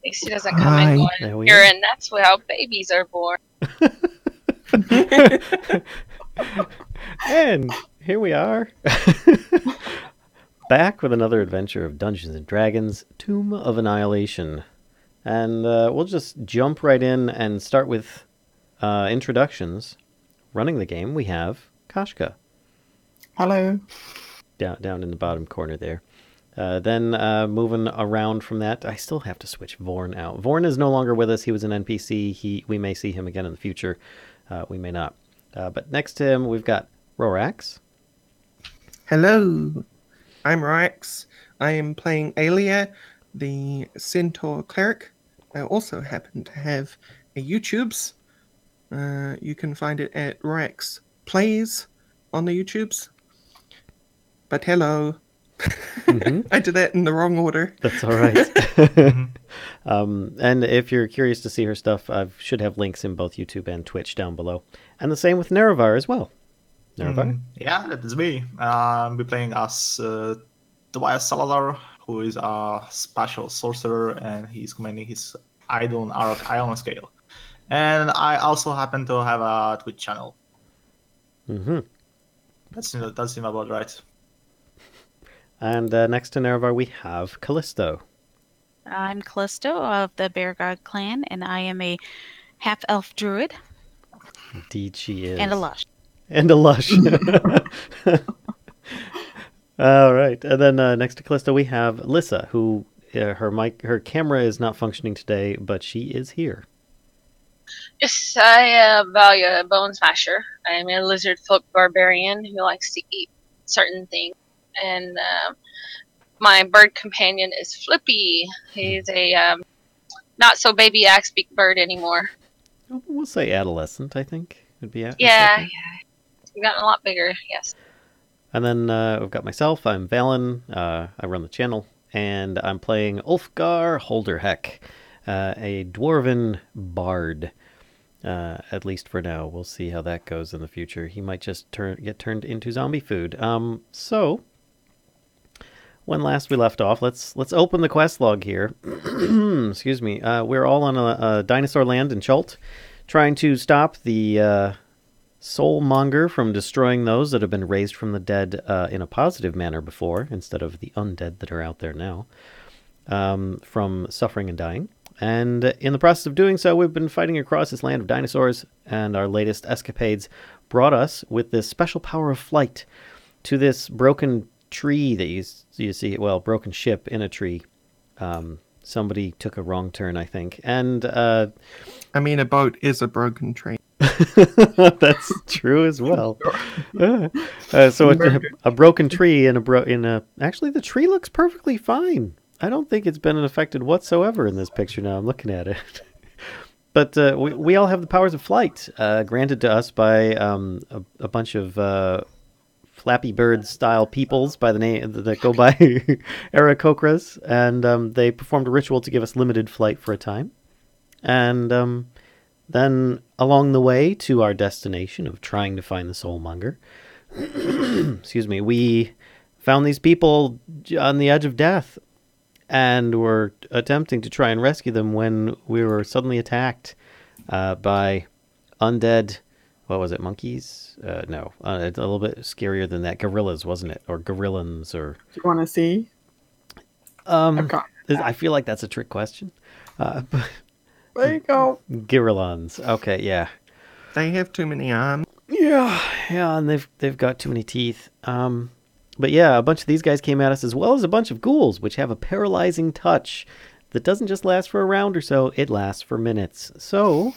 least he doesn't come and go in here, and that's how babies are born. And here we are. Back with another adventure of Dungeons & Dragons, Tomb of Annihilation. And we'll just jump right in and start with introductions. Running the game, we have Kashcah. Hello. Down in the bottom corner there. Then moving around from that, I still have to switch Vorn out. Vorn is no longer with us. He was an NPC. We may see him again in the future. We may not. But next to him, we've got Rorax. Hello. I'm Rorax. I am playing Aelia, the Centaur Cleric. I also happen to have a YouTubes. You can find it at RoraxPlays on the YouTubes. But hello. Mm-hmm. I did that in the wrong order. That's all right. And if you're curious to see her stuff, I should have links in both YouTube and Twitch down below. And the same with Nerevar as well. Nerevar? Yeah, that is me. I'll be playing as Tobias Salazar, who is a Spacial sorcerer, and he's commanding his idol Arokh Ironscale. And I also happen to have a Twitch channel. Mm-hmm. That seems about right. And next to Nerevar, we have Kellisto. I'm Kellisto of the Bear God clan, and I am a half-elf druid. Indeed she is. And a lush. And a lush. All right. And then next to Kellisto, we have Lyssa, who her camera is not functioning today, but she is here. Yes, I am Valia, Bonesmasher. I am a Lizardfolk Barbarian who likes to eat certain things. And my bird companion is Flippy. He's a not so baby axe-beak bird anymore. We'll say adolescent, I think. Would be yeah. He's gotten a lot bigger, yes. And then we've got myself. I'm Vallen. I run the channel. And I'm playing Ulfgar Holderheck, a dwarven bard. At least for now. We'll see how that goes in the future. He might just get turned into zombie food. So, when last we left off, let's open the quest log here. Excuse me. We're all on a dinosaur land in Chult, trying to stop the soulmonger from destroying those that have been raised from the dead in a positive manner before, instead of the undead that are out there now, from suffering and dying. And in the process of doing so, we've been fighting across this land of dinosaurs, and our latest escapades brought us with this special power of flight to this broken tree that you see, well, broken ship in a tree. Somebody took a wrong turn, I think. And I mean, a boat is a broken tree. That's true as well. So a broken tree and actually the tree looks perfectly fine. I don't think it's been affected whatsoever in this picture now. I'm looking at it. But we all have the powers of flight granted to us by a bunch of Flappy Bird style peoples by the name that go by Arokh, and they performed a ritual to give us limited flight for a time. And then along the way to our destination of trying to find the soulmonger, excuse me, we found these people on the edge of death. And were attempting to try and rescue them when we were suddenly attacked by undead, what was it, monkeys? No, it's a little bit scarier than that. Gorillas, wasn't it? Or gorillans, or... Do you want to see? I feel like that's a trick question. There you go. Gorillons. Okay, yeah. They have too many arms. Yeah, and they've got too many teeth. But yeah, a bunch of these guys came at us, as well as a bunch of ghouls, which have a paralyzing touch that doesn't just last for a round or so, it lasts for minutes. So,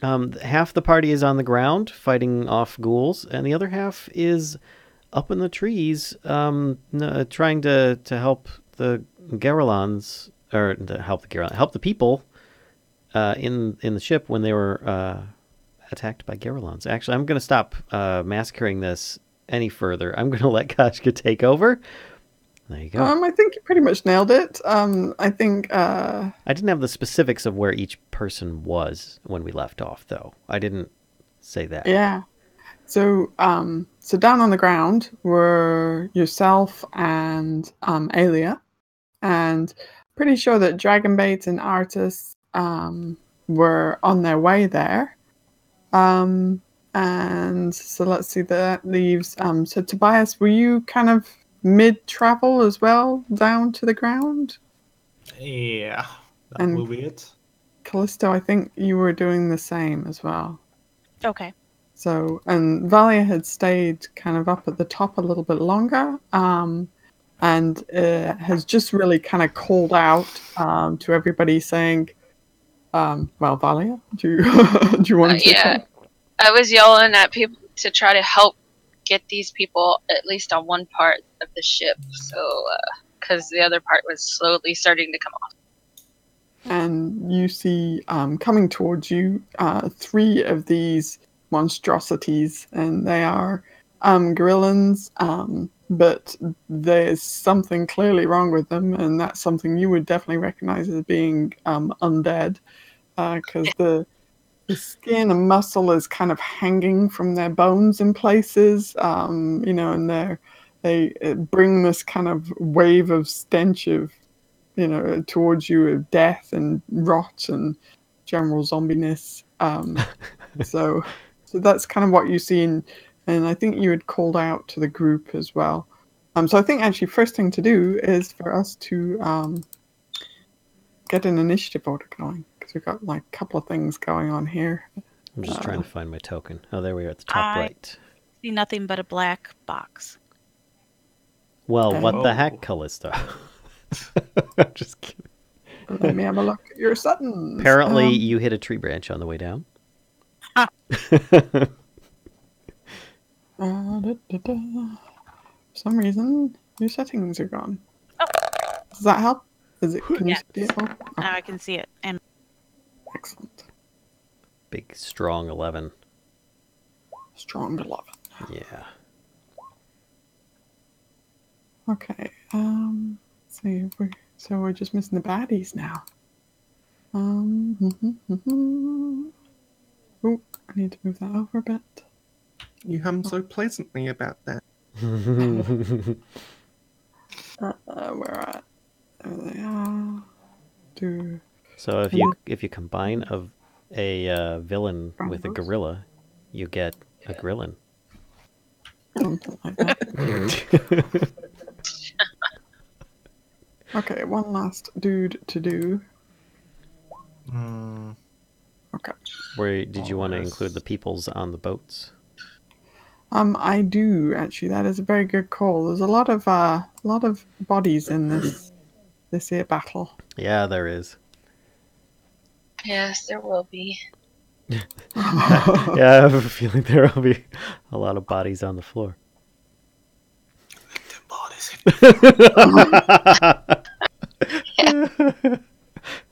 half the party is on the ground fighting off ghouls, and the other half is up in the trees trying to help the Garrulons, or to help the people in the ship when they were attacked by Garrulons. Actually, I'm going to stop massacring this any further. I'm going to let Kashcah take over. There you go. I think you pretty much nailed it. I think... I didn't have the specifics of where each person was when we left off, though. I didn't say that. Yeah. So down on the ground were yourself and Aelia. And pretty sure that Dragonbait and Artis were on their way there. And so let's see, that leaves. So Tobias, were you kind of mid-travel as well down to the ground? Yeah, that And will be it. Kellisto, I think you were doing the same as well. Okay. So, and Valia had stayed kind of up at the top a little bit longer, and has just really kind of called out to everybody saying, well, Valia, do you, do you want to Yeah, talk? I was yelling at people to try to help get these people at least on one part of the ship, so because the other part was slowly starting to come off. And you see coming towards you 3 of these monstrosities, and they are gorillans, but there's something clearly wrong with them, and that's something you would definitely recognize as being undead, because the skin and muscle is kind of hanging from their bones in places, and they bring this kind of wave of stench of towards you of death and rot and general zombiness. So that's kind of what you see, and I think you had called out to the group as well. So I think actually first thing to do is for us to get an initiative order going, because we've got like a couple of things going on here. I'm just trying to find my token. Oh, there we are at the top right. See nothing but a black box. Well, what the Oh. heck, Kellisto? I'm just kidding. Let me have a look at your settings. Apparently, you hit a tree branch on the way down. For some reason, your settings are gone. Oh. Does that help? Is it? Can you Yes. see it? Oh, Now I can see it. And excellent. Big, strong 11. Strong 11. Yeah. Okay. Let's see. So we're just missing the baddies now. Oh, I need to move that over a bit. You hum so pleasantly about that. Where at? There they are. So if you combine a villain with a gorilla, you get a grillin. Something like that. Okay, one last dude to do. Okay. Where did you want to include the peoples on the boats? I do actually. That is a very good call. There's a lot of bodies in this here battle. Yeah, there is. Yes, there will be. Yeah, I have a feeling there will be a lot of bodies on the floor.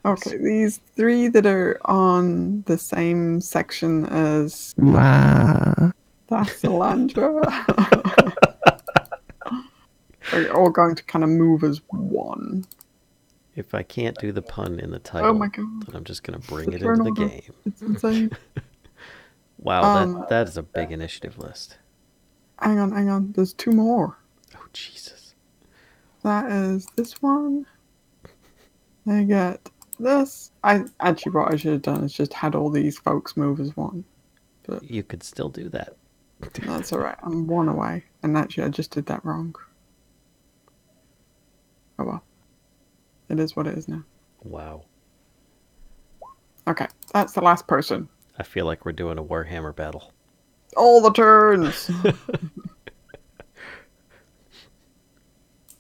Okay, these 3 that are on the same section as Salandra are all going to kind of move as one. If I can't do the pun in the title, Oh my god. then I'm just going to bring it Turn into the order. game. It's insane. Wow, that is a big initiative list. Hang on. There's 2 more. Oh, Jesus. That is this one. I get this. What I should have done is just had all these folks move as one. But You could still do that. that's alright. I'm 1 away. And actually, I just did that wrong. Oh well. It is what it is now. Wow. Okay, that's the last person. I feel like we're doing a Warhammer battle. All the turns!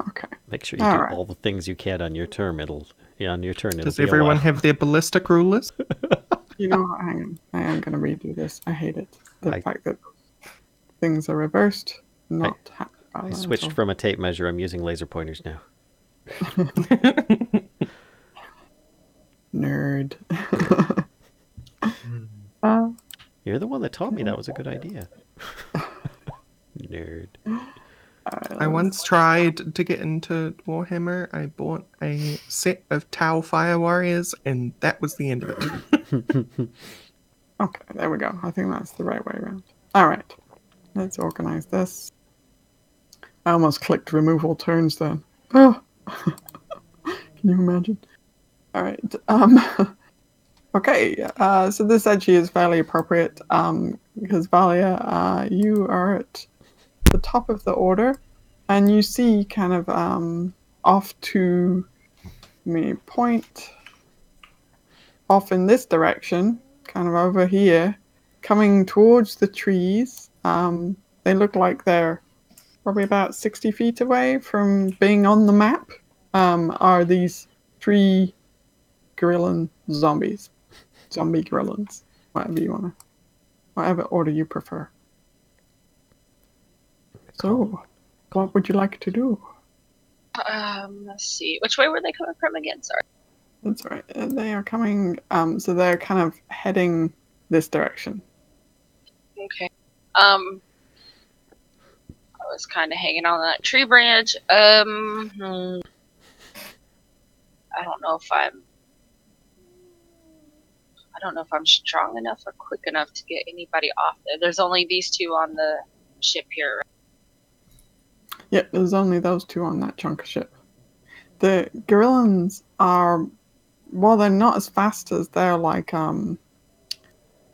Okay. Make sure you All do right. all the things you can on your turn. On your turn. Does it'll be a everyone while. have their ballistic rulers? You know what? Hang on. I am going to redo this. I hate it. The I- fact that things are reversed. Not happy about I that switched at all. from a tape measure. I'm using laser pointers now. Nerd. You're the one that taught me that was a good idea. Nerd. I once tried to get into Warhammer. I bought a set of Tau Fire Warriors, and that was the end of it. Okay, there we go. I think that's the right way around. All right. Let's organize this. I almost clicked remove all turns then. Oh. Can Can you imagine? All right. Okay. So this actually is fairly appropriate. Because Valia, you are at the top of the order, and you see kind of off to me point off in this direction, kind of over here, coming towards the trees. They look like they're probably about 60 feet away from being on the map. Are these 3 gorillan zombies? Zombie gorillans, whatever you wanna, whatever order you prefer. So, what would you like to do? Let's see. Which way were they coming from again? Sorry. That's right. They are coming. So they're kind of heading this direction. Okay. I was kind of hanging on that tree branch. I don't know if I'm strong enough or quick enough to get anybody off there. There's only these 2 on the ship here. Yeah, there's only those 2 on that chunk of ship. The gorillans are, while they're not as fast as their like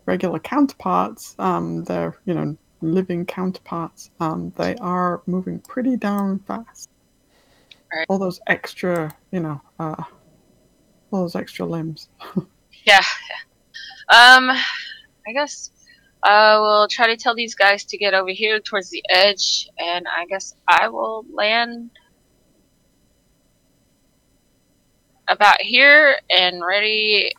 regular counterparts, they're living counterparts. They are moving pretty darn fast. Right. All those extra, all those extra limbs. Yeah. I guess I will try to tell these guys to get over here towards the edge, and I guess I will land about here and ready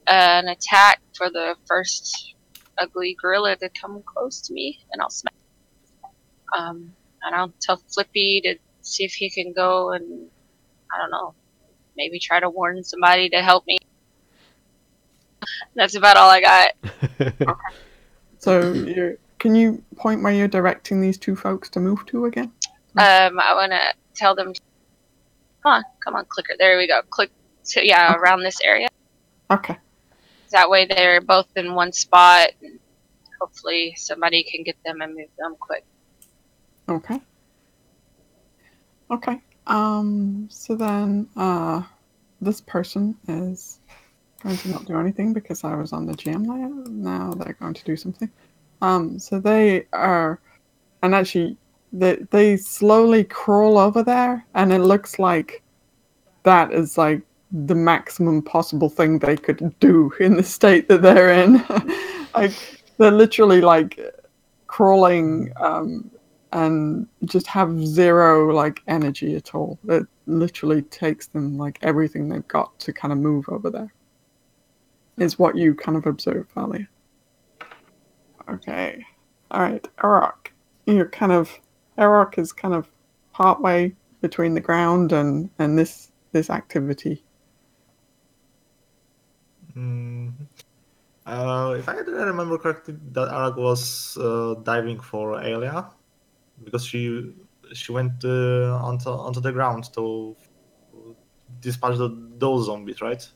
an attack for the first ugly gorilla to come close to me, and I'll smack. And I'll tell Flippy to see if he can go and, I don't know, maybe try to warn somebody to help me. That's about all I got. Okay. So can you point where you're directing these 2 folks to move to again? I want to tell them, come on, clicker. There we go. Click to, Okay. around this area. Okay. That way they're both in one spot, and hopefully somebody can get them and move them quick. Okay. Okay. So then, this person is going to not do anything because I was on the GM layer. Now they're going to do something. So they are, and actually, they slowly crawl over there, and it looks like that is like the maximum possible thing they could do in the state that they're in. Like they're literally like crawling, and just have 0 like energy at all. It literally takes them like everything they've got to kind of move over there. Is what you kind of observe, Valia. Okay. Alright, Arokh. Arokh is kind of partway between the ground and this activity. If I didn't remember correctly, that Arokh was diving for Aelia, because she went onto the ground to dispatch those zombies, right?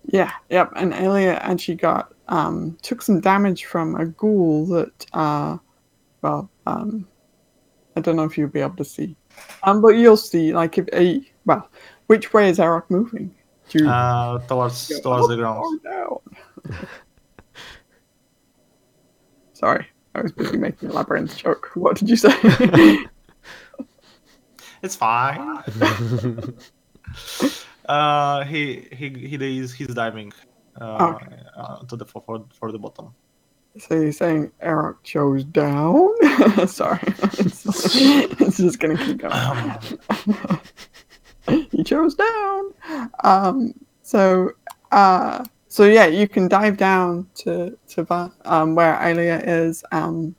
Yeah, yep. And Aelia actually took some damage from a ghoul that I don't know if you'll be able to see. But you'll see, like, which way is Arokh moving? Towards the ground. Or down? Sorry, I was busy making a labyrinth joke. What did you say? It's fine. He's diving to the for the bottom. So you're saying Arokh chose down? Sorry, it's just gonna keep going. He chose down. So yeah, you can dive down to where Aelia is, and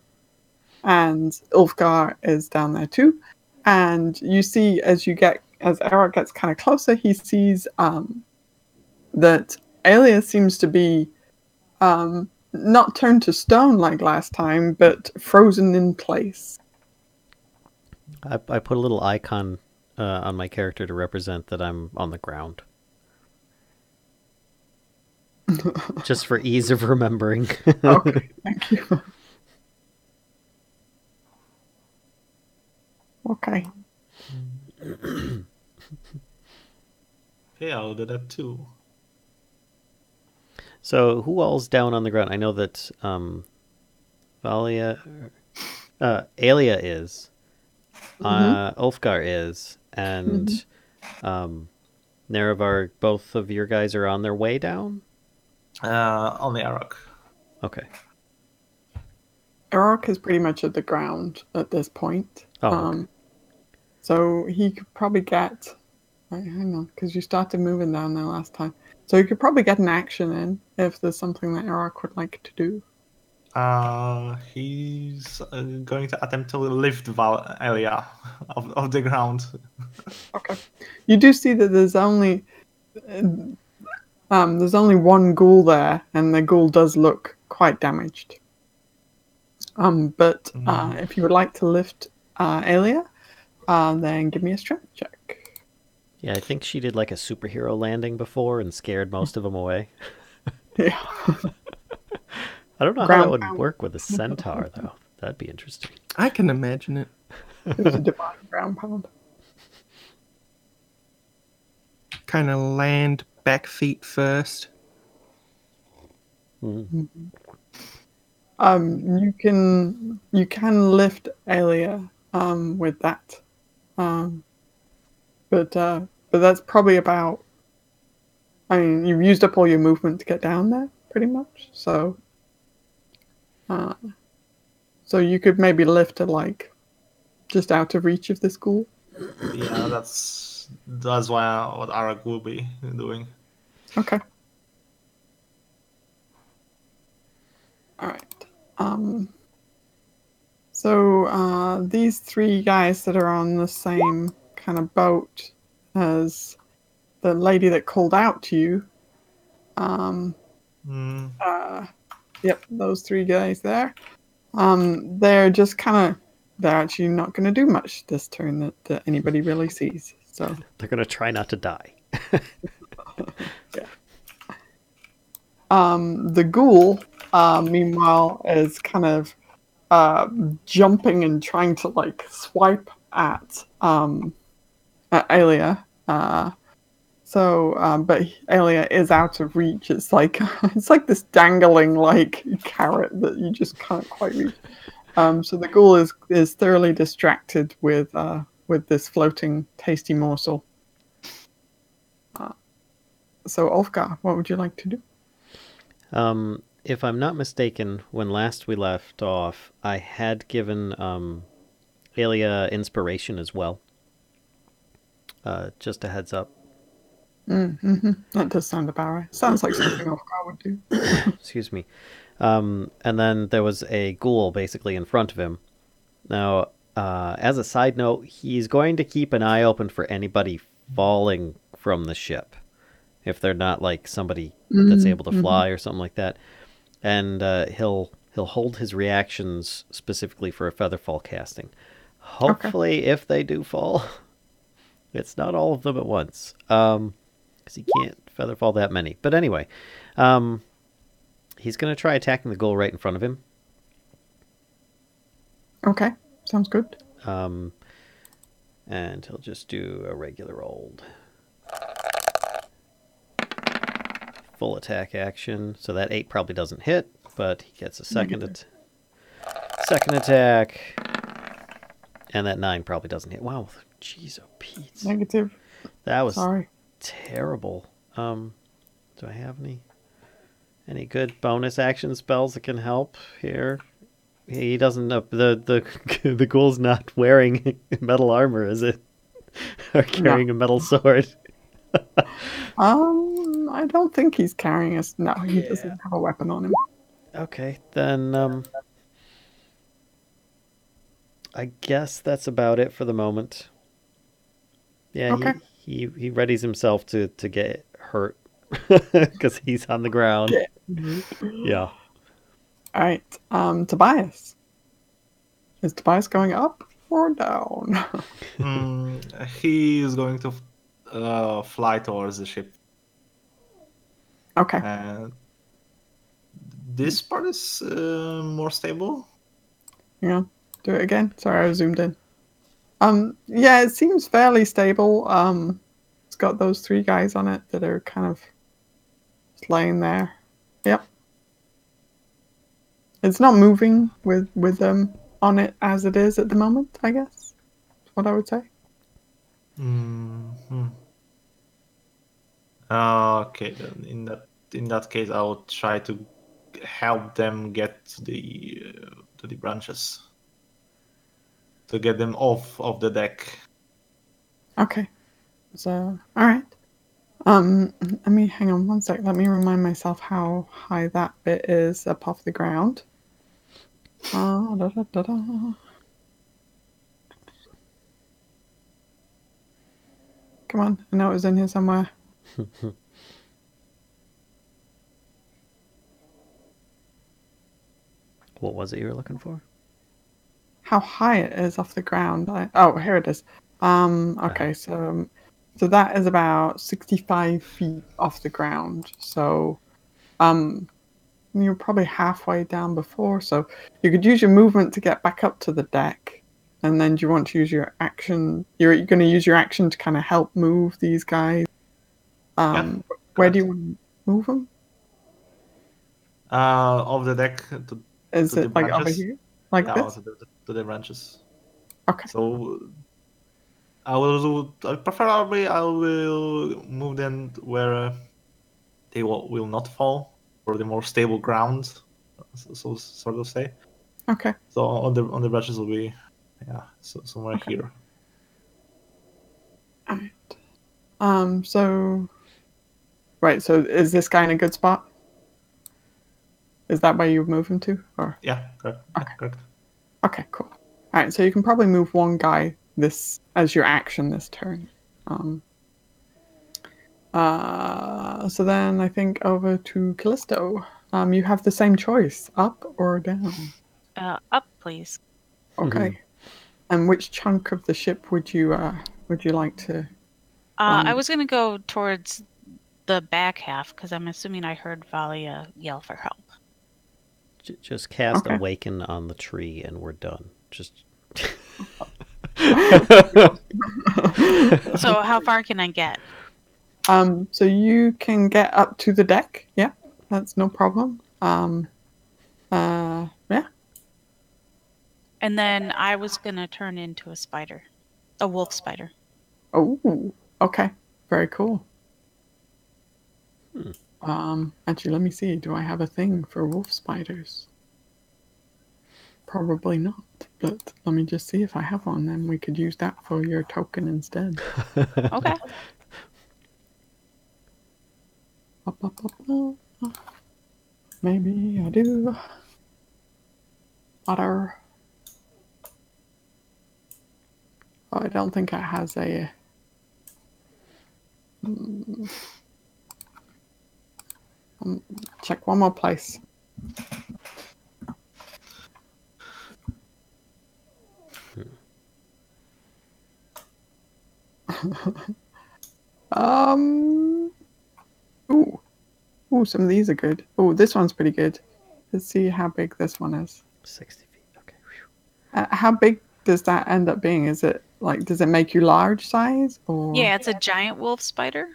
Ulfgar is down there too. And you see as Arokh gets kind of closer, he sees that Aelia seems to be not turned to stone like last time, but frozen in place. I put a little icon on my character to represent that I'm on the ground. Just for ease of remembering. Okay, thank you. Okay. Okay, I'll do that too. So who all's down on the ground? I know that Valia, Aelia is, Ulfgar is, and Nerevar. Both of your guys are on their way down. Only Arokh. Okay. Arokh is pretty much at the ground at this point. Oh, okay. So he could probably get... Right, hang on, because you started moving down there last time. So you could probably get an action in if there's something that Arokh would like to do. He's going to attempt to lift Aelia off the ground. Okay. You do see that there's only one ghoul there, and the ghoul does look quite damaged. But if you would like to lift Aelia, then give me a strength check. Yeah, I think she did like a superhero landing before and scared most of them away. Yeah. I don't know how that would work with a centaur, though. That'd be interesting. I can imagine it. It's a divine ground pound. Kind of land back feet first. You can lift Aelia with that, but that's probably about. I mean, you've used up all your movement to get down there, pretty much. So you could maybe lift it like just out of reach of this ghoul. Yeah, that's what Arokh will be doing. Okay. All right. So these three guys that are on the same kind of boat as the lady that called out to you. Yep, those three guys there. They're just kind of. They're actually not going to do much this turn that anybody really sees. So they're going to try not to die. Yeah. The ghoul, meanwhile, is kind of jumping and trying to like swipe at Aelia. But Aelia is out of reach. It's like this dangling like carrot that you just can't quite reach. So the ghoul is thoroughly distracted with this floating tasty morsel. So Ulfgar, what would you like to do? If I'm not mistaken, when last we left off, I had given Aelia inspiration as well. Just a heads up. That does sound about right. Sounds like something Ulfgar would do. Excuse me. And then there was a ghoul basically in front of him. Now, as a side note, he's going to keep an eye open for anybody falling from the ship. If they're not like somebody that's able to fly or something like that. And he'll hold his reactions specifically for a featherfall casting. Hopefully, if they do fall, it's not all of them at once. Because he can't featherfall that many. But anyway, he's going to try attacking the ghoul right in front of him. Okay, sounds good. And he'll just do a regular old full attack action. So that 8 probably doesn't hit, but he gets a second attack. And that 9 probably doesn't hit. Wow, jeez, oh Pete. Negative. That was Sorry. Terrible. Do I have any good bonus action spells that can help here? He doesn't know. The ghoul's not wearing metal armor, is it? Or carrying a metal sword? I don't think he's carrying us. No, he doesn't have a weapon on him. Okay, then I guess that's about it for the moment. Yeah, okay. He readies himself to get hurt because he's on the ground. Yeah. All right, Tobias. Is Tobias going up or down? He is going to fly towards the ship. Okay. This part is more stable. Yeah. Do it again. Sorry, I zoomed in. Yeah, it seems fairly stable. It's got those 3 guys on it that are kind of just laying there. Yep. It's not moving with them on it as it is at the moment, I guess. That's what I would say. Mm-hmm. Okay, then in that case, I will try to help them get to the branches, to get them off of the deck. Okay. So, all right. Let me hang on one sec. Let me remind myself how high that bit is up off the ground. Da, da, da, da. Come on, I know it was in here somewhere. What was it you were looking for? How high it is off the ground. Oh, here it is. Okay, so that is about 65 feet off the ground. So, you're probably halfway down before. So you could use your movement to get back up to the deck, and then do you want to use your action? You're going to use your action to kind of help move these guys. Where do you want to move them? Off the deck Is to the it like over branches. here, like Yeah, this? to the branches. Okay. So preferably I will move them where they will not fall, or the more stable ground, so sort of say. Okay. So on the branches will be, so somewhere Okay. here. All right. So, right. So is this guy in a good spot? Is that where you move him to, or? Yeah, correct. Okay. Yeah, correct. Okay, cool. All right, so you can probably move one guy this as your action this turn. So then I think over to Kellisto. You have the same choice, up or down. Up, please. Okay. And which chunk of the ship would you like to? I was going to go towards the back half because I'm assuming I heard Valia yell for help. Just cast Okay. Awaken on the tree and we're done. Just. So how far can I get? So you can get up to the deck. Yeah, that's no problem. Yeah. And then I was going to turn into a wolf spider. Oh, okay. Very cool. Actually, let me see. Do I have a thing for wolf spiders? Probably not, but let me just see if I have one, then we could use that for your token instead. Okay. Maybe I do. Butter. Oh, I don't think it has a... check one more place. Ooh, some of these are good. Ooh, this one's pretty good. Let's see how big this one is. 60 feet. Okay. How big does that end up being? Is it like, does it make you large size or? Yeah, it's a giant wolf spider.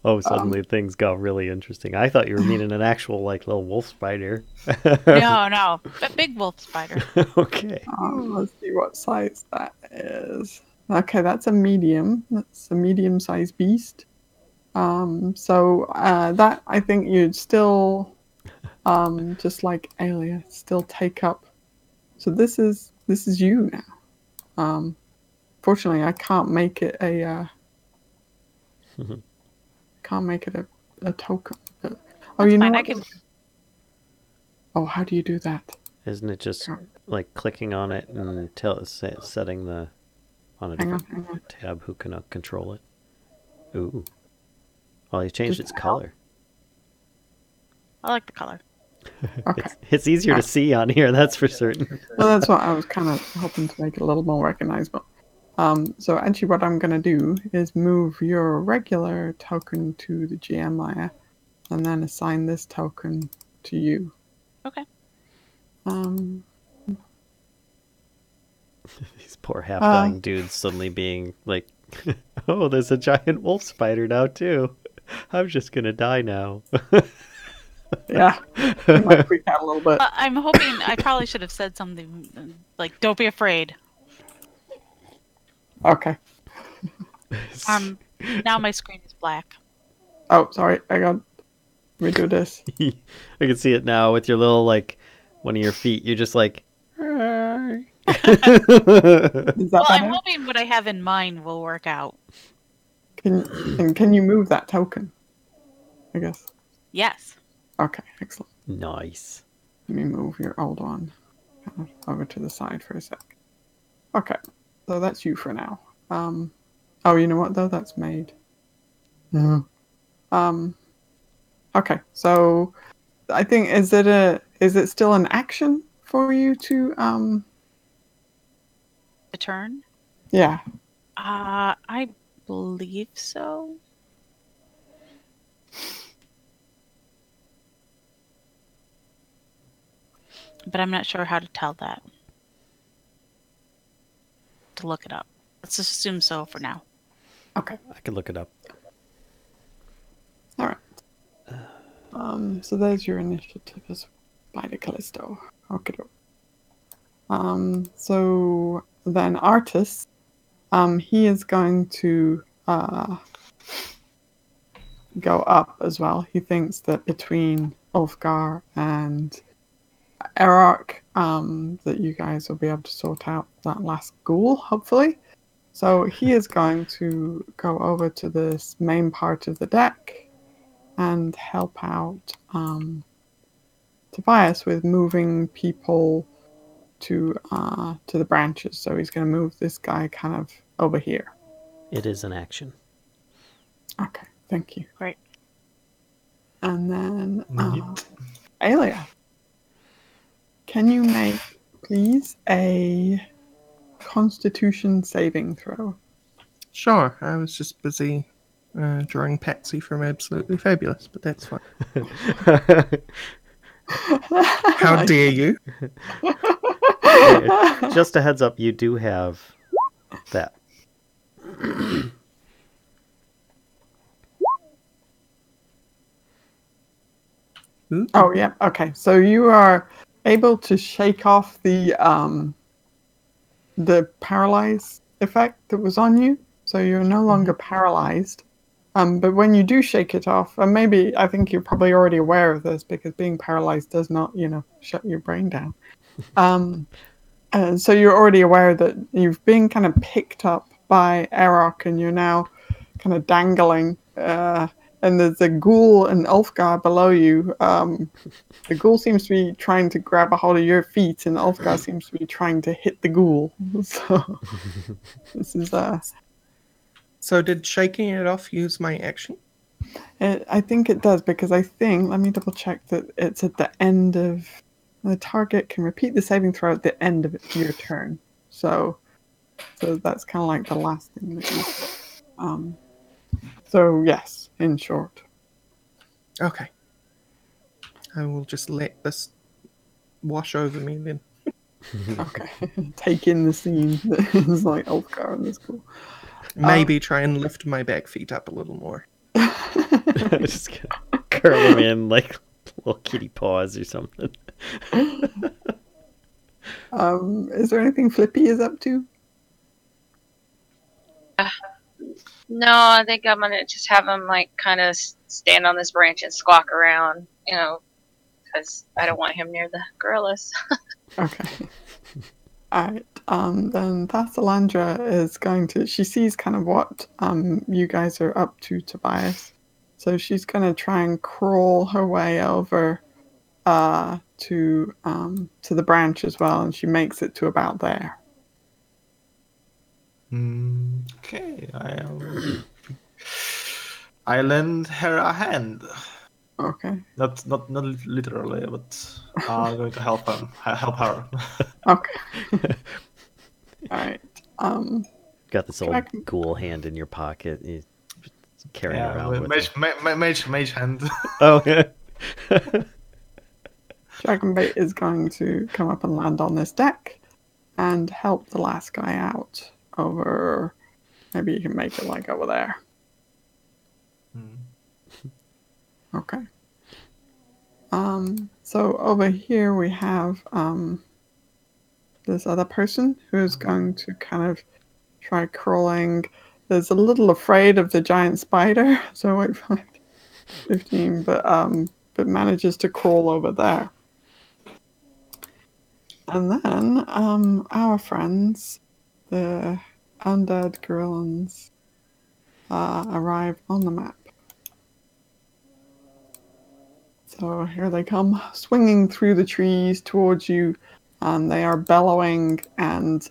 Oh, suddenly things got really interesting. I thought you were meaning an actual like little wolf spider. No, a big wolf spider. Okay. Let's see what size that is. Okay, that's a medium. That's a medium-sized beast. So that I think you'd still, just like Aelia, still take up. So this is you now. Fortunately, I can't make it a token. But, That's you know fine. what? I can. Oh, how do you do that? Isn't it just like clicking on it and setting the on a Hang different on. tab? Who can control it? Ooh. Well, you changed Just its color. I like the color. Okay. It's easier to see on here, that's for certain. Well, that's what I was kind of hoping to make it a little more recognizable. So actually what I'm going to do is move your regular token to the GM layer and then assign this token to you. Okay. These poor half-dying dudes suddenly being like, oh, there's a giant wolf spider now too. I'm just gonna die now. Yeah, you might freak out a little bit. I'm hoping I probably should have said something like, "Don't be afraid." Okay. Now my screen is black. Oh, sorry. I got redo this. I can see it now with your little, like, one of your feet. You're just like, Is that Well, I'm better? hoping what I have in mind will work out. Can you move that token? I guess. Yes. Okay, excellent. nice. Let me move your old one kind of over to the side for a sec. Okay, so that's you for now. Oh, you know what though? That's made. No. Okay, so I think is it still an action for you to The turn. Yeah. I believe so. But I'm not sure how to tell that. To look it up. Let's just assume so for now. Okay. I can look it up. All right. So there's your initiative as by the Kellisto. Okay. So then Artis, he is going to go up as well. He thinks that between Ulfgar and Arokh, that you guys will be able to sort out that last ghoul, hopefully. So he is going to go over to this main part of the deck and help out Tobias with moving people to the branches. So he's going to move this guy kind of over here. It is an action. Okay, thank you. Great. And then Aelia, can you make, please, a Constitution saving throw? Sure, I was just busy drawing Patsy from Absolutely Fabulous, but that's fine. How dare you? Just a heads up, you do have that. Ooh. Oh, yeah. Okay. So you are able to shake off the paralyze effect that was on you. So you're no longer paralyzed. But when you do shake it off, and maybe I think you're probably already aware of this because being paralyzed does not, shut your brain down. So you're already aware that you've been kind of picked up by Arokh and you're now kind of dangling. And there's a ghoul and Ulfgar below you. The ghoul seems to be trying to grab a hold of your feet, and Ulfgar seems to be trying to hit the ghoul. So this is So did shaking it off use my action? I think it does because let me double check that it's at the end of the target can repeat the saving throw at the end of your turn. So that's kind of like the last thing that you. So yes, in short. Okay. I will just let this wash over me then. Okay, take in the scene. It's like Ulfgar and this cool. Maybe try and lift my back feet up a little more. Just gonna curl them in like little kitty paws or something. Is there anything Flippy is up to? No, I think I'm gonna just have him like kind of stand on this branch and squawk around, because I don't want him near the gorillas. Okay. Alright, then Thassalandra is going to, she sees kind of what you guys are up to, Tobias. So she's going to try and crawl her way over to the branch as well, and she makes it to about there. Okay, I lend her a hand. Okay. Not literally, but I'm going to help her. Okay. Alright. Got this old ghoul hand in your pocket. You carrying around with it. Mage hand. Oh, yeah. Dragonbait is going to come up and land on this deck. and help the last guy out over. Maybe you can make it like over there. Okay. So over here we have this other person who's going to kind of try crawling. Is a little afraid of the giant spider, so wait for 15, but manages to crawl over there. And then our friends, the undead gorillans, arrive on the map. So here they come, swinging through the trees towards you. They are bellowing, and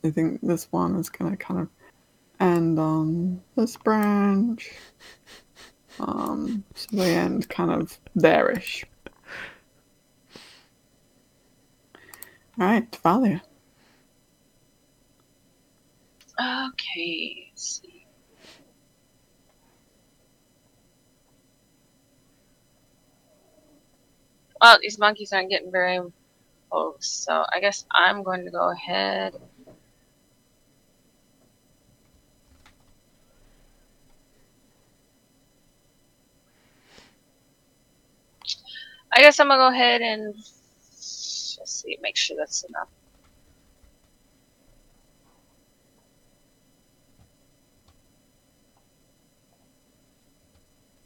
I think this one is going to kind of end on this branch. So they end kind of there-ish. Alright, Valia. Okay, let's see. Well, these monkeys aren't getting very close, so I guess I'm going to go ahead. I guess I'm gonna go ahead and let's see, make sure that's enough.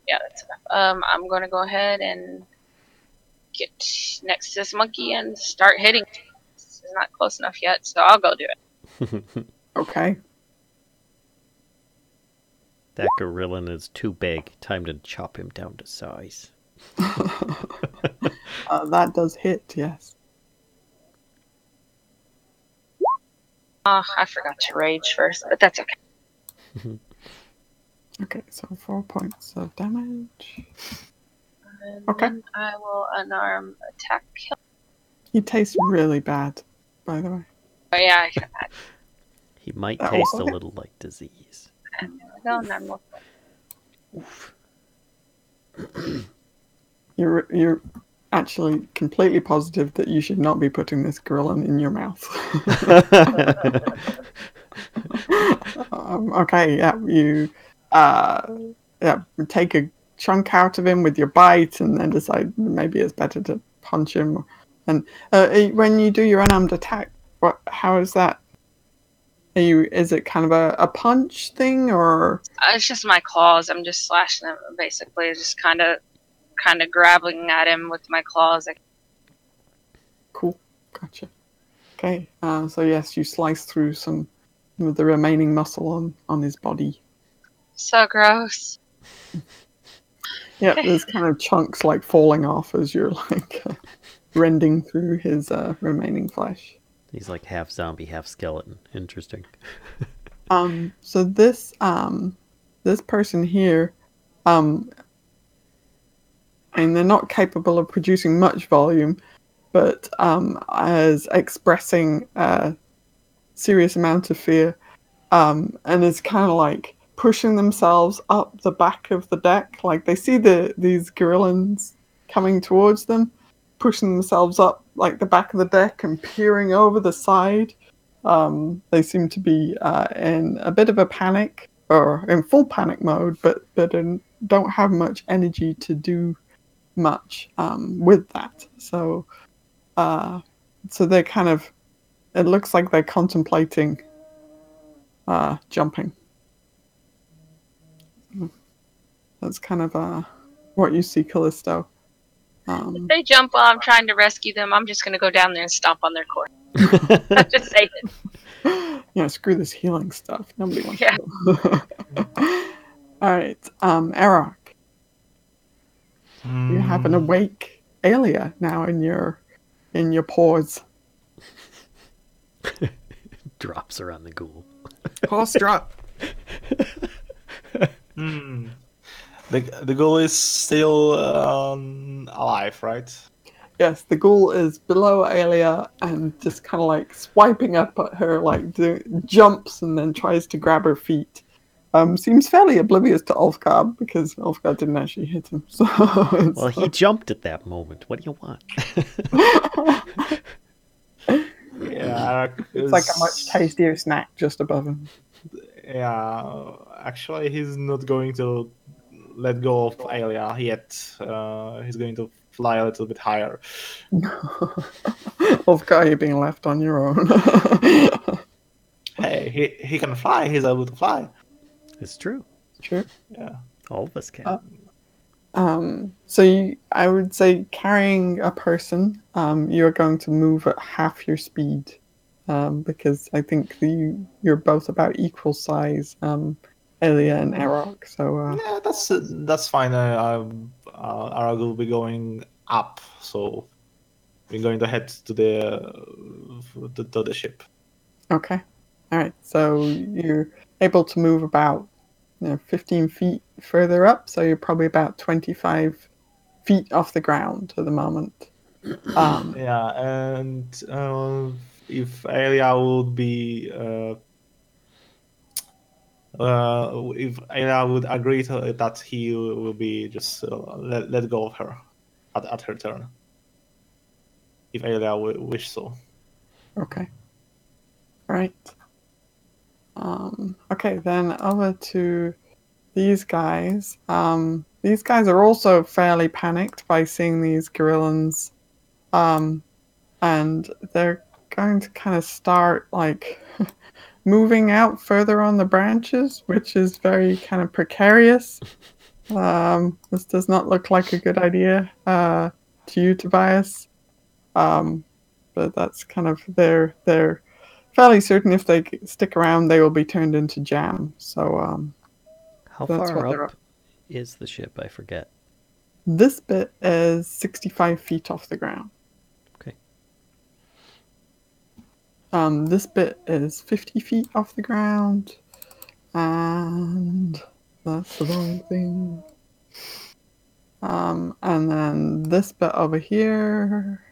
Yeah, that's enough. I'm gonna go ahead and get next to this monkey and start hitting. This is not close enough yet, so I'll go do it. Okay. That gorillan is too big. Time to chop him down to size. That does hit, yes. Oh, I forgot to rage first, but that's okay. Okay, so 4 points of damage. And Okay. then I will unarm attack kill. He tastes really bad, by the way. Oh yeah, I can imagine. He might That taste also a hit. little like disease. And there we go, 9 more points. You're actually completely positive that you should not be putting this gorillan in your mouth. Okay, yeah, you take a chunk out of him with your bite, and then decide maybe it's better to punch him. And when you do your unarmed attack, how is that? Is it kind of a punch thing, or? It's just my claws. I'm just slashing them, basically. Just kind of grabbing at him with my claws. Cool, gotcha. Okay, so yes, you slice through some of the remaining muscle on his body. So gross. Yeah, there's kind of chunks like falling off as you're like rending through his remaining flesh. He's like half zombie, half skeleton. Interesting. So this person here, and they're not capable of producing much volume, but as expressing a serious amount of fear, and is kind of like pushing themselves up the back of the deck. Like they see these gorillans coming towards them, pushing themselves up like the back of the deck and peering over the side. They seem to be in a bit of a panic, or in full panic mode, but don't have much energy to do much with that. So they're kind of, it looks like they're contemplating jumping. That's kind of what you see, Kellisto. If they jump while I'm trying to rescue them, I'm just going to go down there and stomp on their core. I'm just saying. Yeah, screw this healing stuff. Nobody wants Yeah. to. All right, Arokh. You have an awake Aelia now in your paws. Drops around the ghoul. Horse drop. The ghoul is still alive, right? Yes, the ghoul is below Aelia and just kind of like swiping up at her, like jumps and then tries to grab her feet. Seems fairly oblivious to Ulfgar because Ulfgar didn't actually hit him. So Well, he jumped at that moment. What do you want? Yeah, It's like a much tastier snack just above him. Yeah, actually, he's not going to let go of Aelia yet. He's going to fly a little bit higher. Ulfgar, you're being left on your own. Hey, he can fly. He's able to fly. It's true. Sure. Yeah. All of us can. So I would say carrying a person, you're going to move at half your speed, because I think you're both about equal size, Aelia and Arokh. So Yeah, that's fine. Arokh will be going up, so we're going to head to the ship. okay, all right. So you're able to move about 15 feet further up. So you're probably about 25 feet off the ground at the moment. Yeah, and if Aelia would be if Aelia would agree to that, he will be just let go of her at her turn. If Aelia wish so. Okay. All right. Okay, then over to these guys. These guys are also fairly panicked by seeing these gorillans, and they're going to kind of start like moving out further on the branches, which is very kind of precarious. This does not look like a good idea to you, Tobias. But that's kind of they're fairly certain if they stick around, they will be turned into jam. So How that's far what they're up is the ship? I forget. This bit is 65 feet off the ground. Okay. This bit is 50 feet off the ground. And that's the wrong thing. And then this bit over here.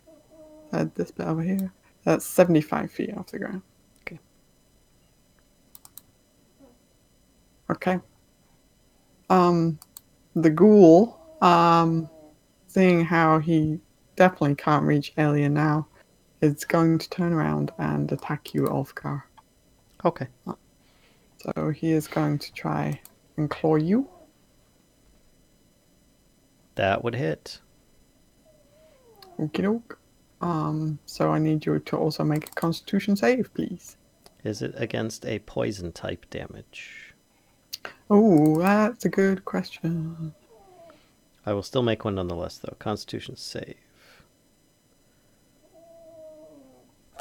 This bit over here. That's 75 feet off the ground. Okay. Okay. The ghoul, seeing how he definitely can't reach Aelia now, is going to turn around and attack you, Ulfgar. Okay. So he is going to try and claw you. That would hit. Okie doke. So I need you to also make a Constitution save, please. Is it against a poison type damage? Oh, that's a good question. I will still make one nonetheless, though. Constitution save.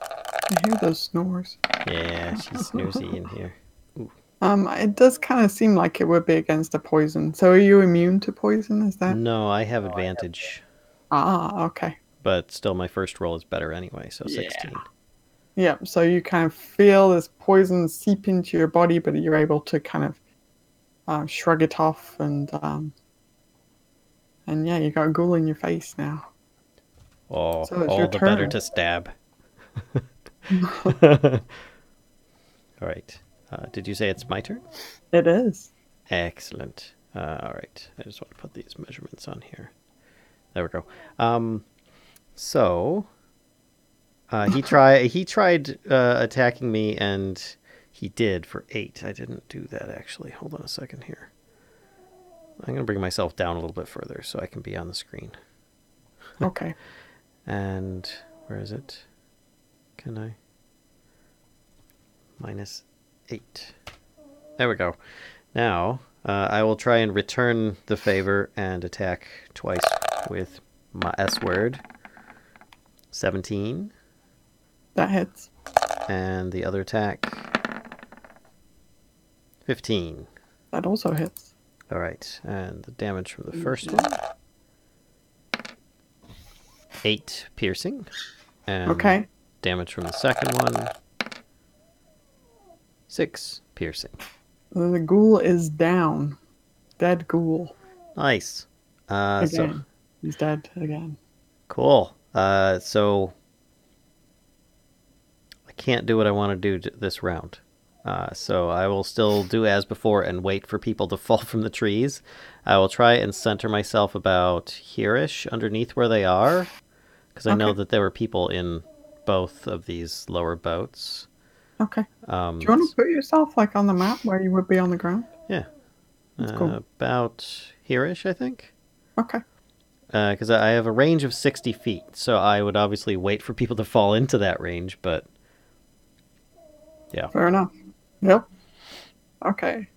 I hear those snores. Yeah, she's snoozy in here. It does kind of seem like it would be against a poison. So are you immune to poison? Is that? No, I have advantage. Ah, okay. But still, my first roll is better anyway, so 16. Yeah, so you kind of feel this poison seep into your body, but you're able to kind of shrug it off, and yeah, you got a ghoul in your face now. Oh, So it's all your the turn. better to stab. All right. Did you say it's my turn? It is. Excellent. All right. I just want to put these measurements on here. There we go. So he tried attacking me, and he did for 8. I didn't do that actually. Hold on a second here. I'm gonna bring myself down a little bit further so I can be on the screen. Okay. And where is it? Can I? -8. There we go. Now I will try and return the favor and attack twice with my S word. 17. That hits. And the other attack, 15. That also hits. All right, and the damage from the first one, 8 piercing. And Okay. damage from the second one, 6 piercing. The ghoul is down. Dead ghoul. Nice. Again. So He's dead again. cool. So I can't do what I want to do this round. So I will still do as before and wait for people to fall from the trees. I will try and center myself about here-ish, underneath where they are, because I know that there were people in both of these lower boats. Okay. Do you want to put yourself like on the map where you would be on the ground? Yeah. That's cool. About here-ish, I think. Okay. Because I have a range of 60 feet, so I would obviously wait for people to fall into that range, but yeah. Fair enough. Yep. Okay.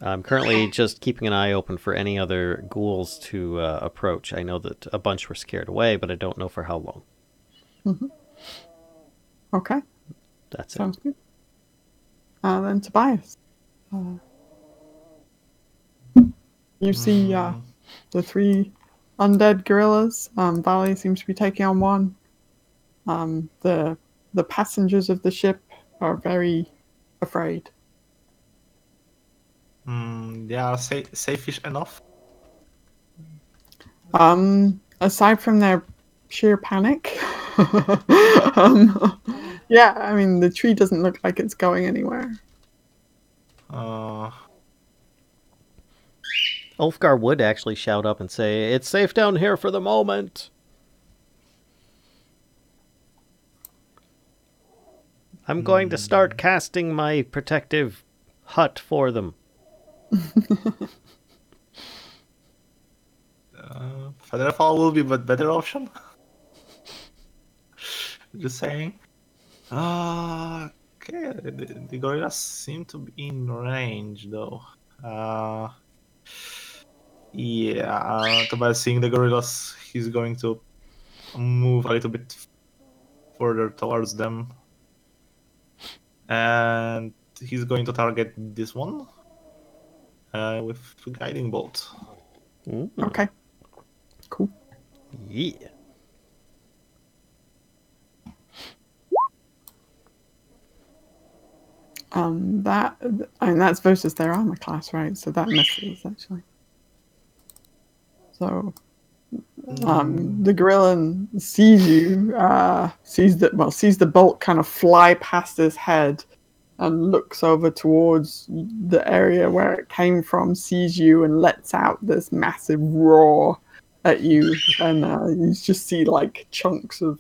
I'm currently just keeping an eye open for any other ghouls to approach. I know that a bunch were scared away, but I don't know for how long. Mm-hmm. Okay. That's it. Sounds good. Then Tobias. You see the 3 undead gorillas. Valia seems to be taking on one. The passengers of the ship are very afraid. They are safe-ish enough. Aside from their sheer panic, yeah, I mean the tree doesn't look like it's going anywhere. Ulfgar would actually shout up and say, "It's safe down here for the moment." I'm going to start casting my protective hut for them. Featherfall will be a better option. Just saying. Okay, the gorillas seem to be in range though. Tobias seeing the gorillas, he's going to move a little bit further towards them. And he's going to target this one with a guiding bolt. Okay. Cool. Yeah. That's versus their armor class, right? So that misses actually. So the gorilla sees you, sees the bolt kind of fly past his head, and looks over towards the area where it came from, sees you, and lets out this massive roar at you, and you just see like chunks of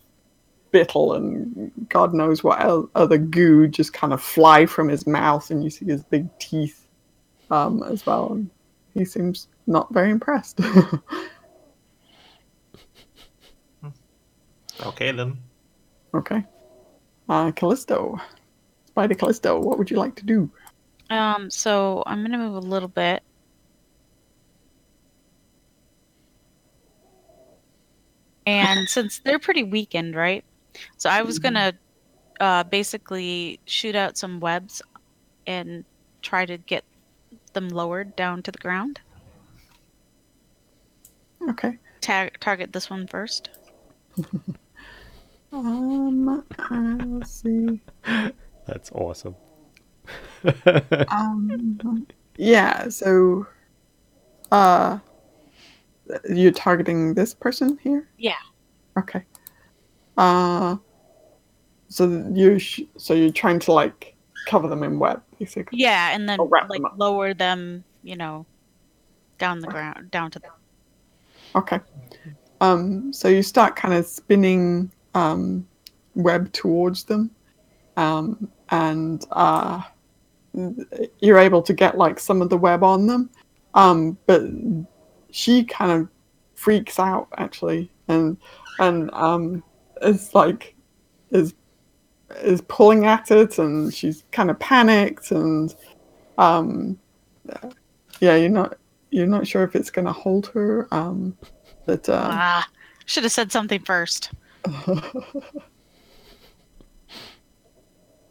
spittle and God knows what other goo just kind of fly from his mouth, and you see his big teeth as well. And he seems not very impressed. Okay then. Okay. Kellisto. Spider Kellisto, what would you like to do? So I'm gonna move a little bit. And since they're pretty weakened, right? So I was gonna basically shoot out some webs and try to get them lowered down to the ground. Okay. Target this one first. Let's see. That's awesome. Yeah, so you're targeting this person here? Yeah. Okay. So you're trying to like cover them in web, basically. Yeah, and then wrap like them up. lower them, down the ground, down to the. Okay. So you start kind of spinning web towards them, and you're able to get like some of the web on them, but she kind of freaks out actually, and is like is pulling at it, and she's kind of panicked, and yeah, you're not sure if it's going to hold her, but should have said something first.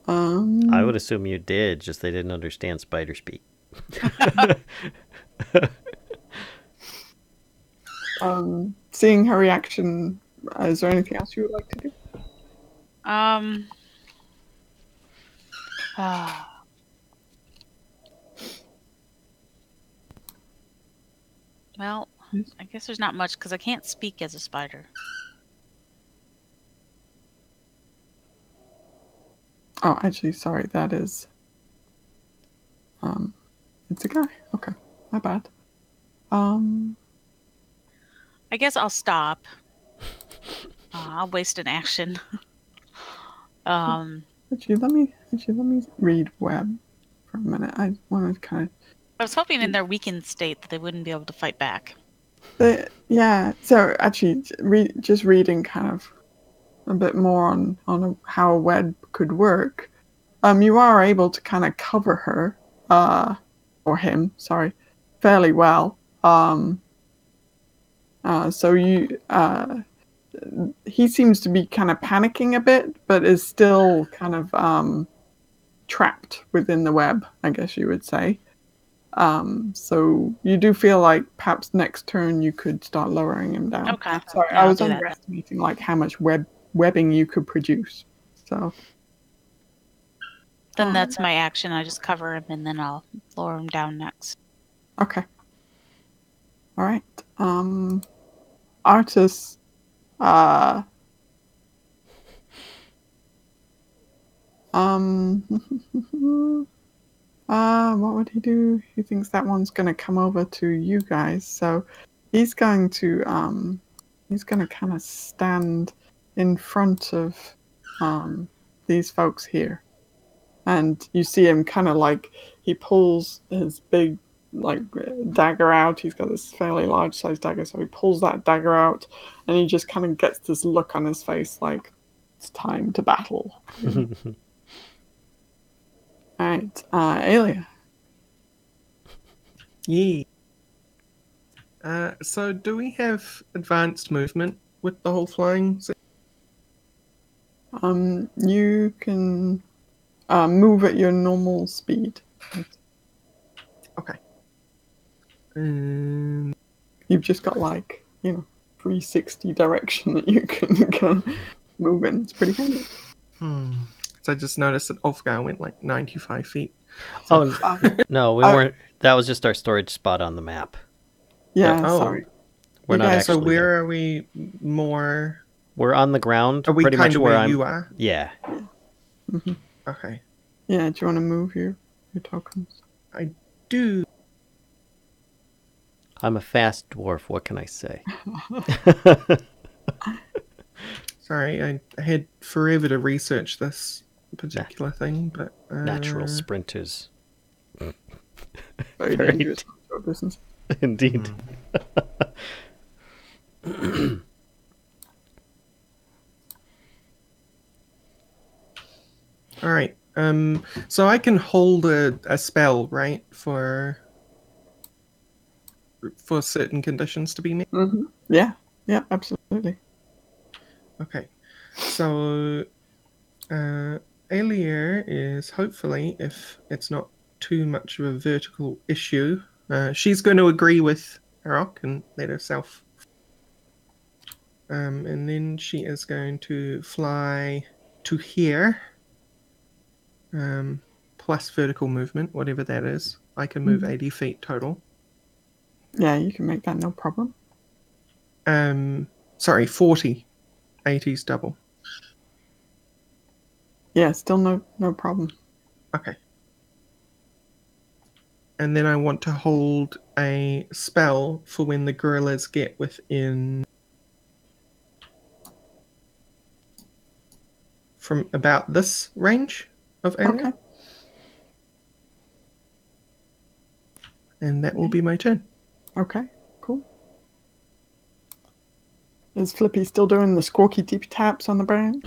I would assume you did, just they didn't understand spider speak. Seeing her reaction, is there anything else you would like to do? Well, I guess there's not much because I can't speak as a spider. Oh, actually, sorry, that is... it's a guy. Okay, my bad. I guess I'll stop. I'll waste an action. Actually, let me read web for a minute. I want to kind of. I was hoping in their weakened state that they wouldn't be able to fight back. Yeah. So actually, just reading kind of a bit more on how a web could work. You are able to kind of cover her, or him, sorry, fairly well. So he seems to be kind of panicking a bit, but is still kind of trapped within the web, I guess you would say. So you do feel like perhaps next turn you could start lowering him down. Okay. Sorry, Yeah, I I'll was do that. underestimating like how much webbing you could produce. So Then that's my action. I just cover him and then I'll lower him down next. okay. All right. Artis. What would he do? He thinks that one's gonna come over to you guys, so he's going to kind of stand in front of these folks here, and you see him kind of like he pulls his big like dagger out. He's got this fairly large size dagger, so he pulls that dagger out, and he just kind of gets this look on his face like it's time to battle. All right, Aelia. Yeah. So do we have advanced movement with the whole flying? You can move at your normal speed. Okay. You've just got like 360 direction that you can move in. It's pretty handy. So I just noticed that Ulfgar went like 95 feet. Oh, no, we weren't. That was just our storage spot on the map. Yeah, Oh. sorry. We're not guys- actually So where there. are we more? We're on the ground. Are we pretty kind much of where where I'm. you are? Yeah. Okay. Yeah, do you want to move your tokens? I do. I'm a fast dwarf. What can I say? Sorry, I had forever to research this particular thing, but Natural sprinters. Very Very dangerous business. Indeed. All right. So I can hold a spell, right, for certain conditions to be met. Mm-hmm. Yeah, absolutely. Okay. So Aelia is hopefully, if it's not too much of a vertical issue, she's going to agree with Arokh and let herself. And then she is going to fly to here. Plus vertical movement, whatever that is. I can move 80 feet total. Yeah, you can make that no problem. Sorry, 40. 80's double. Yeah, still no problem. Okay. And then I want to hold a spell for when the gorillas get within from about this range of area. Okay. And that will be my turn. Okay, cool. Is Flippy still doing the squawky deep taps on the brain?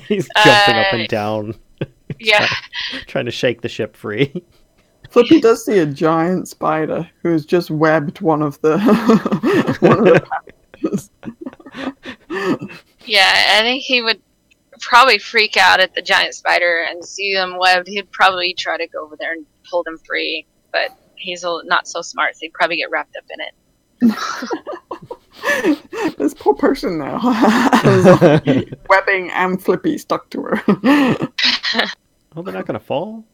He's jumping up and down. Yeah. Trying to shake the ship free. Flippy does see a giant spider who's just webbed one of the packages. Yeah, I think he would probably freak out at the giant spider and see them webbed. He'd probably try to go over there and pull them free, but he's not so smart, so he'd probably get wrapped up in it. This poor person now has webbing and Flippy stuck to her. Oh, they're not going to fall?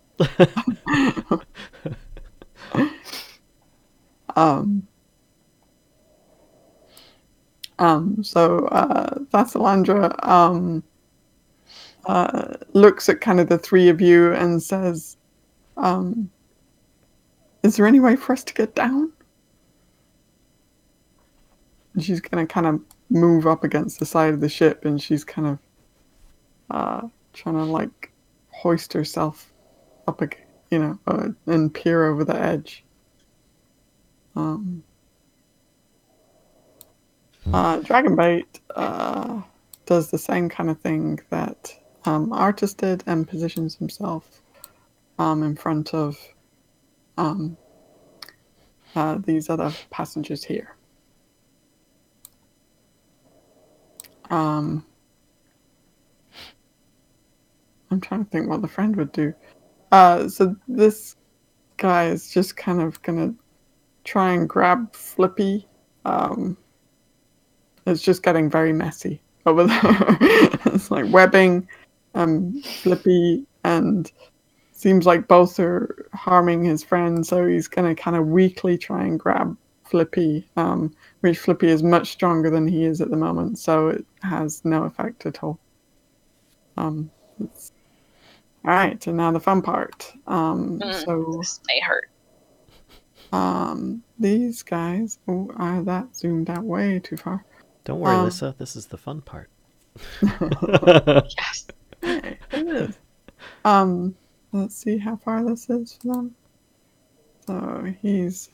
So Vasalandra looks at kind of the three of you and says, is there any way for us to get down? And she's going to kind of move up against the side of the ship, and she's kind of trying to like hoist herself up, and peer over the edge. Dragonbait does the same kind of thing that Artis did and positions himself in front of these other passengers here. I'm trying to think what the friend would do. So this guy is just kind of gonna try and grab Flippy. It's just getting very messy over there. It's like webbing, Flippy, and seems like both are harming his friend. So he's gonna kind of weakly try and grab Flippy, which Flippy is much stronger than he is at the moment. So it has no effect at all. All right, and now the fun part. So This may hurt. these guys. Oh, that zoomed out way too far. Don't worry, Lyssa. This is the fun part. Yes. Hey, it is. Let's see how far this is for them. So he's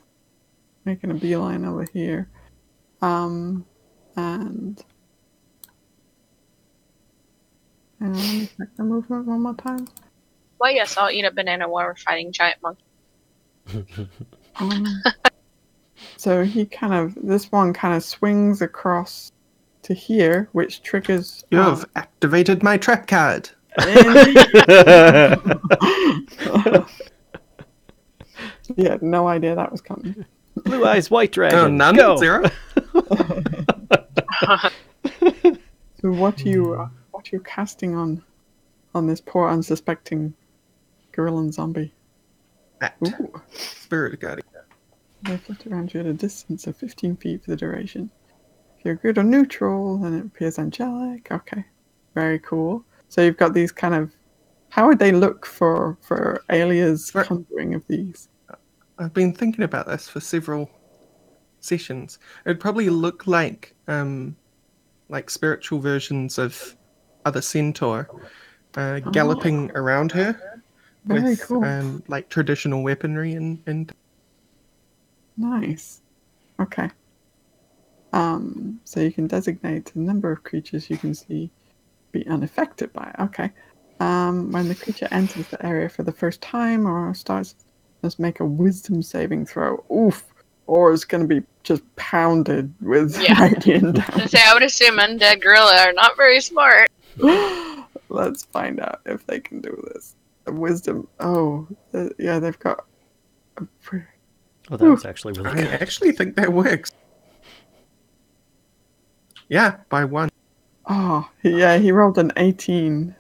making a beeline over here. And let me check the movement one more time. Well, yes, I'll eat a banana while we're fighting giant monkey. So this one kind of swings across to here, which triggers. You have activated my trap card. You had no idea that was coming. Blue Eyes White Dragon. Oh, none? Go. 0? So what are you casting on this poor unsuspecting gorillan zombie? Act. Ooh. Spirit Guardian. They flit around you at a distance of 15 feet for the duration. If you're good or neutral, then it appears angelic. Okay. Very cool. So you've got these kind of... How would they look for Aelia's conjuring of these? I've been thinking about this for several sessions. It'd probably look like spiritual versions of other Centaur galloping around her. Very with, cool. Like traditional weaponry and... Nice. Okay. So you can designate the number of creatures you can see be unaffected by it. Okay. When the creature enters the area for the first time or starts, must make a wisdom saving throw. Oof. Or it's going to be just pounded with radiant damage. I would assume undead gorilla are not very smart. Let's find out if they can do this. Wisdom. Oh, yeah, they've got... Oh, that was actually really good. I actually think that works. Yeah, by 1. Oh, yeah, he rolled an 18.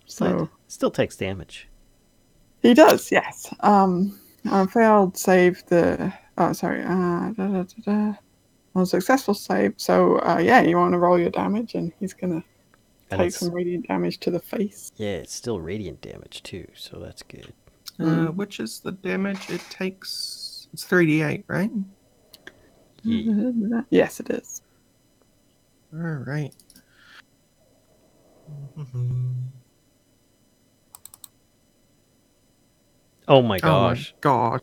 So It still takes damage. he does, yes. Failed save the... Oh, sorry. Unsuccessful save. So, you want to roll your damage, and he's going to take some radiant damage to the face. Yeah, it's still radiant damage, too, so that's good. Which is the damage it takes? It's 3d8, right? Yeah. Yes, it is. All right. Oh my gosh. God.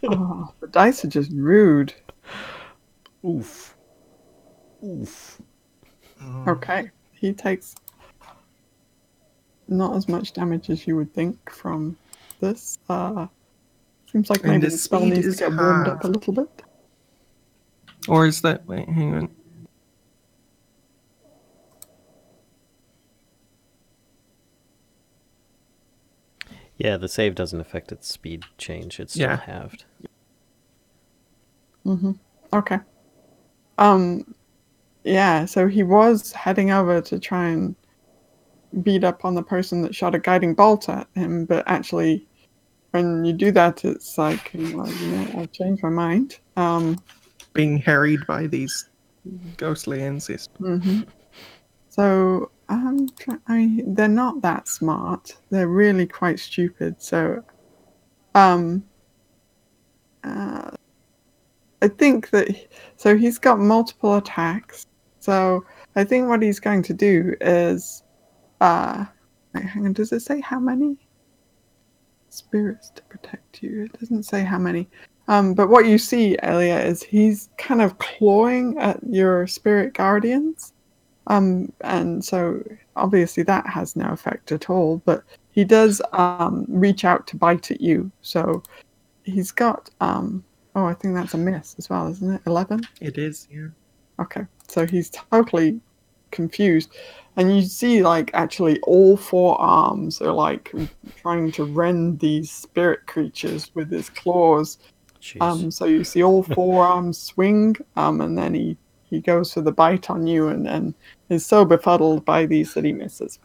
Oh, the dice are just rude. Oof. Okay, he takes not as much damage as you would think from this. Seems like maybe the spell needs to get warmed up a little bit. Or is that... Wait, hang on. Yeah, the save doesn't affect its speed change. It's still halved. Okay. Yeah, so he was heading over to try and beat up on the person that shot a guiding bolt at him, but actually, when you do that, it's like, I've changed my mind. Being harried by these ghostly ancestors. So, they're not that smart. They're really quite stupid. So, I think that... So he's got multiple attacks. So I think what he's going to do is Wait, hang on, does it say how many spirits to protect you? It doesn't say how many. But what you see, Aelia, is he's kind of clawing at your spirit guardians. And so obviously that has no effect at all, but he does reach out to bite at you. So he's got I think that's a miss as well, isn't it? 11? It is, yeah. Okay. So he's totally confused. And you see like actually all four arms are like trying to rend these spirit creatures with his claws. Jeez. So you see all four arms swing, and then he goes for the bite on you and is so befuddled by these that he misses.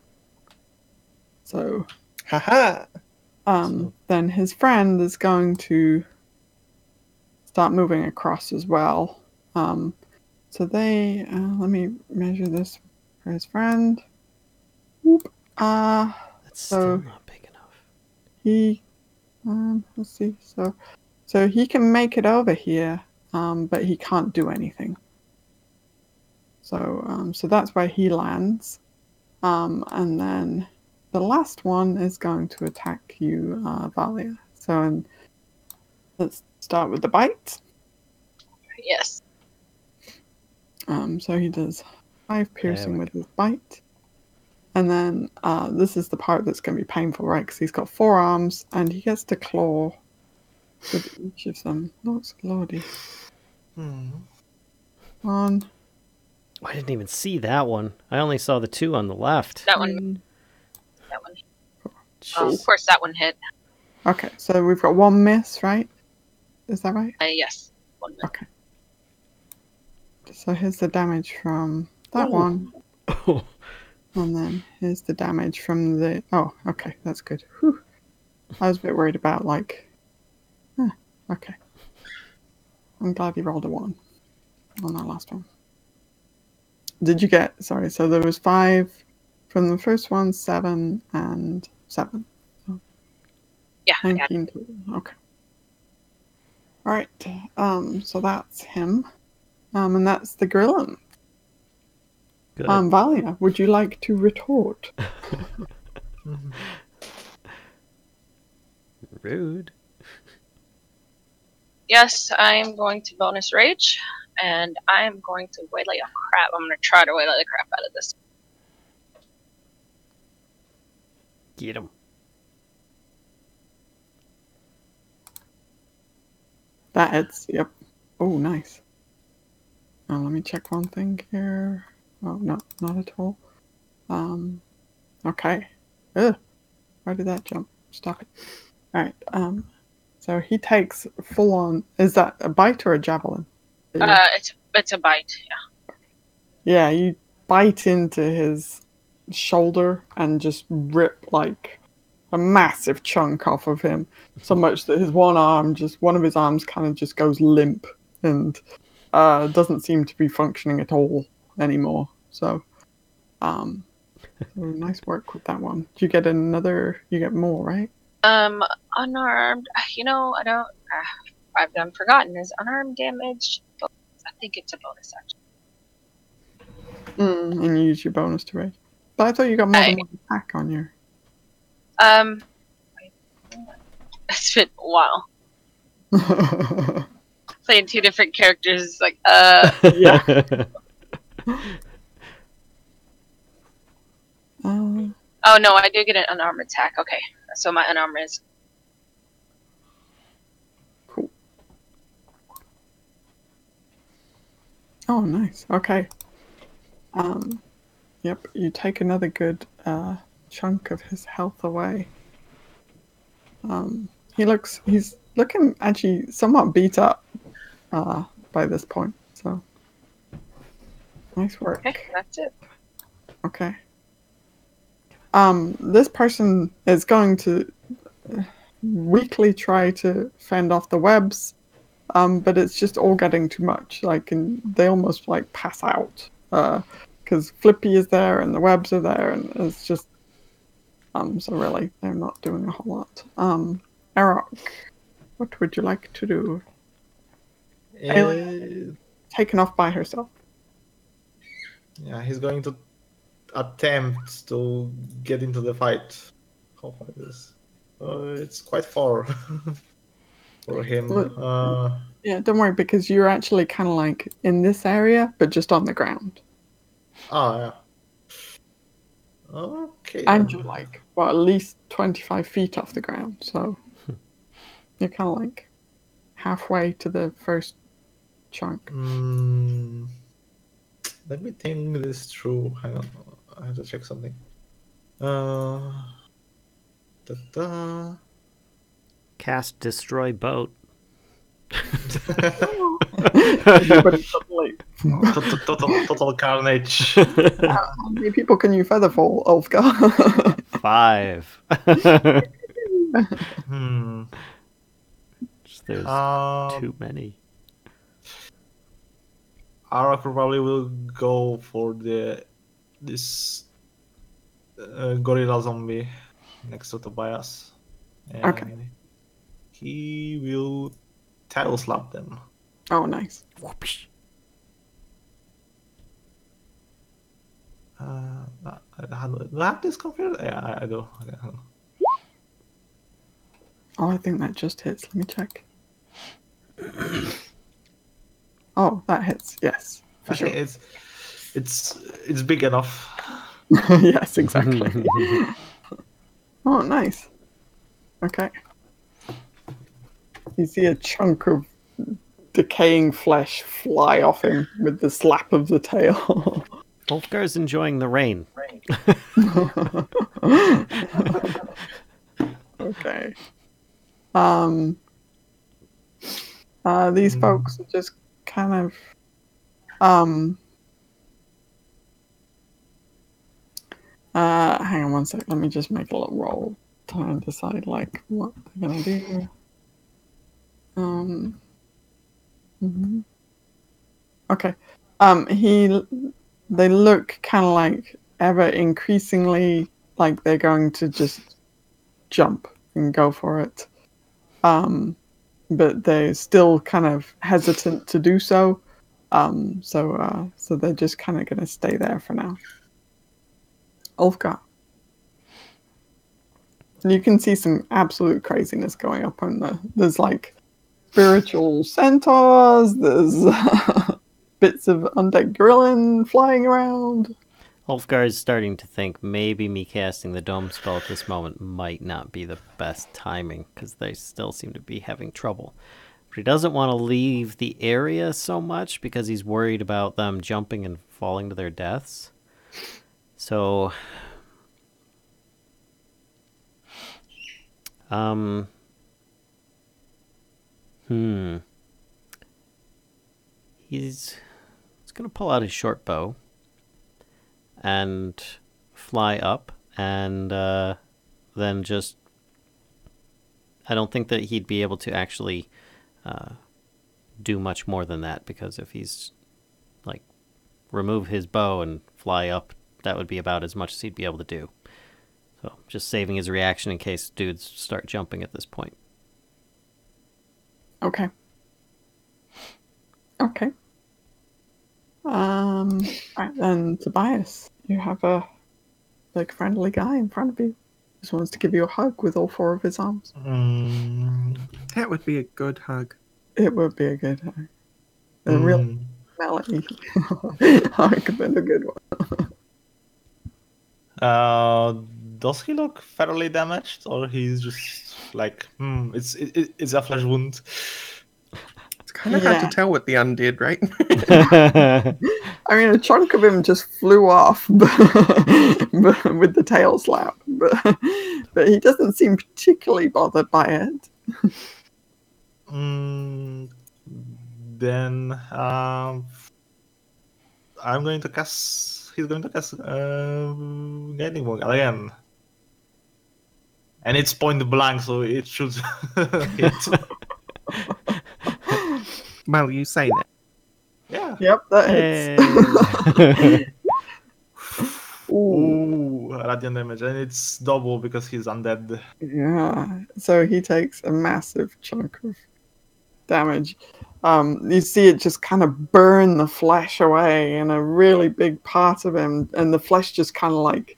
So Haha! then his friend is going to start moving across as well. So they let me measure this for his friend. Whoop. That's So still not big enough. he let's see. So he can make it over here, but he can't do anything. So that's where he lands. And then the last one is going to attack you, Valia. So let's start with the bite. Yes. So he does 5 piercing we with his bite. And then this is the part that's going to be painful, right? Because he's got 4 arms and he gets to claw with each of them. Lordy. One. I didn't even see that one. I only saw the 2 on the left. That one. That one. Jeez. Of course, that one hit. Okay, so we've got 1 miss, right? Is that right? Yes. 1 minute. Okay. So here's the damage from that one. Oh. And then here's the damage from the... Oh, okay, that's good. Whew. I was a bit worried about, like... okay. I'm glad you rolled a 1 on that last one. Did you get... Sorry, so there was 5 from the first one, 7, and 7. So Yeah. 19 total. Okay. Alright, so that's him. And that's the Grillen. Good. Valia, would you like to retort? Rude. Yes, I'm going to bonus rage, and I'm going to waylay a crap. I'm going to try to waylay the crap out of this. Get him. That hits, yep. Oh, nice. Let me check one thing here. Oh, no, not at all. Okay. Ugh. Why did that jump? Stop it. Alright, so he takes full on... Is that a bite or a javelin? It's a bite, yeah. Yeah, you bite into his shoulder and just rip, like, a massive chunk off of him. So much that his one of his arms kind of just goes limp and doesn't seem to be functioning at all anymore. So, nice work with that one. Do you get another? You get more, right? Unarmed. You know, I don't. I've done forgotten. Is unarmed damage? I think it's a bonus action. And you use your bonus to raise. But I thought you got more than one attack on your. It's been a while. Playing 2 different characters, like yeah. Oh no, I do get an unarmed attack. Okay, so my unarmed is cool. Oh, nice. Okay. Yep. You take another good chunk of his health away. He's looking actually somewhat beat up by this point. So nice work. okay. That's it. Okay. This person is going to weakly try to fend off the webs, but it's just all getting too much. Like, and they almost like pass out because Flippy is there and the webs are there, and it's just so really they're not doing a whole lot. Arokh, what would you like to do? Aelia taken off by herself. Yeah, he's going to attempt to get into the fight. How far is this? It's quite far for him. Look, yeah, don't worry, because you're actually kind of like in this area, but just on the ground. Yeah. Okay. And then. you're like, well, at least 25 feet off the ground, so you're kind of like halfway to the first chunk. Let me think this through. Hang on, I have to check something. Da-da. Cast Destroy Boat. Everybody suddenly, Total carnage. how many people can you feather fall, Ulfgar? 5. Hmm. There's Um, too many. Arokh probably will go for this gorilla zombie next to Tobias, and Okay. he will tail slap them. Oh, nice. Whoopsh. Do I have this configured? Yeah, I do. Okay, hang on. Oh, I think that just hits. Let me check. Oh, that hits. Yes, for I sure. think it's big enough. Yes, exactly. Oh, nice. Okay. You see a chunk of decaying flesh fly off him with the slap of the tail. Ulfgar's enjoying the rain. Okay. These folks are just kind of hang on one sec, let me just make a little roll, try and decide like what they're gonna do. Okay. They look kind of like ever increasingly like they're going to just jump and go for it. But they're still kind of hesitant to do so. So they're just kind of going to stay there for now. Ulfgar. And you can see some absolute craziness going up on there's like spiritual centaurs, there's bits of undead grilling flying around. Ulfgar is starting to think maybe me casting the dome spell at this moment might not be the best timing, because they still seem to be having trouble. But he doesn't want to leave the area so much because he's worried about them jumping and falling to their deaths. So, he's going to pull out his short bow and fly up, and then just... I don't think that he'd be able to actually do much more than that, because if he's, like, remove his bow and fly up, that would be about as much as he'd be able to do. So, just saving his reaction in case dudes start jumping at this point. Okay. Okay. Right then, Tobias, you have a big friendly guy in front of you. Just wants to give you a hug with all 4 of his arms. That would be a good hug. It would be a good hug. A real melody hug, but a good one. Does he look fairly damaged, or he's just like, it's a flesh wound? It's kind of hard to tell with the undead, right? I mean, a chunk of him just flew off but with the tail slap, but he doesn't seem particularly bothered by it. Then I'm going to cast. He's going to cast Guiding Bolt again, and it's point blank, so it should hit. Well, you say that. Yeah. Yep, that hits. Ooh, radiant damage, and it's double because he's undead. Yeah, so he takes a massive chunk of damage. You see it just kind of burn the flesh away in a really big part of him, and the flesh just kind of like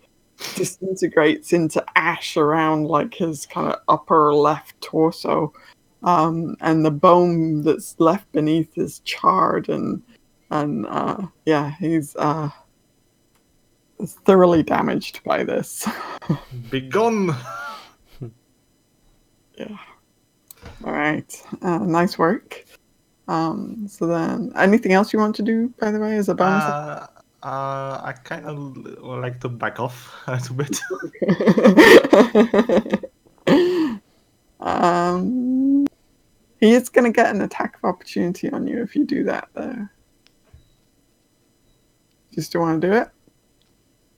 disintegrates into ash around like his kind of upper left torso, and the bone that's left beneath is charred, and yeah, he's thoroughly damaged by this. Be gone! Yeah. All right. Nice work. So then, anything else you want to do, by the way, as a bonus? I kind of like to back off a little bit. He is going to get an attack of opportunity on you if you do that, though. You still want to do it?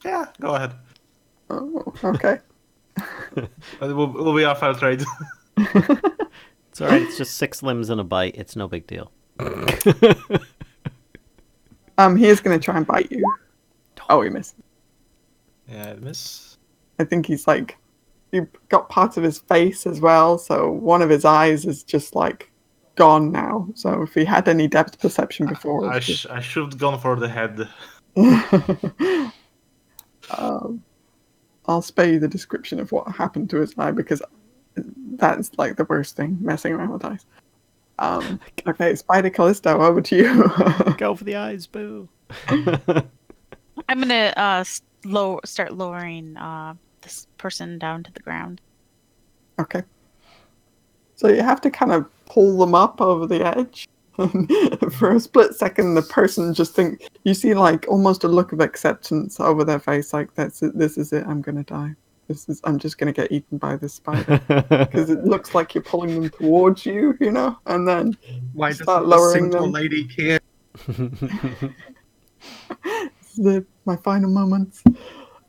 Yeah, go ahead. Oh, okay. It will be our fair trade. It's alright, it's just 6 limbs and a bite. It's no big deal. He is going to try and bite you. Oh, he missed. Yeah, I miss. I think he's like, you've got parts of his face as well, so one of his eyes is just like gone now. So if he had any depth perception before, I should have gone for the head. I'll spare you the description of what happened to his eye because that's like the worst thing, messing around with eyes. Okay, Spider Kellisto, over to you. Go for the eyes, boo. I'm gonna start lowering this person down to the ground. Okay. So you have to kind of pull them up over the edge. For a split second, the person just you see like almost a look of acceptance over their face, like this is it. I'm gonna die. I'm just gonna get eaten by this spider because it looks like you're pulling them towards you, you know. And then Why start doesn't the lowering Centaur them. lady care? My final moments.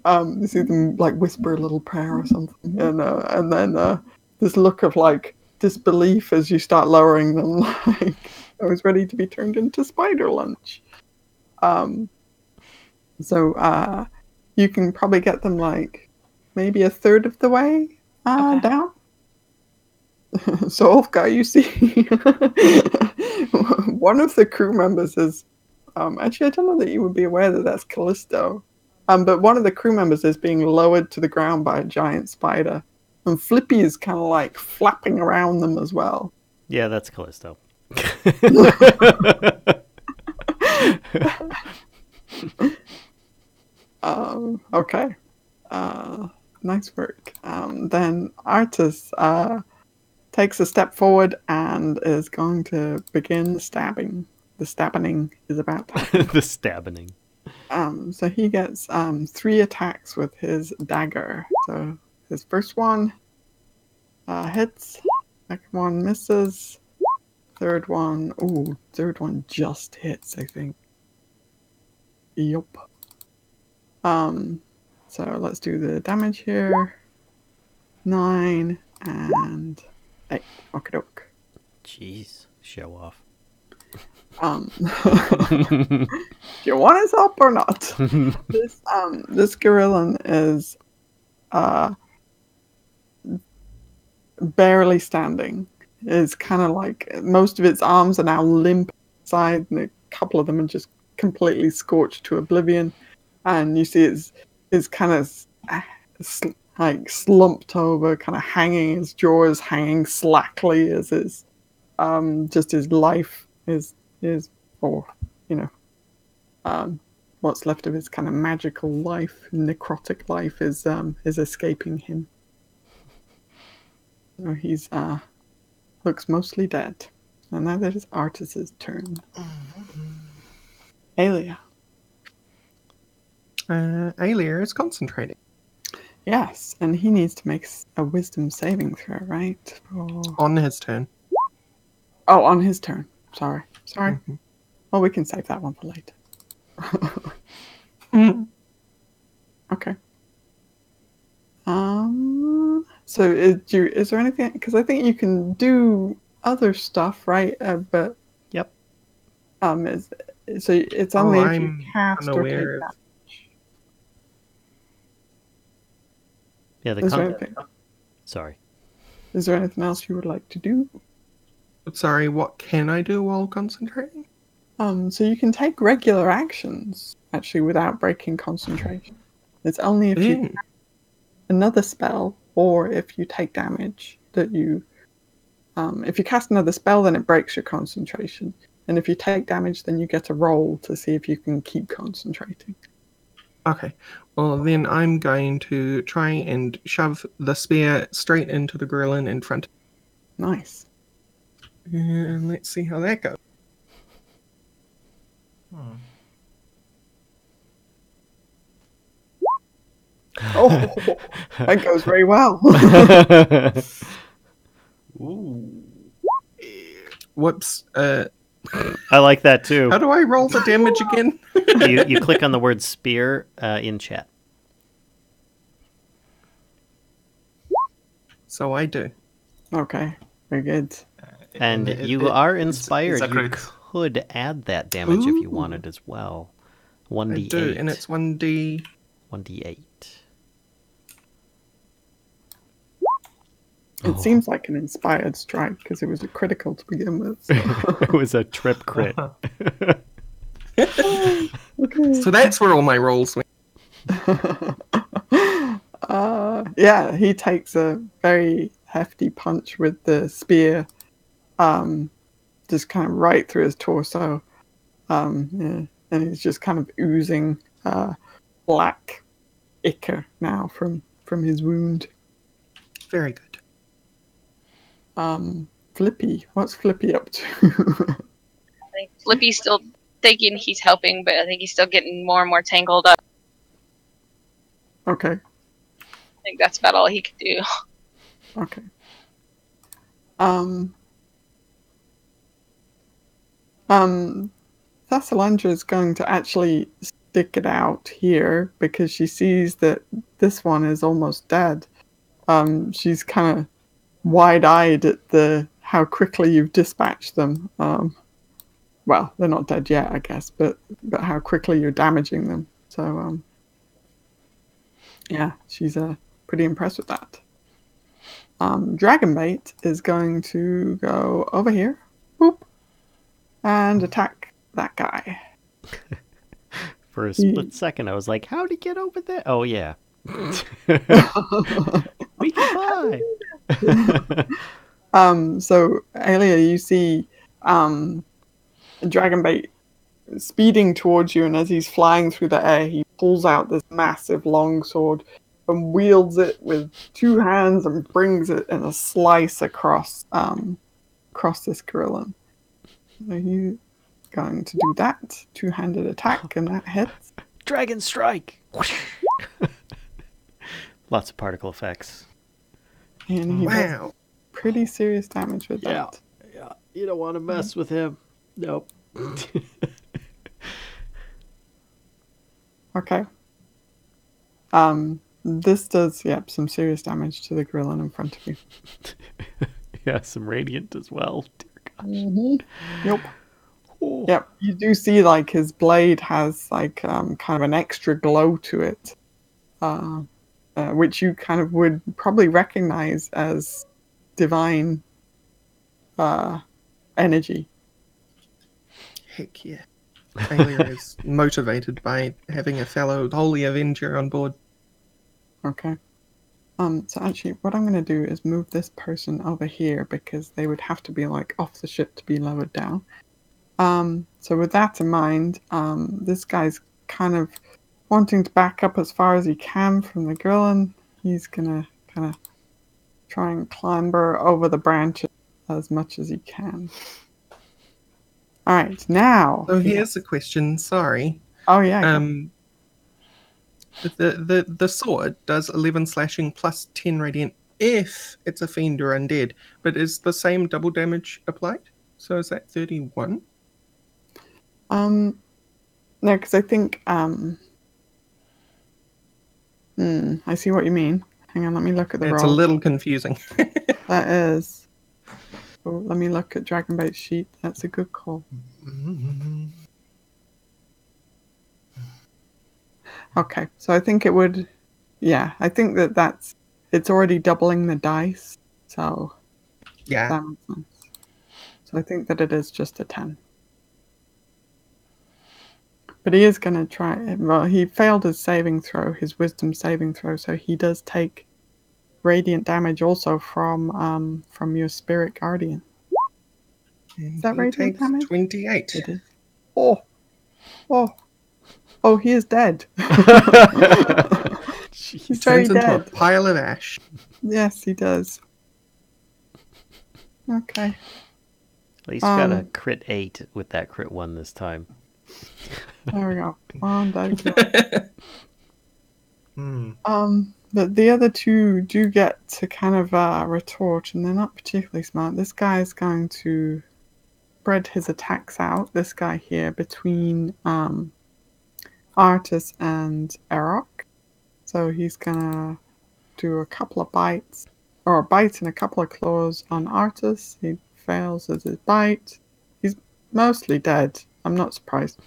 You see them like whisper a little prayer or something, and then this look of like disbelief as you start lowering them, like I was ready to be turned into spider lunch. So you can probably get them like maybe a third of the way down. So Ulfgar, you see one of the crew members is actually I don't know that you would be aware that that's Kellisto. But one of the crew members is being lowered to the ground by a giant spider. And Flippy is kind of like flapping around them as well. Yeah, that's Kellisto. Okay. Nice work. Then Artis takes a step forward and is going to begin stabbing. The stabbing is about to happen. The stabbing. So he gets 3 attacks with his dagger. So his first one hits, second one misses, third one just hits, I think. Yup. So let's do the damage here. 9 and 8. Okie doke. Jeez, show off. Do you want his help or not? This gorilla is barely standing. It's kind of like most of its arms are now limp inside, and a couple of them are just completely scorched to oblivion. And you see it's kind of like slumped over, kind of hanging. His jaw is hanging slackly as his just his life is or what's left of his kind of magical life, necrotic life is escaping him. So he's looks mostly dead. And now that is Artis's turn. Aelia. Aelia is concentrating. Yes, and he needs to make a wisdom saving throw, right? On his turn. Oh, on his turn. Sorry. Mm-hmm. Well, we can save that one for later. Okay. So is there anything? Because I think you can do other stuff, right? But Yep. so it's only if you I'm cast or take unaware of- that. Yeah, Is there anything Sorry. else you would like to do? Sorry, what can I do while concentrating? So you can take regular actions actually without breaking concentration. It's only if you Ooh. another spell or if you take damage that you. If you cast another spell, then it breaks your concentration, and if you take damage, then you get a roll to see if you can keep concentrating. Okay. Well, then I'm going to try and shove the spear straight into the gorilla in front. Nice. And let's see how that goes. Oh, that goes very well. Ooh. Whoops. I like that too. How do I roll the damage again? You click on the word spear in chat. So I do. Okay, very good. And you are inspired. It's a You crit. could add that damage if you Ooh. wanted as well. I 1d8. do, and it's 1d. 1d8. It seems like an inspired strike because it was a critical to begin with. So. It was a trip crit. Okay. So that's where all my rolls went. Yeah, he takes a very hefty punch with the spear, just kind of right through his torso. Yeah, and he's just kind of oozing black ichor now from his wound. Very good. Flippy, what's Flippy up to? I think Flippy's still thinking he's helping, but I think he's still getting more and more tangled up. Okay. I think that's about all he could do. Okay. Thessalandra is going to actually stick it out here because she sees that this one is almost dead. She's kind of wide-eyed at how quickly you've dispatched them. Well, they're not dead yet, I guess, but how quickly you're damaging them. So, yeah, she's pretty impressed with that. Dragonbait is going to go over here, boop, and attack that guy. For a split second, I was like, how'd he get over there? Oh, yeah. We can fly. So, Aelia, you see Dragonbait speeding towards you, and as he's flying through the air, he pulls out this massive longsword and wields it with two hands and brings it in a slice across this gorilla. So he's going to do that two-handed attack, and that hits. Dragon strike. Lots of particle effects. And he does Wow. pretty serious damage with Yeah. that. Yeah. You don't want to mess with him. Nope. Okay. This does, some serious damage to the gorilla in front of you. Yeah, some radiant as well. Dear gosh. Mm-hmm. Yep. Oh. Yep. You do see, like, his blade has, like, kind of an extra glow to it, which you kind of would probably recognize as divine energy. Heck yeah. Aelia is motivated by having a fellow Holy Avenger on board. Okay. So actually, what I'm going to do is move this person over here because they would have to be, like, off the ship to be lowered down. So with that in mind, this guy's kind of wanting to back up as far as he can from the girl, and he's gonna kind of try and clamber over the branches as much as he can. All right, now. So here's a question. Sorry. Oh yeah. The sword does 11 slashing plus 10 radiant if it's a fiend or undead, but is the same double damage applied? So is that 31? No, because I think I see what you mean. Hang on, let me look at the It's roll. a little confusing. That is. Oh, let me look at Dragonbait's sheet. That's a good call. Okay, so I think it would. Yeah, I think it's already doubling the dice. So Yeah. that makes sense. I think that it is just a 10. But he is going to try it. Well, he failed his saving throw, his wisdom saving throw, so he does take radiant damage also from your spirit guardian. And Is that he radiant takes damage? 28. It is. Oh, he is dead. He's very Turns into a dead. pile of ash. Yes, he does. Okay. At least got a crit 8 with that crit 1 this time. There we go. One die. Hmm. But the other two do get to kind of retort, and they're not particularly smart. This guy is going to spread his attacks out. This guy here between Artis and Arokh. So he's gonna do a couple of bites, or a bite and a couple of claws on Artis. He fails as his bite. He's mostly dead. I'm not surprised.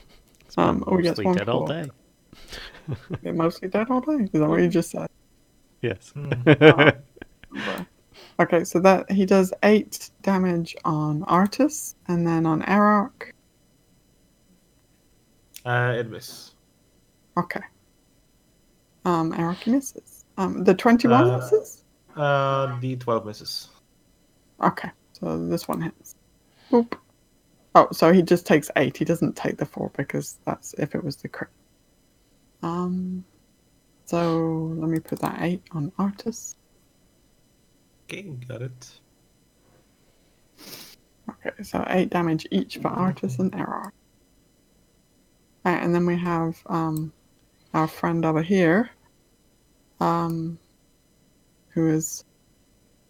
It's been He gets mostly one dead all claw. day. They're mostly dead all day. Is that what you just said? Yes. Okay, so that he does 8 damage on Artis, and then on Arokh. It misses. Okay. Arokh misses. The 21 misses? The 12 misses. Okay, so this one hits. Boop. Oh, so he just takes 8. He doesn't take the 4 because that's if it was the crit. So let me put that 8 on Artis. Okay, got it. Okay, so 8 damage each for Artis and Arokh. Right, and then we have our friend over here, who is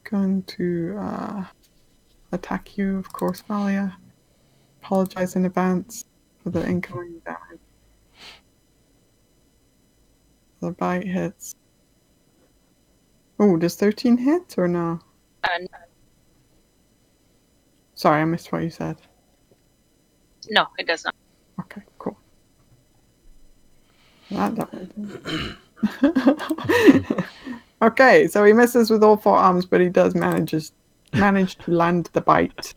going to attack you, of course, Valia. Apologize in advance for the incoming damage. The bite hits. Oh, does 13 hit or no? Sorry, I missed what you said. No, it does not. Okay, cool. That definitely. Okay, so he misses with all 4 arms, but he does manage to land the bite.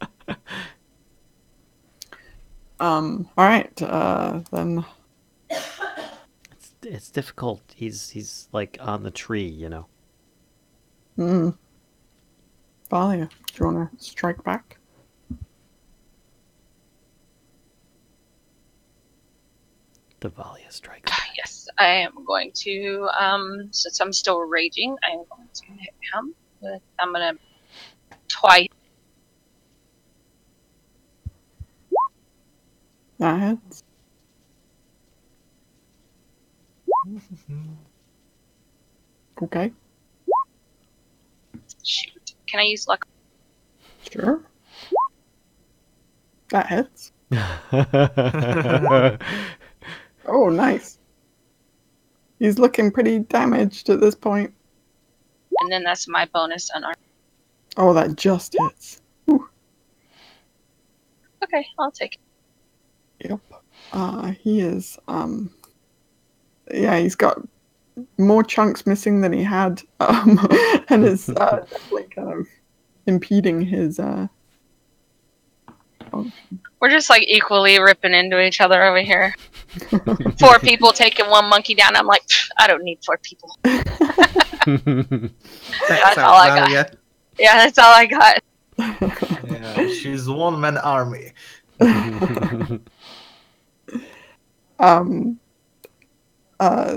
All right, then. It's difficult. He's like on the tree, you know. Valia, do you want to strike back? The Valia strikes. Yes, I am going to, since I'm still raging, I am going to hit him. I'm going to twice. That hits. Okay, Shoot. Can I use luck? sure. That hits. Oh, nice. He's looking pretty damaged at this point. And then that's my bonus on our. Oh, that just hits. Whew. Okay, I'll take it. Yep. He is, yeah, he's got more chunks missing than he had, and is definitely kind of impeding his function. We're just like equally ripping into each other over here. 4 people taking 1 monkey down. I'm like, I don't need 4 people. That's all I got. Valia. Yeah, that's all I got. Yeah, she's one-man army.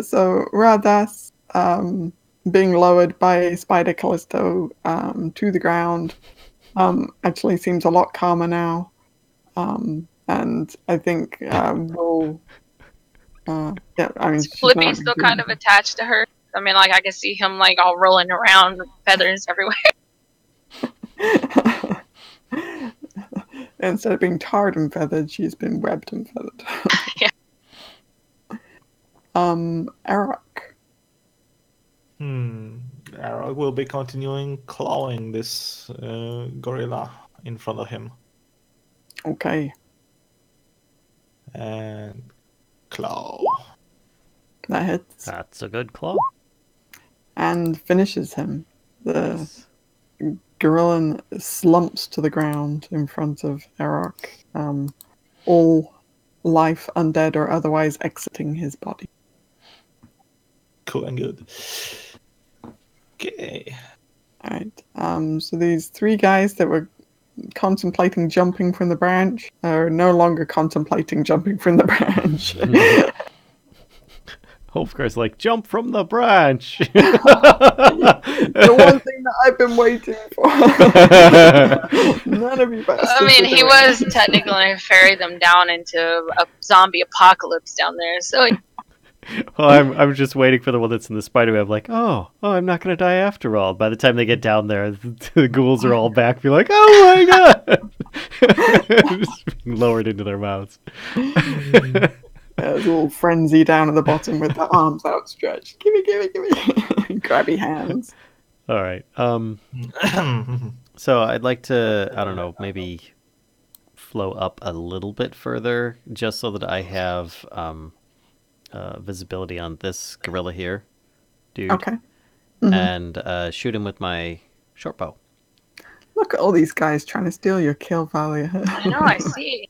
So Radas, being lowered by Spider Kellisto to the ground, actually seems a lot calmer now. And I think we'll. Yeah, I mean, she's not Flippy's still kind of attached to her. I mean, like I can see him like all rolling around, with feathers everywhere. Instead of being tarred and feathered, she's been webbed and feathered. Yeah. Arokh. Arokh will be continuing clawing this gorilla in front of him. Okay. And claw. That hits. That's a good claw. And finishes him. The Gorillan slumps to the ground in front of Arokh. All life, undead or otherwise, exiting his body. Cool and good. Okay. Alright, so these 3 guys that were contemplating jumping from the branch are no longer contemplating jumping from the branch. Ulfgar's like, jump from the branch! The one thing that I've been waiting for. None of you bastards. I mean, are he doing was it. technically going to ferry them down into a zombie apocalypse down there, so Well, I'm just waiting for the one that's in the spiderweb, like, oh, I'm not going to die after all. By the time they get down there, the ghouls are all back, be like, oh my god! Just being lowered into their mouths. There's a little frenzy down at the bottom with the arms outstretched. Gimme. Grabby hands. All right. So I'd like to, I don't know, maybe flow up a little bit further, just so that I have visibility on this gorilla here, dude. Okay. And shoot him with my short bow. Look at all these guys trying to steal your kill, Valia. I know, I see.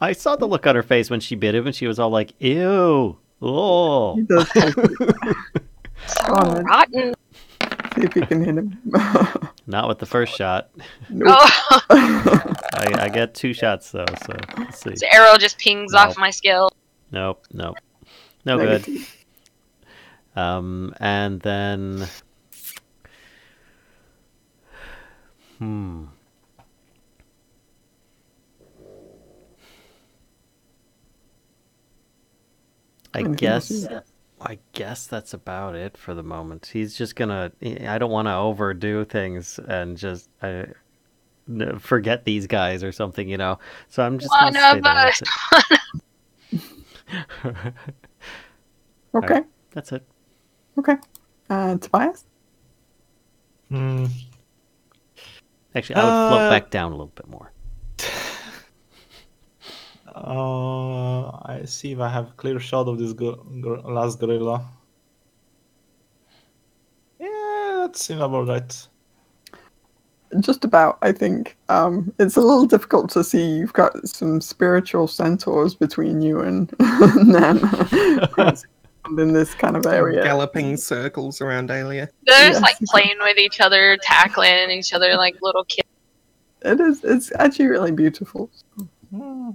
I saw the look on her face when she bit him, and she was all like, ew, oh. He does taste it. So on, then. rotten. See if you can hit him. Not with the first shot. Nope. Oh, I get 2 shots, though, so let's see. the arrow just pings off my skill. Nope. No good. Negative. And then... I guess that's about it for the moment. He's just gonna... I don't want to overdo things and just forget these guys or something, you know? So I'm just One gonna stay of there. us. Okay. Right, that's it. Okay. Tobias? Actually, I would float back down a little bit more. I see if I have a clear shot of this last gorilla. Yeah, that seems about right. Just about, I think. It's a little difficult to see. You've got some spiritual centaurs between you and them in this kind of area. Galloping circles around Aelia. They're Yes. just like playing with each other, tackling each other like little kids. It is. It's actually really beautiful. Yeah.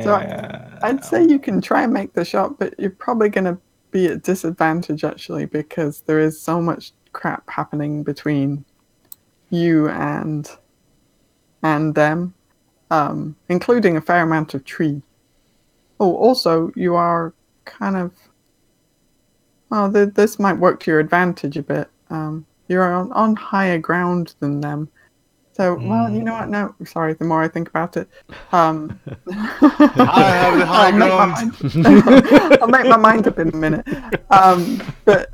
So I'd say you can try and make the shot, but you're probably going to be at disadvantage actually because there is so much crap happening between you and them, including a fair amount of tree. Oh, also you are kind of. Oh, this might work to your advantage a bit. You're on higher ground than them. So, well, you know what? No, sorry. The more I think about it, I have the high ground. I'll make my mind up in a minute. But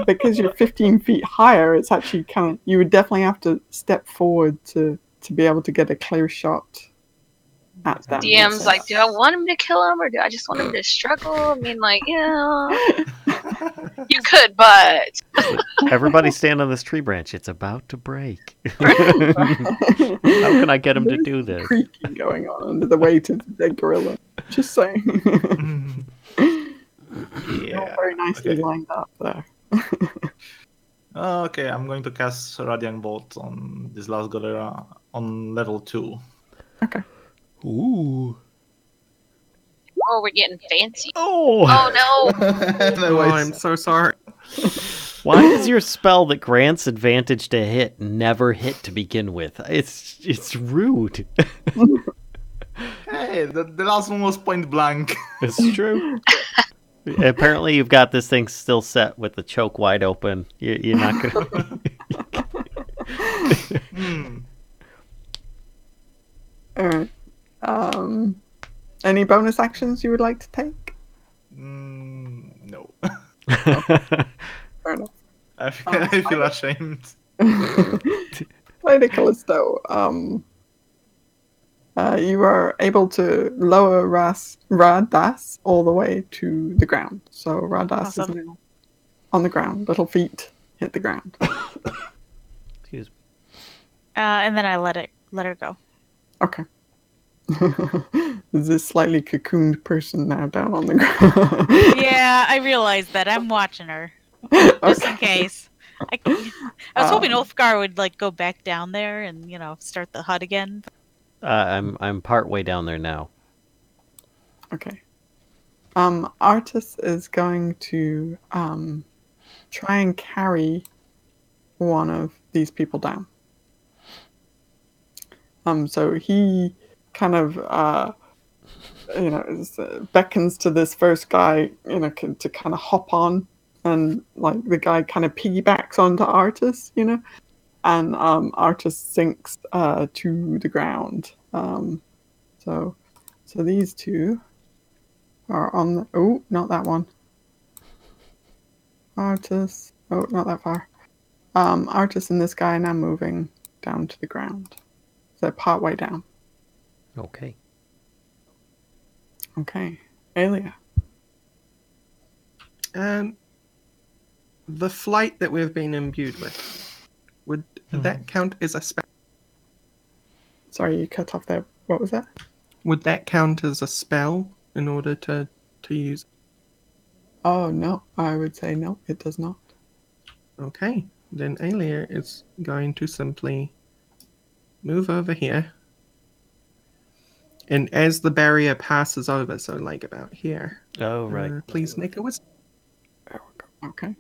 because you're 15 feet higher, it's actually kind of you would definitely have to step forward to be able to get a clear shot at them. DM's like, do I want him to kill him or do I just want him to struggle? I mean, like, you could, but Everybody stand on this tree branch. It's about to break. How can I get him to do this? Creaking going on under the weight of the dead gorilla. Just saying. You're all very nicely lined up there. Okay, I'm going to cast Radiant Bolt on this last gorilla on level 2. Okay. Ooh. oh, we're getting fancy. Oh. Oh no! Oh, I'm so sorry. Why does your spell that grants advantage to hit never hit to begin with? It's rude. Hey, the last one was point blank. It's true. Apparently, you've got this thing still set with the choke wide open. You're not gonna. All right. Any bonus actions you would like to take? No. Fair enough. I feel ashamed. Lady Kellisto, You are able to lower Radas all the way to the ground. So Radas is Awesome. now on the ground. Little feet hit the ground. Excuse me. And then I let her go. Okay. There's this slightly cocooned person now down on the ground. Yeah, I realized that. I'm watching her. Just in case. I was hoping Ulfgar would like go back down there and, start the hut again. I'm part way down there now. Okay. Artis is going to try and carry one of these people down. So he kind of beckons to this first guy, to kind of hop on, and like the guy kind of piggybacks onto Artis, and Artis sinks to the ground. So these two are on the... Oh, not that one. Artis. Oh, not that far. Artis and this guy are now moving down to the ground. So part way down. Okay. Okay. Aelia. The flight that we've been imbued with, would that count as a spell? Sorry, you cut off there. What was that? Would that count as a spell in order to use? Oh, no. I would say no, it does not. Okay. Then Aelia is going to simply move over here. And as the barrier passes over, so like about here, Oh, right. please make a wisdom. There we go. Okay.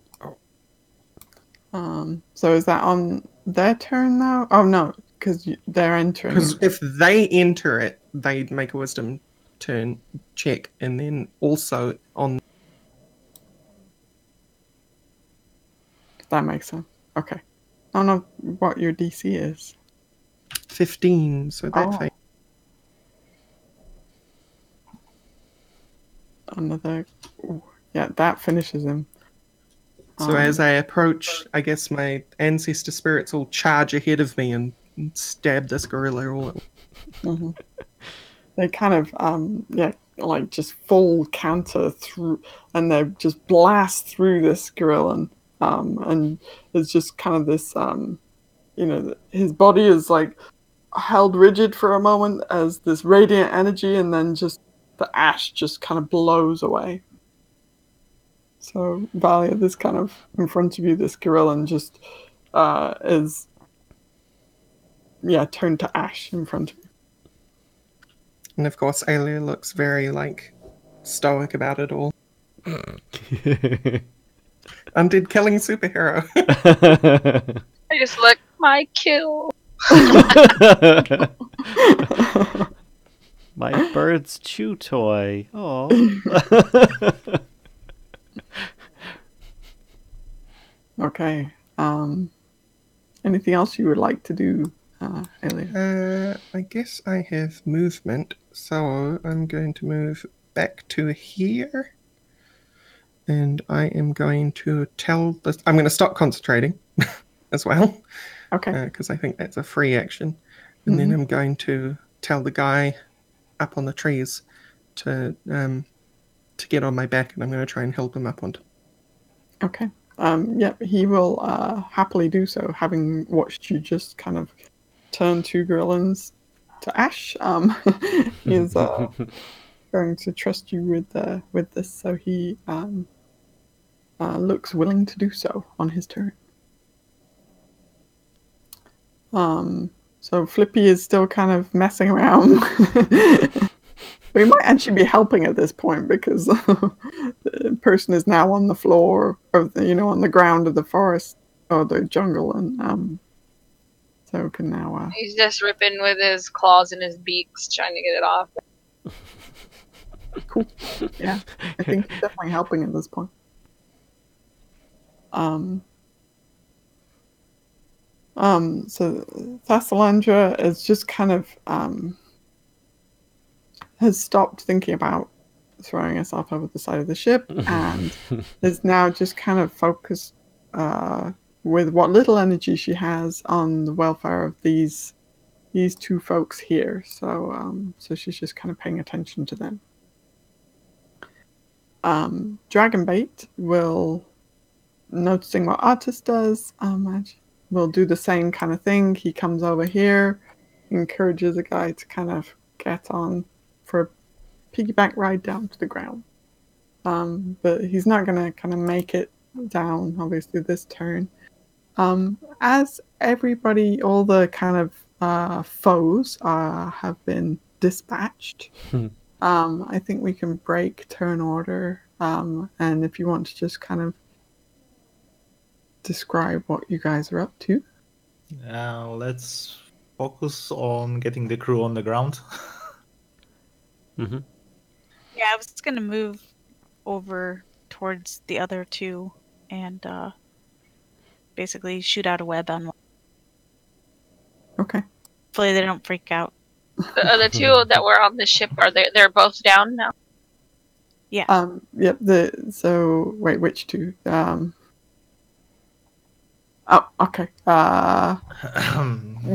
So is that on their turn now? Oh, no, because they're entering. Because if they enter it, they'd make a wisdom turn check, and then also on... That makes sense. Okay. I don't know what your DC is. 15, so that fails. Another... Ooh, yeah, that finishes him. So as I approach, I guess my ancestor spirits will charge ahead of me and stab this gorilla all at once. They kind of, like just full counter through, and they just blast through this gorilla. And it's just kind of this, his body is like held rigid for a moment as this radiant energy, and then just the ash just kind of blows away. So Valia, this kind of in front of you, this gorilla just is, turned to ash in front of you. And of course, Aelia looks very, stoic about it all. Undead killing superhero. I just look, my kill. My bird's chew toy. Oh. Okay. Anything else you would like to do, Aelia? I guess I have movement, so I'm going to move back to here. And I am going to I'm going to stop concentrating as well. Okay. Because I think that's a free action. And then I'm going to tell the guy up on the trees to get on my back, and I'm going to try and help him up onto. Okay. He will happily do so, having watched you just kind of turn two gorillas to ash. He is going to trust you with this, so he looks willing to do so on his turn. So Flippy is still kind of messing around. We might actually be helping at this point because the person is now on the floor of on the ground of the forest or the jungle, and so can now. He's just ripping with his claws and his beaks, trying to get it off. Cool. Yeah, I think he's definitely helping at this point. So Thessalandra is just kind of has stopped thinking about throwing herself over the side of the ship and is now just kind of focused with what little energy she has on the welfare of these these two folks here. So she's just kind of paying attention to them. Dragonbait will, noticing what Artist does, will do the same kind of thing. He comes over here, encourages the guy to kind of get on for a piggyback ride down to the ground. But he's not going to kind of make it down, obviously, this turn. As everybody, all the kind of foes have been dispatched, I think we can break turn order. And if you want to just kind of describe what you guys are up to. Now let's focus on getting the crew on the ground. Mm-hmm. Yeah, I was going to move over towards the other two and basically shoot out a web on one. Okay. Hopefully they don't freak out. The other two that were on the ship, they're both down now? Yeah. Yep. So wait, which two? Oh, okay.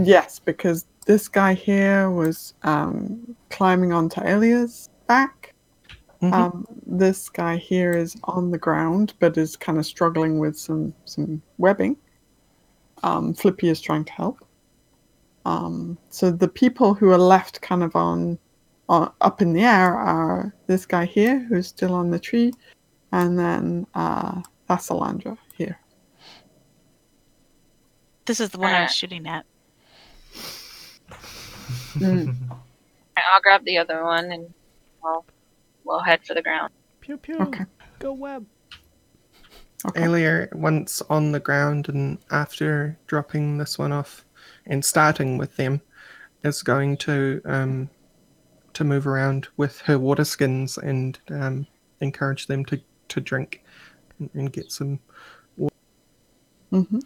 Yes, because this guy here was climbing onto Aelia's back. This guy here is on the ground, but is kind of struggling with some webbing. Flippy is trying to help. So the people who are left kind of on up in the air are this guy here, who's still on the tree, and then Salandra here. This is the one I was shooting at. I'll grab the other one and we'll head for the ground. Pew pew. Okay. Go web. Okay. Aelia, once on the ground and after dropping this one off and starting with them, is going to move around with her water skins and encourage them to drink and get some water. Mm-hmm.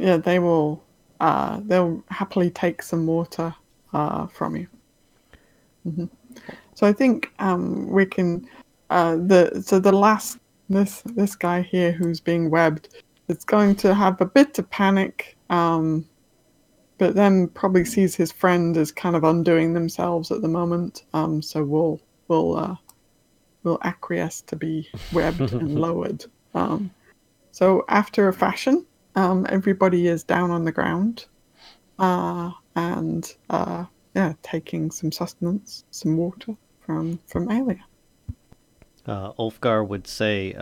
Yeah, they will. They'll happily take some water from you. Mm-hmm. So I think we can. The last this guy here who's being webbed is going to have a bit of panic, but then probably sees his friend is kind of undoing themselves at the moment. So we'll acquiesce to be webbed and lowered. So after a fashion. Everybody is down on the ground, and taking some sustenance, some water from Aelia. Ulfgar would say,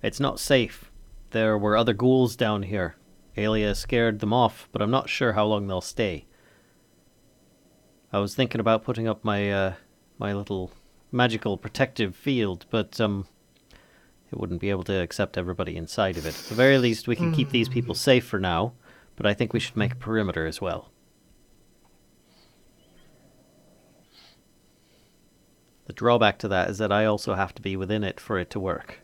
"It's not safe. There were other ghouls down here. Aelia scared them off, but I'm not sure how long they'll stay. I was thinking about putting up my my little magical protective field, but it wouldn't be able to accept everybody inside of it. At the very least, we can keep these people safe for now, but I think we should make a perimeter as well." The drawback to that is that I also have to be within it for it to work.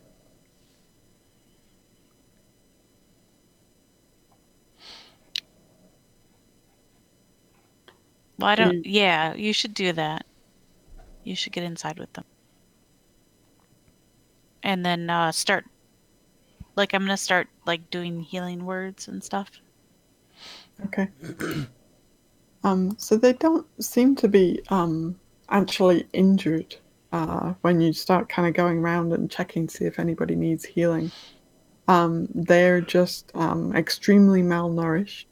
Well, yeah, you should do that. You should get inside with them. And then start, I'm going to start, doing healing words and stuff. Okay. So they don't seem to be actually injured when you start kind of going around and checking to see if anybody needs healing. They're just extremely malnourished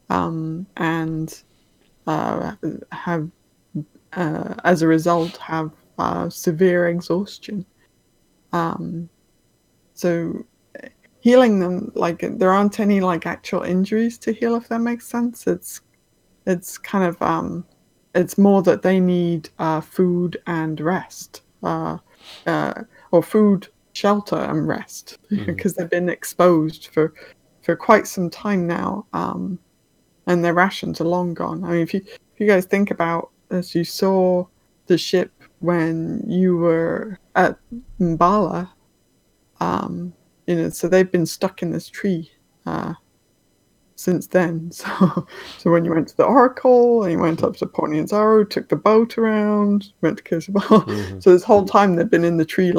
and have, as a result, have severe exhaustion. So healing them, there aren't any actual injuries to heal, if that makes sense. It's kind of it's more that they need food and rest, or food, shelter, and rest, because they've been exposed for quite some time now, and their rations are long gone. I mean, if you guys think about, as you saw the ship when you were at Mbala, so they've been stuck in this tree since then. So when you went to the Oracle, and you went up to Ponianzaro, took the boat around, went to Kashcah. So this whole time they've been in the tree,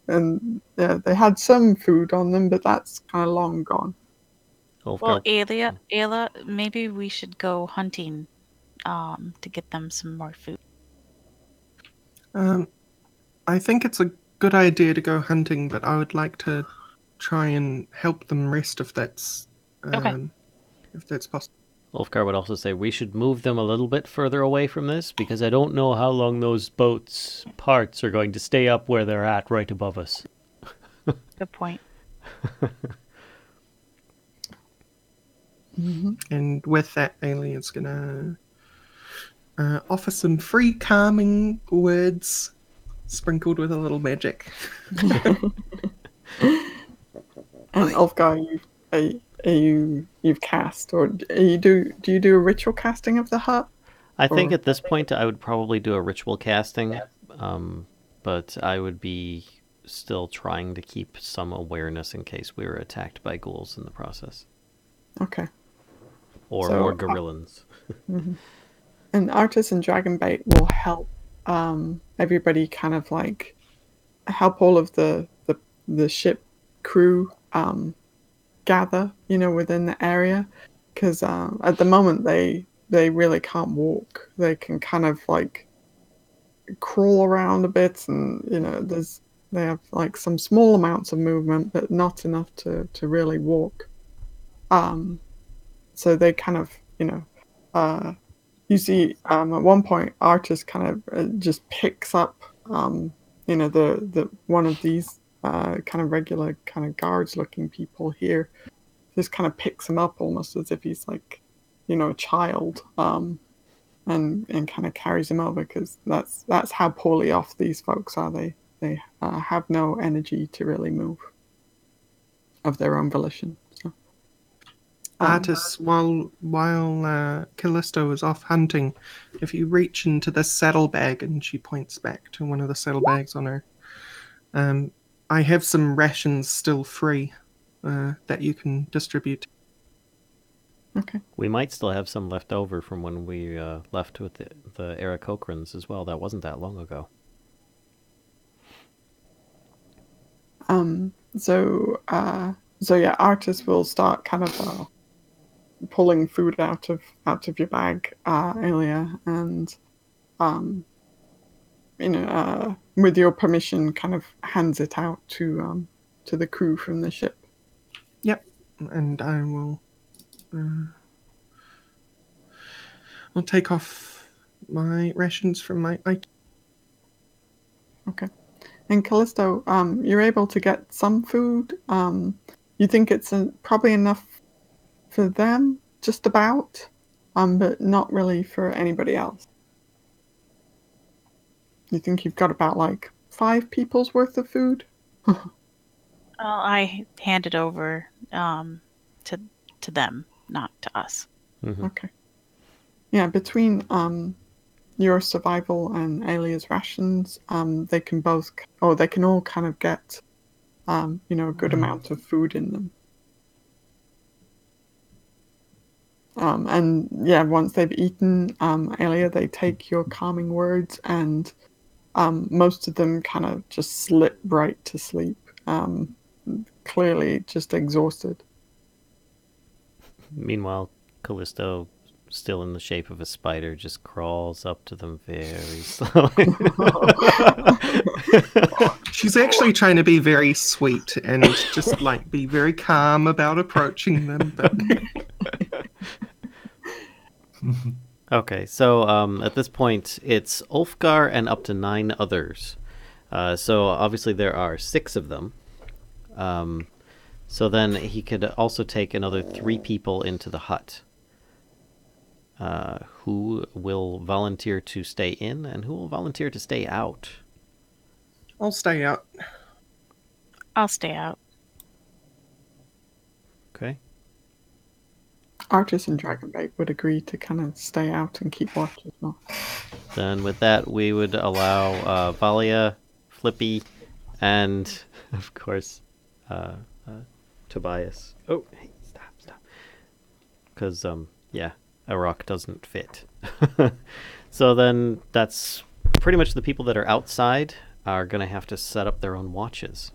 and they had some food on them, but that's kind of long gone. Ulfgar. Well, Aelia, maybe we should go hunting to get them some more food. I think it's a good idea to go hunting, but I would like to try and help them rest if that's Okay. if that's possible. Ulfgar would also say we should move them a little bit further away from this because I don't know how long those boats' parts are going to stay up where they're at right above us. Good point. And with that, Alien's gonna offer some free calming words sprinkled with a little magic. And Ulfgar, you've cast, or do you do a ritual casting of the hut? I think at this point I would probably do a ritual casting, but I would be still trying to keep some awareness in case we were attacked by ghouls in the process. Okay. Or So, more gorillans. And Artis and Dragonbait will help everybody kind of like help all of the ship crew gather, within the area, because at the moment they really can't walk. They can kind of like crawl around a bit, and they have like some small amounts of movement, but not enough to really walk. So they kind of you see at one point Artis kind of just picks up the one of these kind of regular kind of guards looking people here, just kind of picks him up almost as if he's like a child, and kind of carries him over, because that's how poorly off these folks are. They have no energy to really move of their own volition. So, Artis, while Kellisto is off hunting, if you reach into the saddlebag, and she points back to one of the saddlebags on her, I have some rations still free that you can distribute. okay. We might still have some left over from when we left with the Arokh as well. That wasn't that long ago. So yeah, Artis will start kind of pulling food out of your bag, Aelia, and with your permission, kind of hands it out to the crew from the ship. Yep, and I will. I'll take off my rations from my item. Okay. And Kellisto, you're able to get some food. You think it's probably enough for them, just about, but not really for anybody else. You think you've got about like 5 people's worth of food? I hand it over to them, not to us. Mm-hmm. Okay. Yeah, between your survival and Aelia's rations, they can all kind of get, a good amount of food in them. And yeah, once they've eaten, Aelia, they take your calming words, and most of them kind of just slip right to sleep, clearly just exhausted. Meanwhile, Kellisto, still in the shape of a spider, just crawls up to them very slowly. She's actually trying to be very sweet and just like be very calm about approaching them, but Okay, so at this point, it's Ulfgar and up to 9 others. So obviously there are 6 of them. So then he could also take another 3 people into the hut. Who will volunteer to stay in, and who will volunteer to stay out? I'll stay out. I'll stay out. Okay. Artis and Dragonbait would agree to kind of stay out and keep watch as well. Then with that, we would allow Valia, Flippy, and of course Tobias. Oh, hey, stop. Because yeah, Arokh doesn't fit. So then that's pretty much the people that are outside are going to have to set up their own watches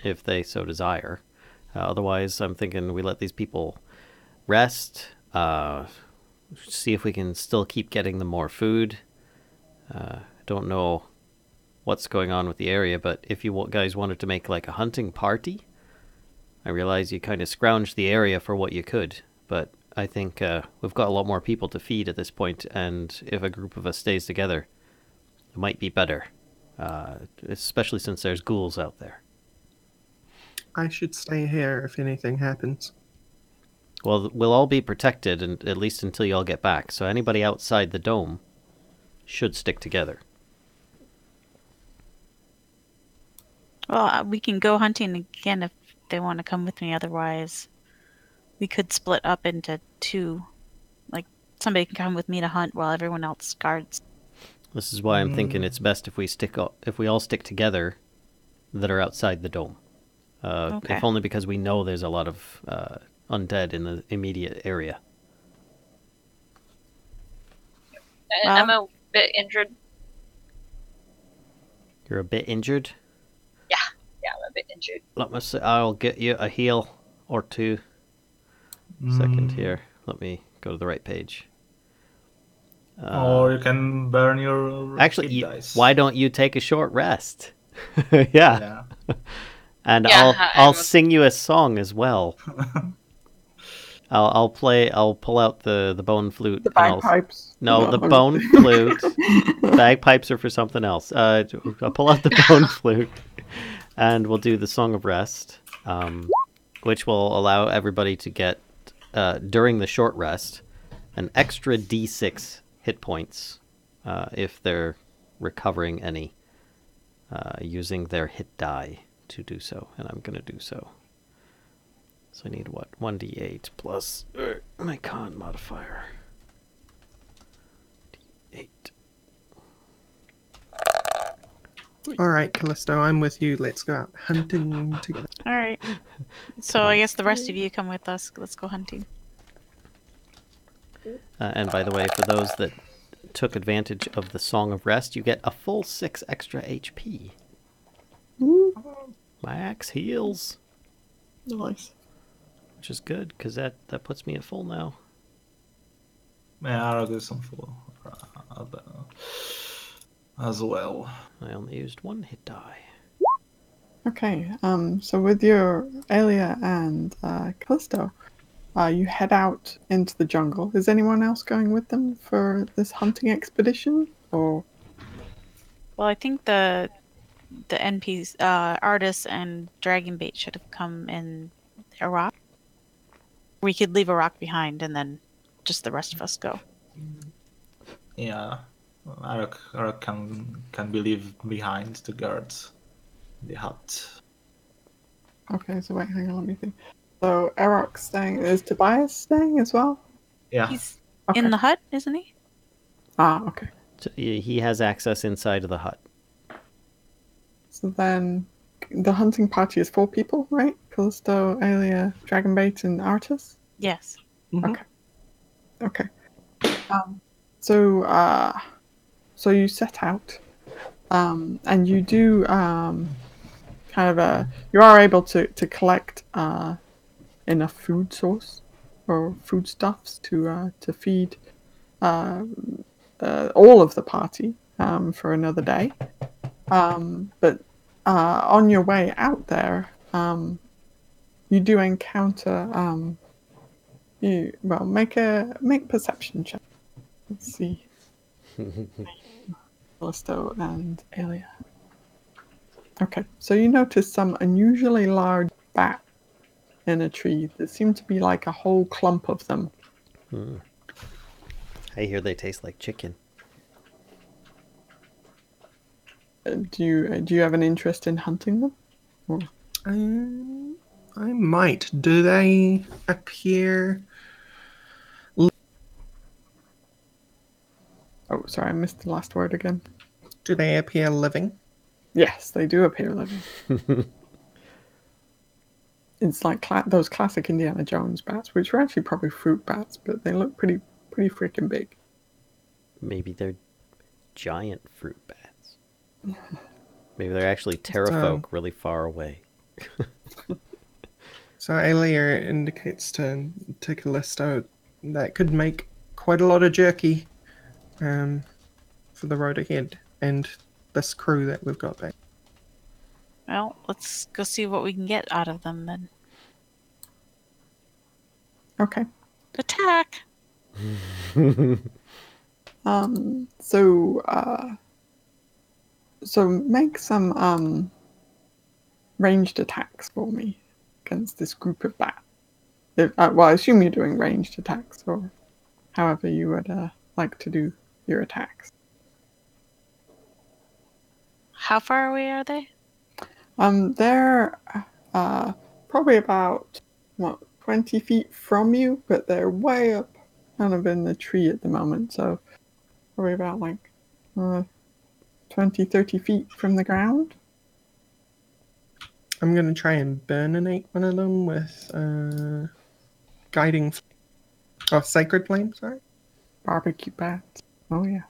if they so desire. Otherwise, I'm thinking we let these people rest, see if we can still keep getting them more food. Don't know what's going on with the area, but if you guys wanted to make like a hunting party, I realize you kind of scrounged the area for what you could, but I think we've got a lot more people to feed at this point, and if a group of us stays together, it might be better, especially since there's ghouls out there. I should stay here if anything happens. Well, we'll all be protected, and at least until you all get back, so anybody outside the dome should stick together. Well, we can go hunting again if they want to come with me. Otherwise, we could split up into two. Like, somebody can come with me to hunt while everyone else guards. This is why I'm thinking it's best if we all stick together that are outside the dome. Okay. If only because we know there's a lot of undead in the immediate area. I'm a bit injured. You're a bit injured? Yeah, I'm a bit injured. Let me see. I'll get you a heal or two. Second here. Let me go to the right page. Or you can burn your Actually, hit dice. why don't you take a short rest? Yeah. And Yeah, I'll sing you a song as well. I'll pull out the bone flute. The bagpipes. No, the bone flute. Bagpipes are for something else. I'll pull out the bone flute, and we'll do the Song of Rest, which will allow everybody to get, during the short rest, an extra d6 hit points if they're recovering any, using their hit die to do so, and I'm going to do so. So I need what? 1d8 plus my con modifier. D8. All right, Kellisto, I'm with you. Let's go out hunting together. All right. So I guess the rest of you come with us. Let's go hunting. And by the way, for those that took advantage of the Song of Rest, you get a full 6 extra HP. Max heals. Nice. Which is good, because that puts me at full now. Yeah, Arokh is on full as well. I only used 1 hit die. Okay, so with your Aelia and Kellisto, you head out into the jungle. Is anyone else going with them for this hunting expedition? Or Well, I think the NPs, artists and Dragonbait should have come in Arokh. We could leave Arokh behind and then just the rest of us go. Yeah, Arokh can be left behind to guard the hut. okay, so wait, hang on, let me think. So Arokh's staying. Is Tobias staying as well? Yeah, He's Okay. in the hut, isn't he? Ah, okay. So he has access inside of the hut. So then the hunting party is 4 people, right? Kellisto, Aelia, Dragonbait, and Artis? Yes. Okay. So you set out, and you do you are able to collect enough food source or foodstuffs to feed all of the party for another day. But on your way out there, you do encounter make perception check. Let's see. Kellisto and Aelia. Okay, so you notice some unusually large bats in a tree. There seem to be like a whole clump of them. I hear they taste like chicken. Do you have an interest in hunting them? Or... I might. Do they appear? Oh, sorry, I missed the last word again. Do they appear living? Yes, they do appear living. It's like those classic Indiana Jones bats, which are actually probably fruit bats, but they look pretty freaking big. Maybe they're giant fruit bats. Maybe they're actually terrafolk really far away. So Aelia indicates to Kellisto that could make quite a lot of jerky for the road ahead and this crew that we've got back. Well, let's go see what we can get out of them then. Okay. Attack! So make some ranged attacks for me against this group of bats. Well, I assume you're doing ranged attacks, or however you would like to do your attacks. How far away are they? They're probably about 20 feet from you, but they're way up, kind of in the tree at the moment. So probably about 20, 30 feet from the ground. I'm going to try and burninate one of them with guiding... Oh, Sacred Flame, sorry. Barbecue bats. Oh, yeah.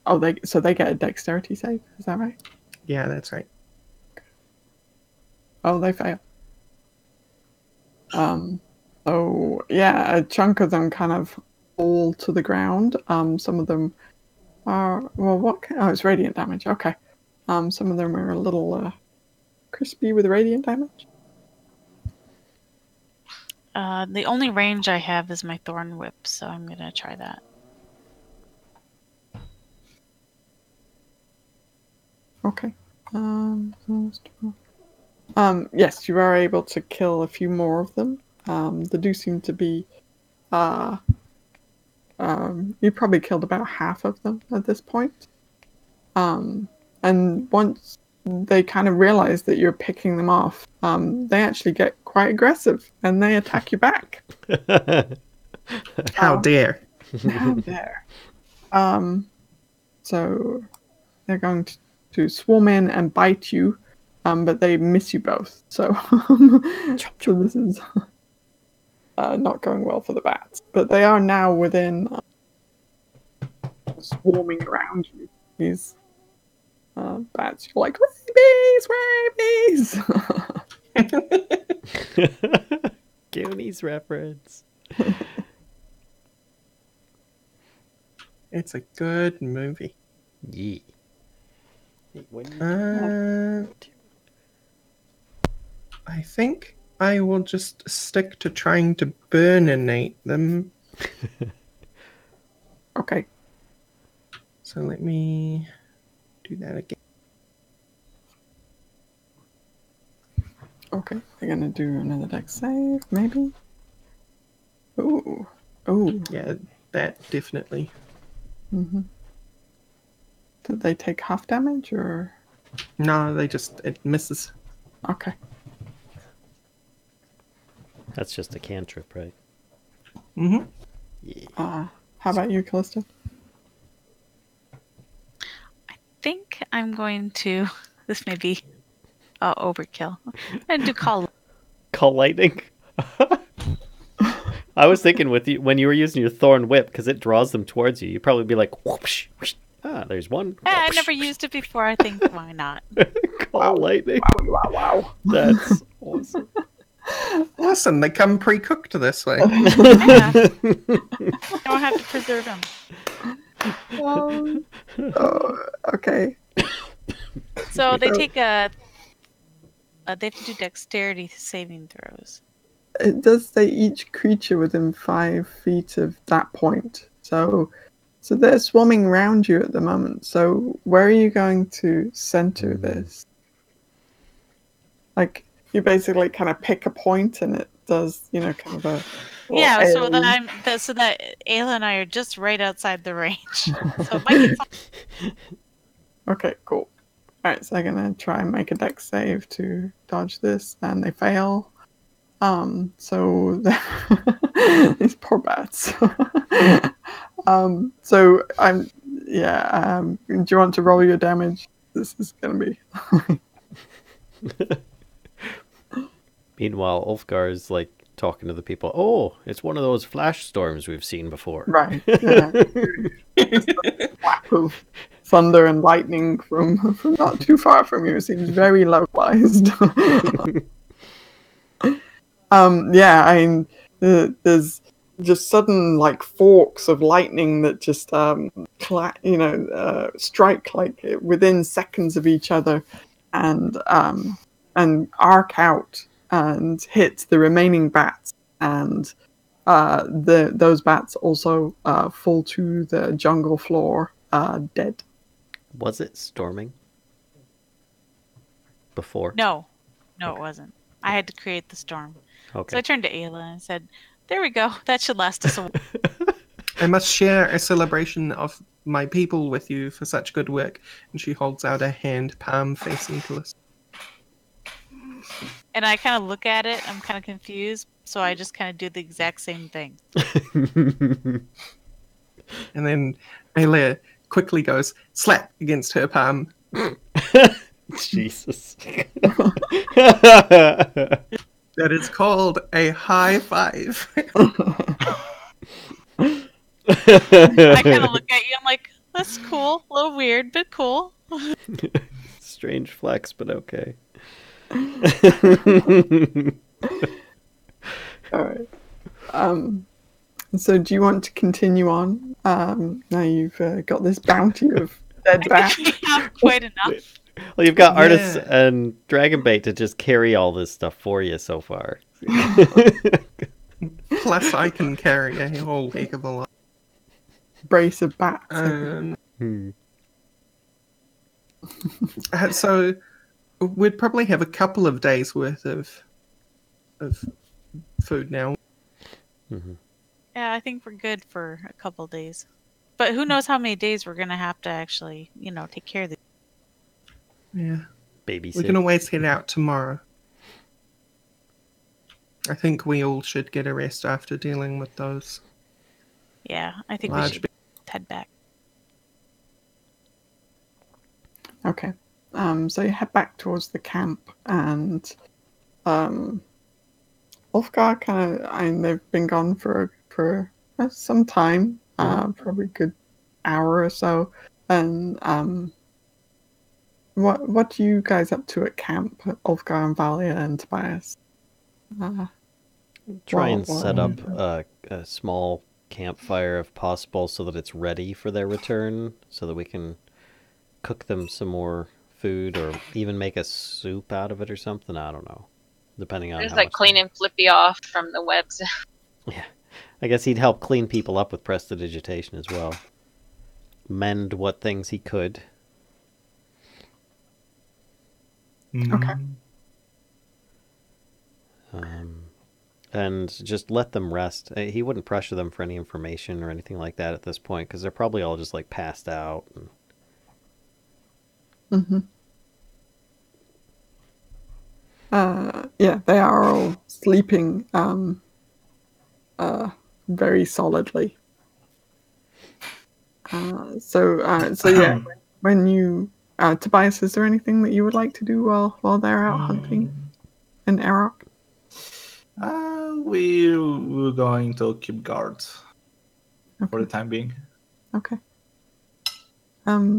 They get a dexterity save, is that right? Yeah, that's right. Oh, they fail. So yeah, a chunk of them kind of fall to the ground. Some of them are, it's radiant damage. Okay. Some of them are a little crispy with radiant damage. The only range I have is my Thorn Whip, so I'm gonna try that. Okay. Yes, you are able to kill a few more of them. They do seem to be. You probably killed about half of them at this point. And once they kind of realize that you're picking them off, they actually get quite aggressive and they attack you back. How dare! How dare! So they're going to swarm in and bite you. But they miss you both, so this is not going well for the bats. But they are now within swarming around you. These bats, you're like, rabies! Goonies reference. It's a good movie. Yeah. I think I will just stick to trying to burninate them. Okay. So let me do that again. Okay, they're gonna do another dex save, maybe? Ooh. Yeah, that definitely. Mm-hmm. Did they take half damage, or...? No, it misses. Okay. That's just a cantrip, right? Mm-hmm. Yeah. How about you, Kellisto? I think I'm going to. This may be overkill. I'm going to call lightning. I was thinking with you when you were using your Thorn Whip, because it draws them towards you. You'd probably be like, whoosh, whoosh. There's one. I never used it before. I think why not? Call lightning. Wow. That's awesome. Listen, they come pre-cooked this way. Yeah. Don't have to preserve them. Okay. So they take they have to do dexterity saving throws. It does say each creature within 5 feet of that point. So they're swarming around you at the moment. So where are you going to center this? Like, you basically kind of pick a point and it does, kind of a... Yeah, so AoE. that Aelia and I are just right outside the range. So it might get Okay, cool. Alright, so I'm gonna try and make a dex save to dodge this, and they fail. So these poor bats. So do you want to roll your damage? This is gonna be... Meanwhile, Ulfgar is like talking to the people. Oh, it's one of those flash storms we've seen before. Right. Yeah. Wahoo. thunder and lightning from not too far from you. It seems very localized. Yeah, I mean, there's just sudden like forks of lightning that just strike like within seconds of each other, and arc out and hit the remaining bats, and those bats also fall to the jungle floor dead. Was it storming before? No, it wasn't. I had to create the storm. Okay. So I turned to Aelia and said, "There we go. That should last us a while." I must share a celebration of my people with you for such good work. And she holds out a hand, palm facing Kellisto. And I kind of look at it. I'm kind of confused. So I just kind of do the exact same thing. And then Aelia quickly goes, slap against her palm. Jesus. That is called a high five. I kind of look at you. I'm like, that's cool. A little weird, but cool. Strange flex, but okay. All right. So do you want to continue on? Now you've got this bounty of dead bats. We have quite enough. Well, you've got artists Yeah. and Dragonbait to just carry all this stuff for you so far. Plus, I can carry a whole heck of a lot. Brace of bats. So we'd probably have a couple of days worth of food now. Mm-hmm. Yeah, I think we're good for a couple days. But who knows how many days we're going to have to actually, take care of these. Yeah. Babysit. We can always head out tomorrow. I think we all should get a rest after dealing with those. Yeah, I think Large we should head back. Okay. So you head back towards the camp, and Ulfgar they've been gone for some time, probably a good hour or so. And what are you guys up to at camp, Ulfgar and Valia and Tobias? Try and set up a small campfire if possible so that it's ready for their return, so that we can cook them some more food or even make a soup out of it or something. I don't know. Depending on Just how like much cleaning Flippy off from the webs. Yeah. I guess he'd help clean people up with prestidigitation as well. Mend what things he could. Okay. And just let them rest. He wouldn't pressure them for any information or anything like that at this point, because they're probably all just like passed out. Mm-hmm. Yeah, they are all sleeping very solidly. So yeah, when you Tobias, is there anything that you would like to do while they're out hunting in Arokh? We're going to keep guard for the time being. Okay.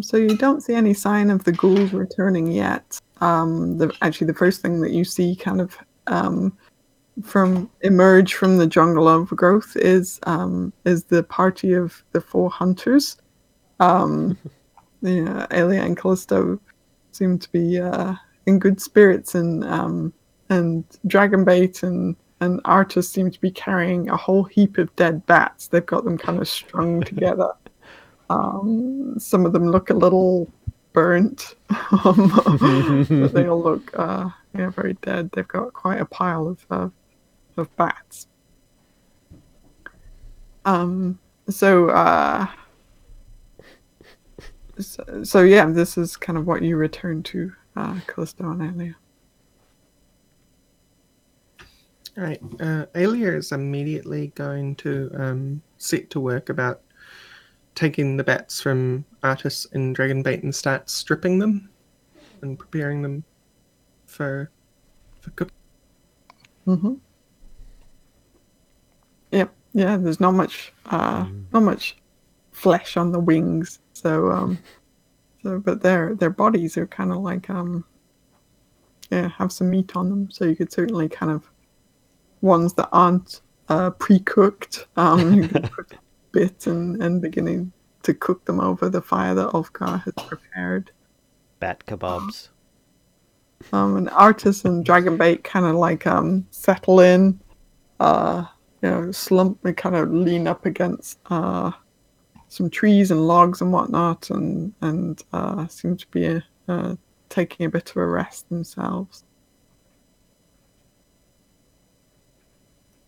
So you don't see any sign of the ghouls returning yet. The first thing that you see kind of emerge from the jungle overgrowth is the party of the 4 hunters. Aelia and Kellisto seem to be in good spirits, and Dragonbait and Artus seem to be carrying a whole heap of dead bats. They've got them kind of strung together. Some of them look a little burnt, but they all look very dead. They've got quite a pile of bats. So yeah, this is kind of what you return to, Kellisto and Aelia. Right. Aelia is immediately going to set to work about taking the bats from Artis and Dragonbait and start stripping them and preparing them for cooking. Mm-hmm. Yep. Yeah. There's not much flesh on the wings, so So, but their bodies are kind of like have some meat on them. So you could certainly kind of ones that aren't pre-cooked. You could put bits and beginning to cook them over the fire that Ulfgar has prepared. Bat kebabs. And artisan dragon bait kind of like settle in, slump and kind of lean up against some trees and logs and whatnot, and seem to be taking a bit of a rest themselves.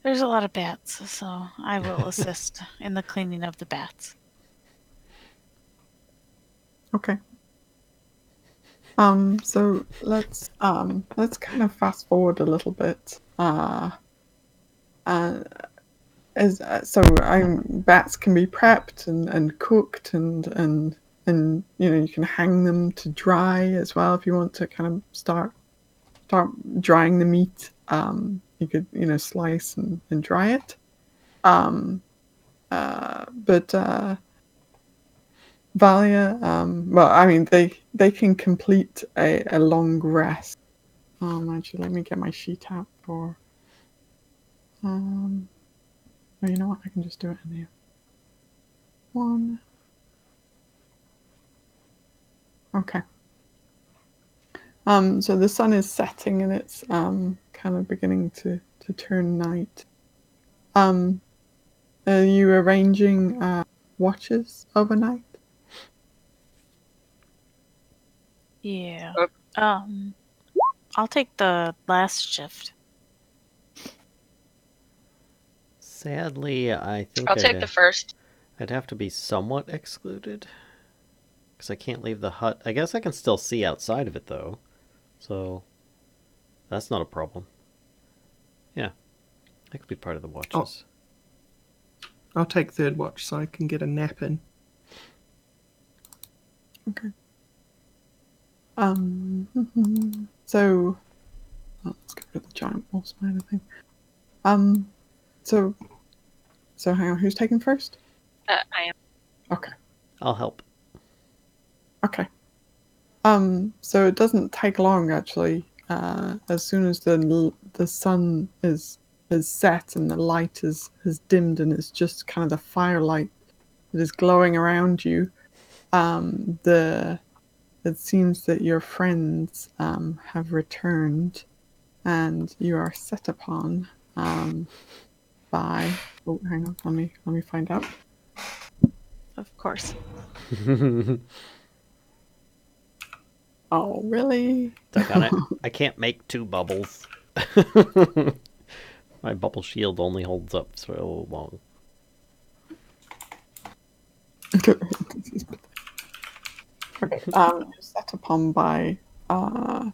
There's a lot of bats, so I will assist in the cleaning of the bats. Okay. So let's kind of fast forward a little bit. Bats can be prepped and cooked and you can hang them to dry as well if you want to kind of start drying the meat. You could slice and dry it. But Valia, well, I mean, they can complete a long rest. Actually, let me get my sheet out for. Oh, you know what? I can just do it in here. One. Okay. So the sun is setting and it's kind of beginning to turn night. Are you arranging watches overnight? Yeah. I'll take the last shift. Sadly, I think I'll take the first. I'd have to be somewhat excluded. Because I can't leave the hut. I guess I can still see outside of it, though. So, that's not a problem. Yeah. I could be part of the watches. I'll take third watch so I can get a nap in. Okay. So, let's get rid of the giant wolf spider thing. So hang on, who's taking first? I am. Okay. I'll help. Okay. So it doesn't take long actually. As soon as the sun is set and the light has dimmed and it's just kind of the firelight that is glowing around you, it seems that your friends have returned, and you are set upon by. Oh, hang on. Let me find out. Of course. Oh, really? I can't make two bubbles. My bubble shield only holds up so long. Okay. Set upon by a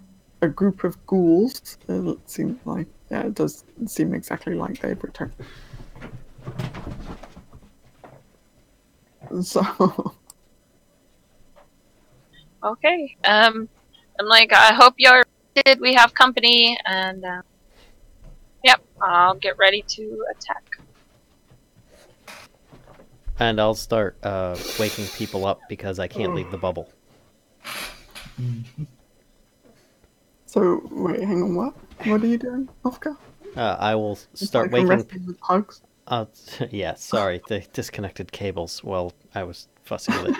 group of ghouls. It seems like it does seem exactly like they've returned. So. Okay. I'm like, I hope you're did. We have company, and yep, I'll get ready to attack. And I'll start waking people up because I can't leave the bubble. So wait, hang on. What are you doing, Ulfgar? I will start like waking. With hugs. Yeah, sorry, the disconnected cables. Well, I was fussing with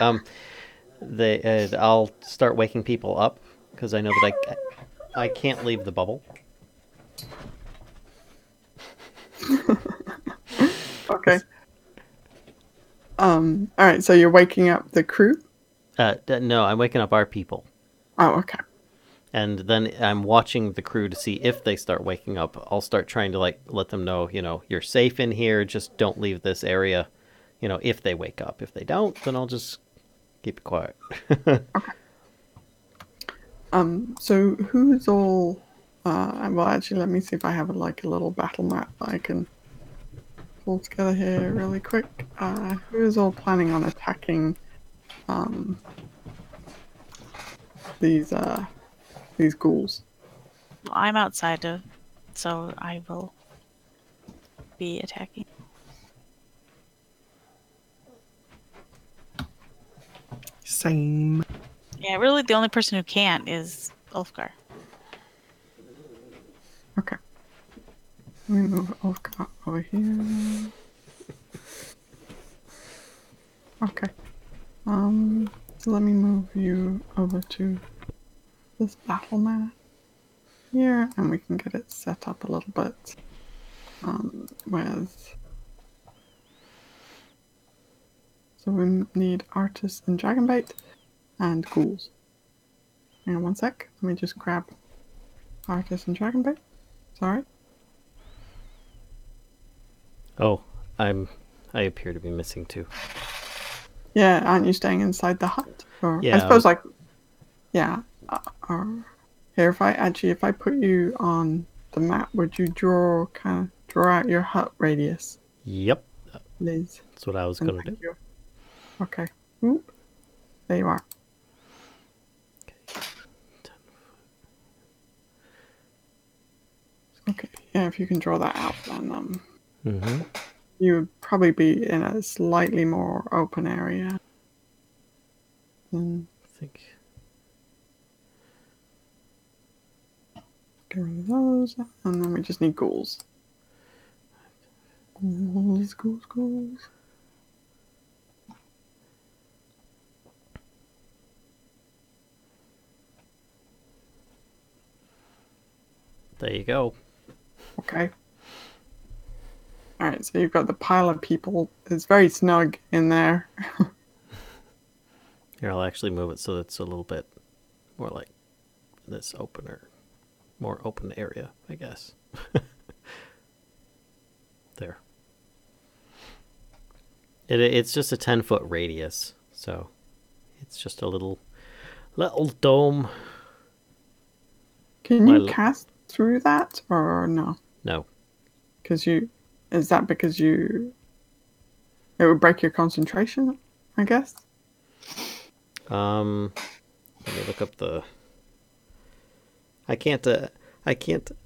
it. I'll start waking people up because I know that I can't leave the bubble. Okay. All right. So you're waking up the crew. No, I'm waking up our people. Oh, okay. And then I'm watching the crew to see if they start waking up. I'll start trying to let them know, you're safe in here. Just don't leave this area. If they wake up. If they don't, then I'll just keep it quiet. Okay. So who's all? Well, actually, let me see if I have a little battle map that I can pull together here really quick. Who is all planning on attacking these ghouls? Well, I'm outside so I will be attacking. Same. Yeah, really the only person who can't is Ulfgar. Okay. Let me move Ulfgar over here. Okay. So let me move you over to this battle mat here, and we can get it set up a little bit. With so we need artists and dragonbait and ghouls. Hang on one sec. Let me just grab artists and dragonbait. Sorry. Oh, I appear to be missing too. Yeah, aren't you staying inside the hut? Or Yeah, I suppose like, yeah. Or here, if I put you on the map, would you draw out your hut radius, Yep, Liz? that's what I was And going to do. thank you. Okay. Oop. There you are. Okay. Yeah, if you can draw that out, then Mm-hmm. you would probably be in a slightly more open area. Then I think. get rid of those, and then we just need ghouls. Ghouls. There you go. Okay. Alright, so you've got the pile of people. It's very snug in there. Here, I'll actually move it so it's a little bit more like this more open area, I guess. There. It's just a 10-foot radius, so it's just a little dome. Can you cast through that or no? No. Because it would break your concentration, I guess? Let me look up I can't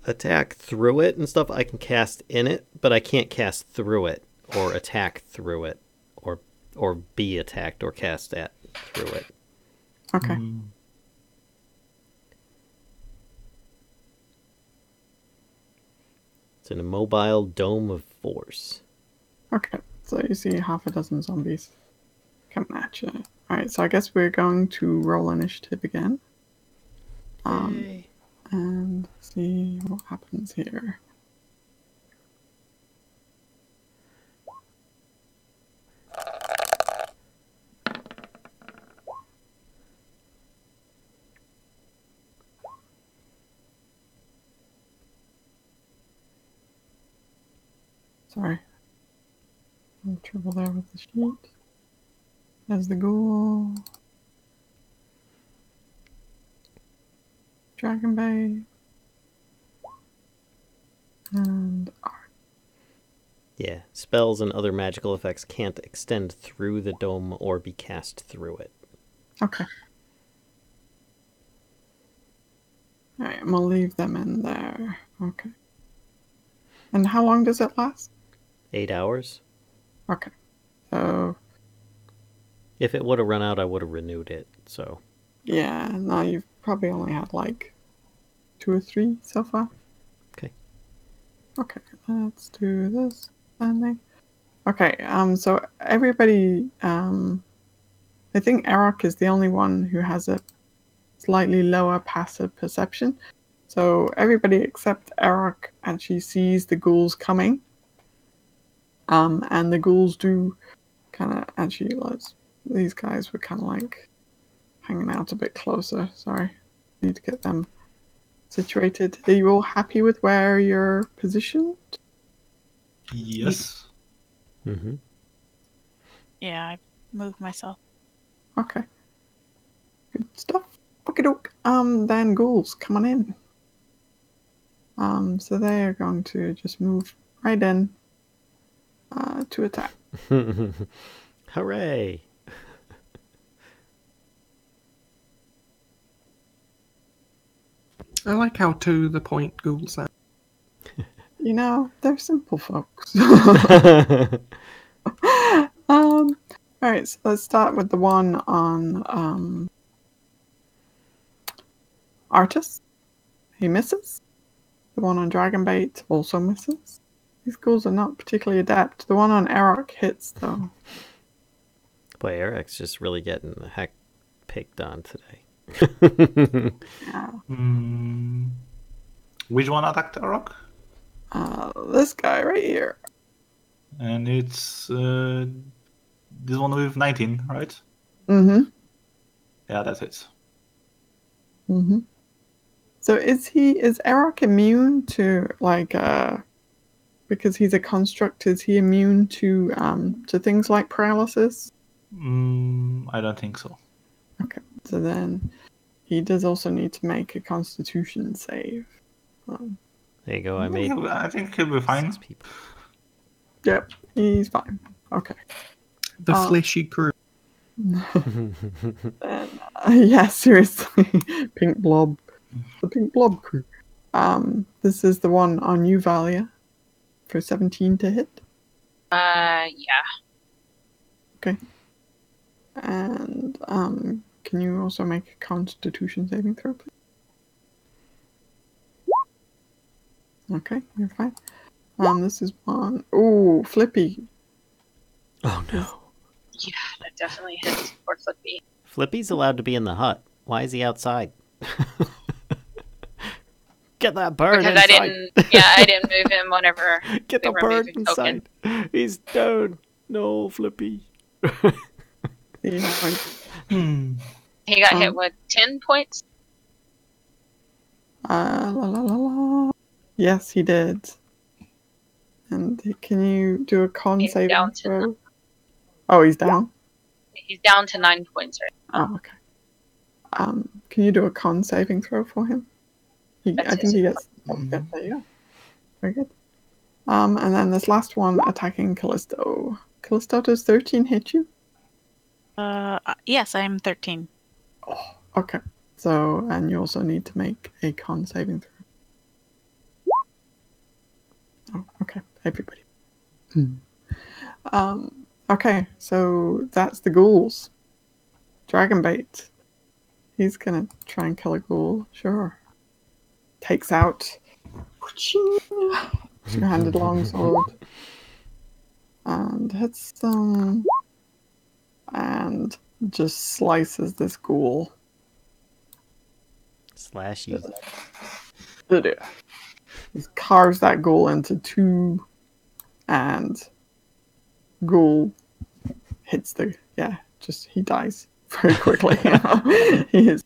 attack through it and stuff. I can cast in it, but I can't cast through it or attack through it or be attacked or cast through it. Okay. It's an immobile dome of force. Okay, so you see half a dozen zombies coming at you. Alright, so I guess we're going to roll initiative again. Yay. And see what happens here. Sorry. A little trouble there with the sheet. There's the ghoul. Dragonbait. And art. Yeah, spells and other magical effects can't extend through the dome or be cast through it. Okay. Alright, I'm gonna leave them in there. Okay. And how long does it last? 8 hours. Okay. So If it would have run out, I would have renewed it, so. yeah, no, you've probably only had like 2 or 3 so far. Okay. Okay, let's do this landing. Okay, so everybody, I think Arokh is the only one who has a slightly lower passive perception. So everybody except Arokh actually sees the ghouls coming. And the ghouls do kind of actually, these guys were kind of like hanging out a bit closer. Sorry, need to get them situated. Are you all happy with where you're positioned? Yes. Mm-hmm. Yeah, I moved myself. Okay. Good stuff. Okay, doke. Then ghouls, come on in. So they are going to just move right in to attack. Hooray! I like how to the point ghouls are. You know, they're simple folks. Alright, so let's start with the one on Artis. He misses. The one on Dragonbait also misses. These ghouls are not particularly adept. The one on Arokh hits, though. Boy, Eric's just really getting the heck picked on today. Yeah. Which one attacked Arokh? This guy right here. And it's this one with 19, right? Mm-hmm. Yeah, that's it. Mm-hmm. So is Arokh immune to because he's a construct, is he immune to things like paralysis? I don't think so. Okay. So then he does also need to make a constitution save. There you go. I made I think he'll be fine. 6 people. Yep, he's fine. Okay. The fleshy crew. And, yeah, seriously. Pink blob. The pink blob crew. This is the one on you, Valia, for 17 to hit. Yeah. Okay. And can you also make a constitution saving throw, please? Okay, you're fine. This is one. Oh, Flippy. Oh no. Yeah, that definitely hits poor Flippy. Flippy's allowed to be in the hut. Why is he outside? Get that bird Because inside. I didn't move him whenever Get we the were bird moving token. inside. He's down. No, Flippy. Yeah, He got hit with 10 points. la la la la. Yes, he did. And can you do a con He's saving down to throw? Oh, he's down? He's down to 9 points right now. Oh, okay. Can you do a con saving throw for him? I think he gets... Oh, yeah, there you go. Very good. And then this last one attacking Kellisto. Kellisto, does 13 hit you? Yes, I'm 13. Oh, okay. So, and you also need to make a con saving throw. Oh, okay. Everybody. Okay, so that's the ghouls. Dragonbait. He's gonna try and kill a ghoul. Sure. Takes out two-handed longsword and hits them and just slices this ghoul. Slashy. Just carves that ghoul into 2 and ghoul hits he dies very quickly. He is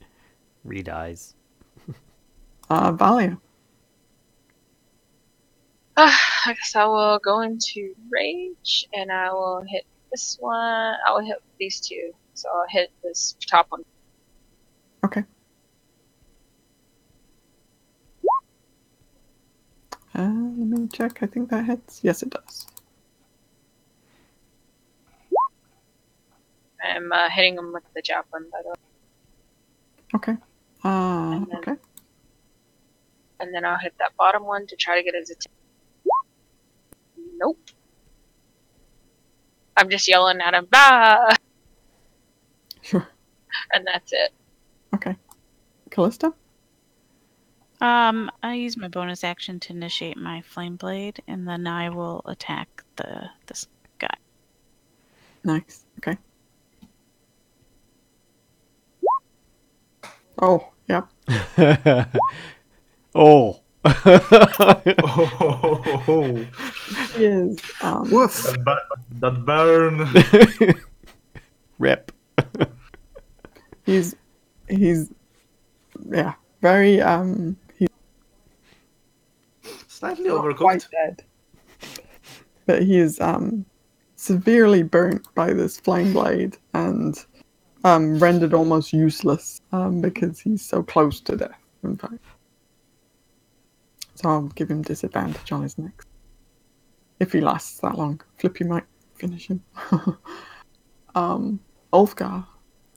Redies. Valia. I guess I will go into rage and I will hit this one. I will hit these 2. So I'll hit this top one. Okay. Let me check. I think that hits. Yes, it does. I'm hitting him with the javelin, by the way. Okay. And then- Okay. And then I'll hit that bottom one to try to get his attention. Nope. I'm just yelling at him, bah! Sure. And that's it. Okay. Callisto? I use my bonus action to initiate my flame blade, and then I will attack this guy. Nice. Okay. Oh, yep. Oh. Oh, He is. Woof. that burn. Rip. He's very he's Slightly not overcooked. quite dead. But he is severely burnt by this flame blade and rendered almost useless because he's so close to death, in fact. So I'll give him disadvantage on his next. If he lasts that long. Flippy might finish him. Ulfgar.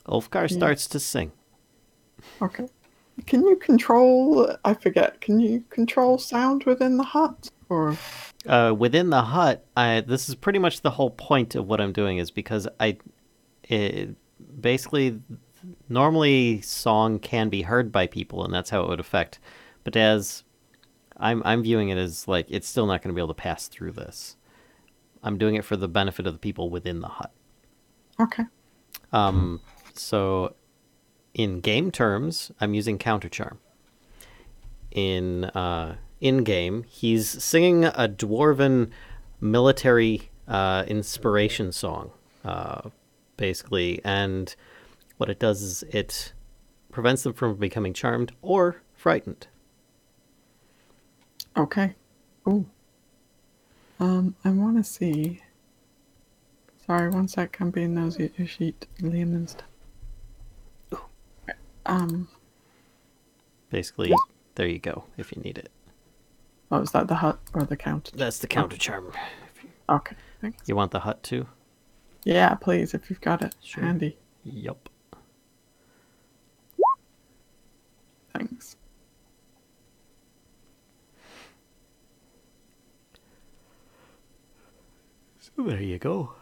Ulfgar starts to sing. Okay. Can you control... I forget. Can you control sound within the hut? Or... Within the hut, this is pretty much the whole point of what I'm doing is because basically normally song can be heard by people, and that's how it would affect. But as I'm viewing it as like it's still not going to be able to pass through this. I'm doing it for the benefit of the people within the hut. Okay. So in game terms, I'm using counter charm. In game, he's singing a dwarven military inspiration song, basically, and what it does is it prevents them from becoming charmed or frightened. Okay. Ooh. I want to see. Sorry, one sec. I'm being nosy at your sheet, Liam and stuff. Basically, there you go, if you need it. Oh, is that the hut or the counter? That's the counter charm. Okay, thanks. You want the hut too? Yeah, please, if you've got it. Sure. Handy. Yup. Thanks. So there you go.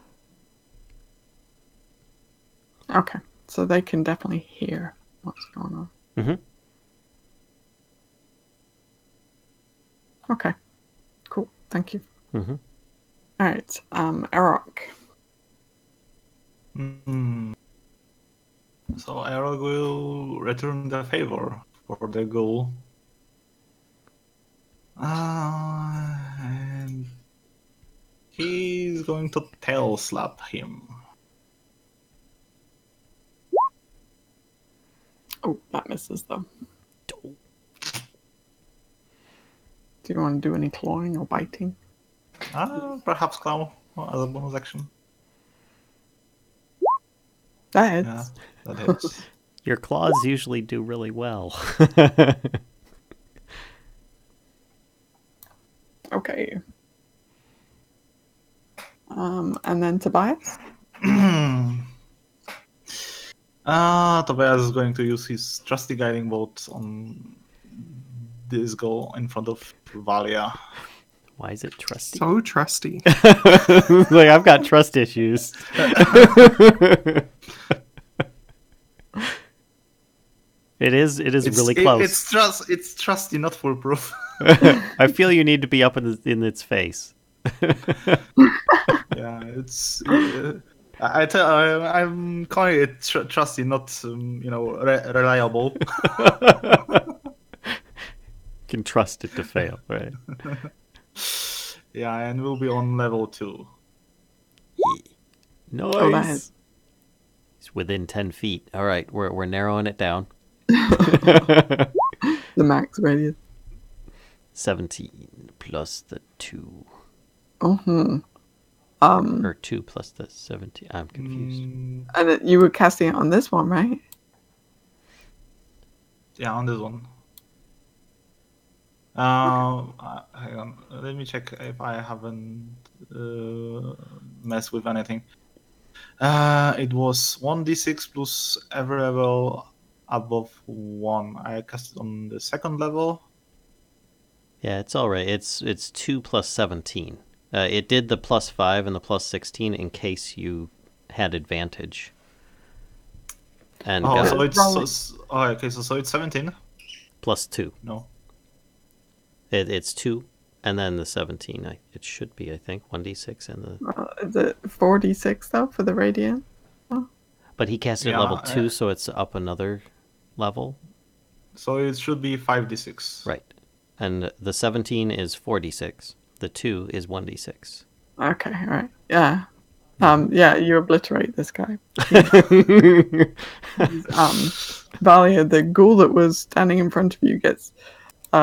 Okay, so they can definitely hear what's going on. Mm-hmm. Okay, cool. Thank you. Mm-hmm. All right, Arokh. So Arokh will return the favor for the goal. And he's going to tail slap him. Oh, that misses though. Do you want to do any clawing or biting? Perhaps claw as a bonus action. That hits. Yeah, that hits. Your claws usually do really well. Okay. And then Tobias? Tobias is going to use his trusty guiding bolt on this goal in front of Valia. Why is it trusty? So trusty. Like, I've got trust issues. It is really close. It's trusty, not foolproof. I feel you need to be up in its face. Yeah, it's. I'm calling it trusty, not reliable. Can trust it to fail, right? Yeah, and we'll be on level 2. Nice. He's within 10 feet. All right, we're narrowing it down. The max radius. 17 plus the 2. Mm-hmm. Or 2 plus the 17. I'm confused. And you were casting it on this one, right? Yeah, on this one. Hang on. Let me check if I haven't messed with anything. It was 1d6 plus every level above 1. I cast it on the second level. Yeah, it's all right. It's 2 plus 17. It did the plus 5 and the plus 16 in case you had advantage. And so it's 17 plus 2. No. It's 2, and then the 17. It should be, I think, 1d6 and the. Is it 4d6 though for the radiant? Oh. But he cast it at level 2, so it's up another level. So it should be 5d6. Right, and the 17 is 4d6. The 2 is 1d6. Okay, all right, yeah. Yeah, you obliterate this guy. Valia, the ghoul that was standing in front of you, gets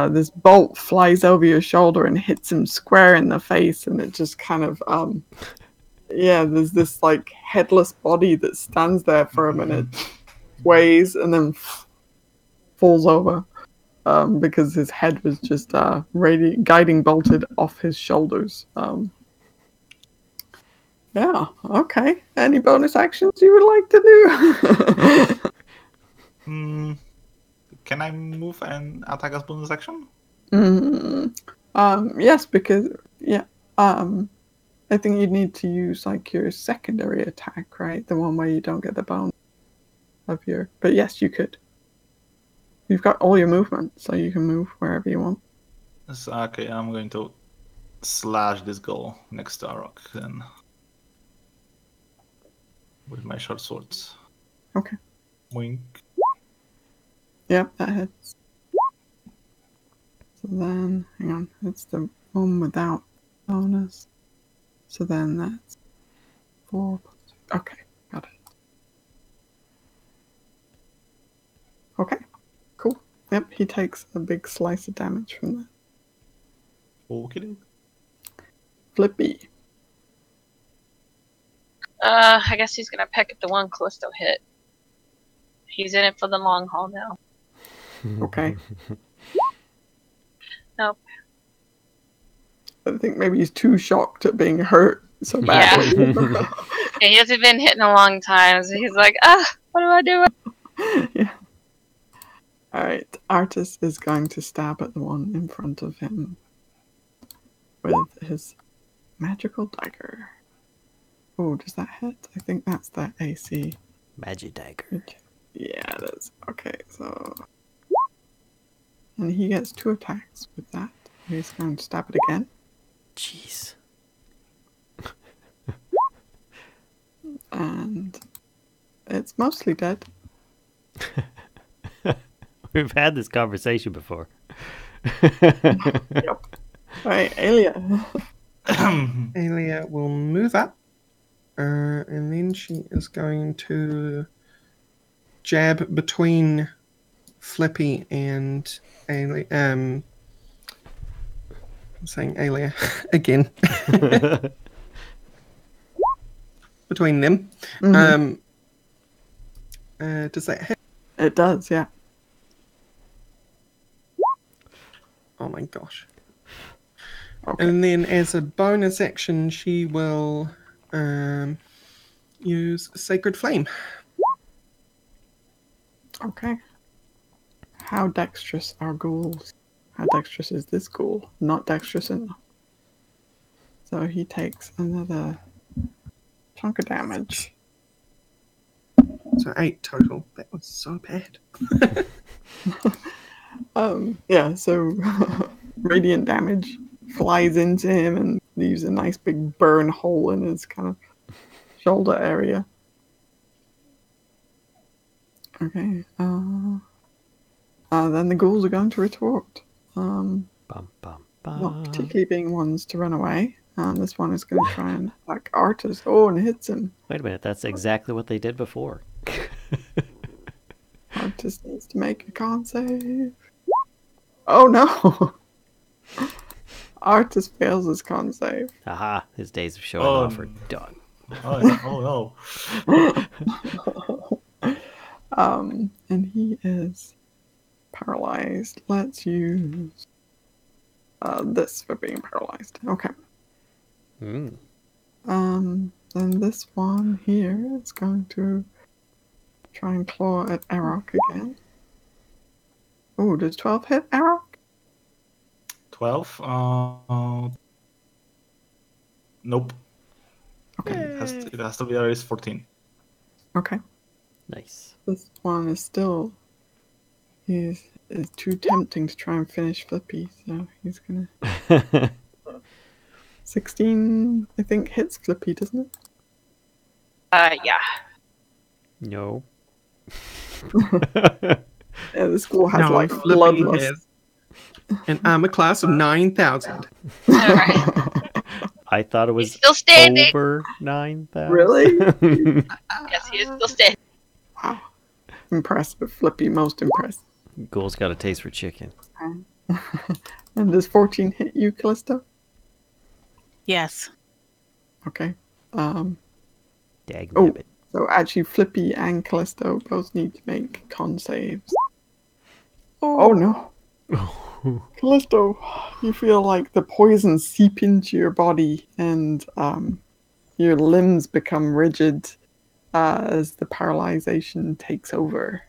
this bolt flies over your shoulder and hits him square in the face, and it just kind of there's this like headless body that stands there for a minute, sways, and then falls over because his head was just guiding bolted off his shoulders. Yeah, okay. Any bonus actions you would like to do? Can I move and attack as bonus action? Yes, because I think you'd need to use like your secondary attack, right? The one where you don't get the bonus. of your. But yes, you could. You've got all your movement, so you can move wherever you want. Okay, I'm going to slash this goal next to Arokh then. With my short swords. Okay. Wink. Yep, that hits. So then, hang on, it's the one without bonus. So then that's 4 plus 2. Okay, got it. Okay, cool. Yep, he takes a big slice of damage from that. Okay. Flippy. I guess he's gonna peck at the one Callisto hit. He's in it for the long haul now. Okay. Nope. I think maybe he's too shocked at being hurt so badly. Yeah, he hasn't been hit in a long time, so he's like, what do I do? Yeah. Alright, Artis is going to stab at the one in front of him with his magical dagger. Oh, does that hit? I think that's the AC. Magic dagger. Yeah, it is. Okay, so... And he gets 2 attacks with that. He's going to stab it again. Jeez. And it's mostly dead. We've had this conversation before. Yep. Alright, Aelia. Aelia will move up, and then she is going to jab between Flippy and Aelia. I'm saying Aelia again. Between them. Mm-hmm. Does that hit? It does, yeah. Oh my gosh. Okay. And then as a bonus action, she will use Sacred Flame. Okay. How dexterous are ghouls? How dexterous is this ghoul? Not dexterous enough. So he takes another chunk of damage. So 8 total. That was so bad. Yeah, so radiant damage flies into him and leaves a nice big burn hole in his kind of shoulder area. Okay, then the ghouls are going to retort. Bum, bum, bum. Not particularly being ones to run away. This one is going to try and attack Artis. Oh, and hits him. Wait a minute, that's exactly what they did before. Artis needs to make a con save. Oh no! Artis fails his con save. Aha, his days of showing off are done. Oh no. And he is paralyzed. Let's use this for being paralyzed. Okay. Then this one here is going to try and claw at Arokh again. Oh, does 12 hit Arokh? 12? Nope. Okay. It has to be at least 14. Okay. Nice. This one is still... Is too tempting to try and finish Flippy, so he's gonna... 16, I think, hits Flippy, doesn't it? Yeah. No. Yeah, the school has No, like Flippy bloodlust. has an armor class of 9,000. Alright. I thought it was He's still standing. over 9,000. Really? Yes, he is still standing. Wow. Impressive, Flippy, most impressive. Ghoul's got a taste for chicken. And does 14 hit you, Callisto? Yes. Okay. Dagnabbit. So actually, Flippy and Callisto both need to make con saves. Oh no. Callisto, you feel like the poison seep into your body and your limbs become rigid as the paralyzation takes over.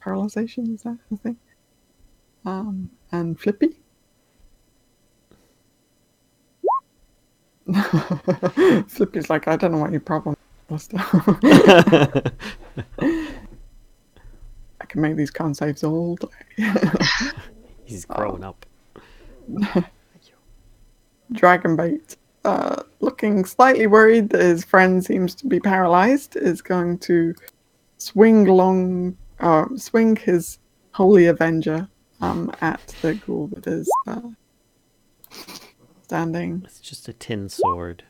Paralyzation, is that the thing? And Flippy? Flippy's like, I don't know what your problem is. can make these con saves all day. He's growing up. Dragonbait, looking slightly worried that his friend seems to be paralyzed, is going to swing his Holy Avenger at the ghoul that is standing. It's just a tin sword.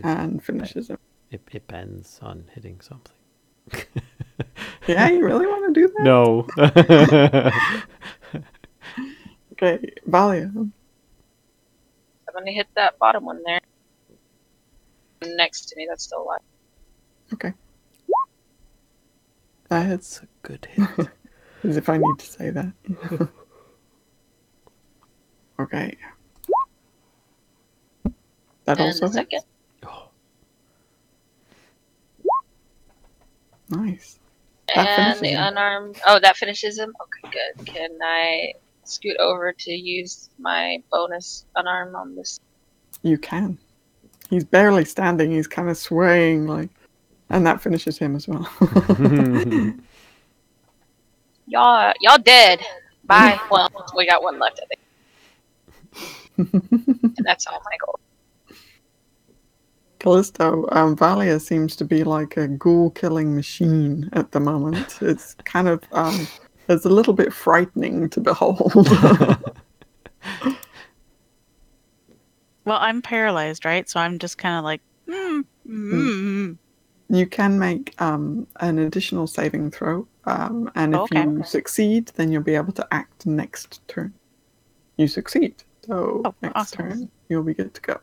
And finishes him. It bends on hitting something. Yeah, you really want to do that? No. Okay, Valia. I'm gonna hit that bottom one there. Next to me, that's still alive. Okay. That hits. It's a good hit. As if I need to say that. Okay. That And also the second. hits? Nice. That And finishes the him. unarmed. Oh, that finishes him? Okay, good. Can I scoot over to use my bonus unarmed on this? You can. He's barely standing. He's kind of swaying, like, and that finishes him as well. Y'all dead. Bye. Well, we got one left, I think. And that's all my gold. Kellisto, Valia seems to be like a ghoul-killing machine at the moment. It's kind of, it's a little bit frightening to behold. Well, I'm paralyzed, right? So I'm just kind of like, You can make an additional saving throw, and if Okay. you succeed, then you'll be able to act next turn. You succeed, so next awesome. turn you'll be good to go.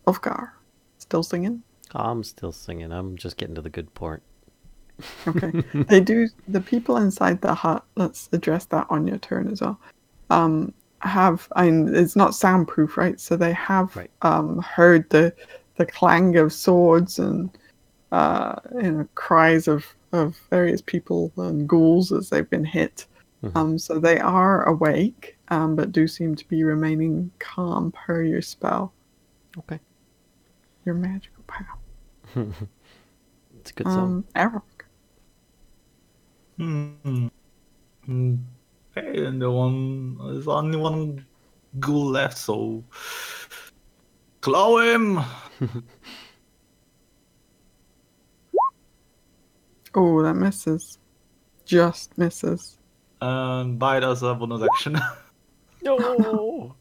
Ulfgar, still singing? I'm still singing. I'm just getting to the good part. Okay. The people inside the hut, let's address that on your turn as well, it's not soundproof, right? So they have heard the clang of swords and cries of various people and ghouls as they've been hit. Mm-hmm. So they are awake, but do seem to be remaining calm per your spell. Okay. Your magical power. It's a good song. Arokh. Okay, and there's only one ghoul left, so claw him. Oh, that misses. Just misses. And bite as a bonus action. No.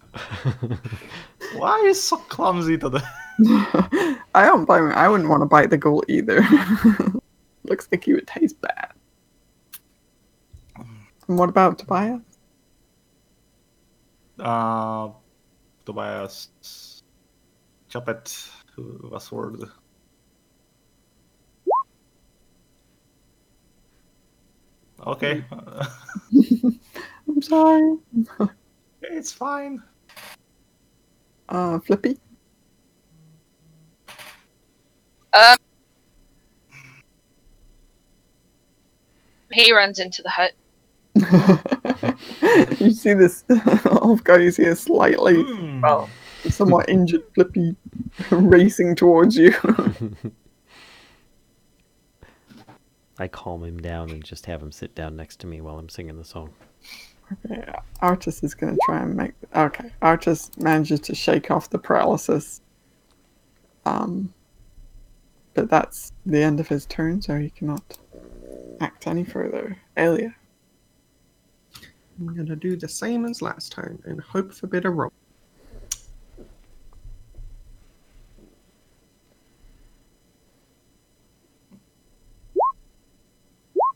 Why are you so clumsy today? I don't blame him. I wouldn't want to bite the ghoul either. Looks like he would taste bad. And what about Tobias? Tobias, chop it with a sword. Okay. I'm sorry. It's fine. Flippy? He runs into the hut. You see this, Ulfgar, you see a slightly, somewhat injured Flippy racing towards you. I calm him down and just have him sit down next to me while I'm singing the song. Okay, Artis is going to try and make... Okay, Artis manages to shake off the paralysis. But that's the end of his turn, so he cannot act any further. Aelia. I'm going to do the same as last time and hope for better roll.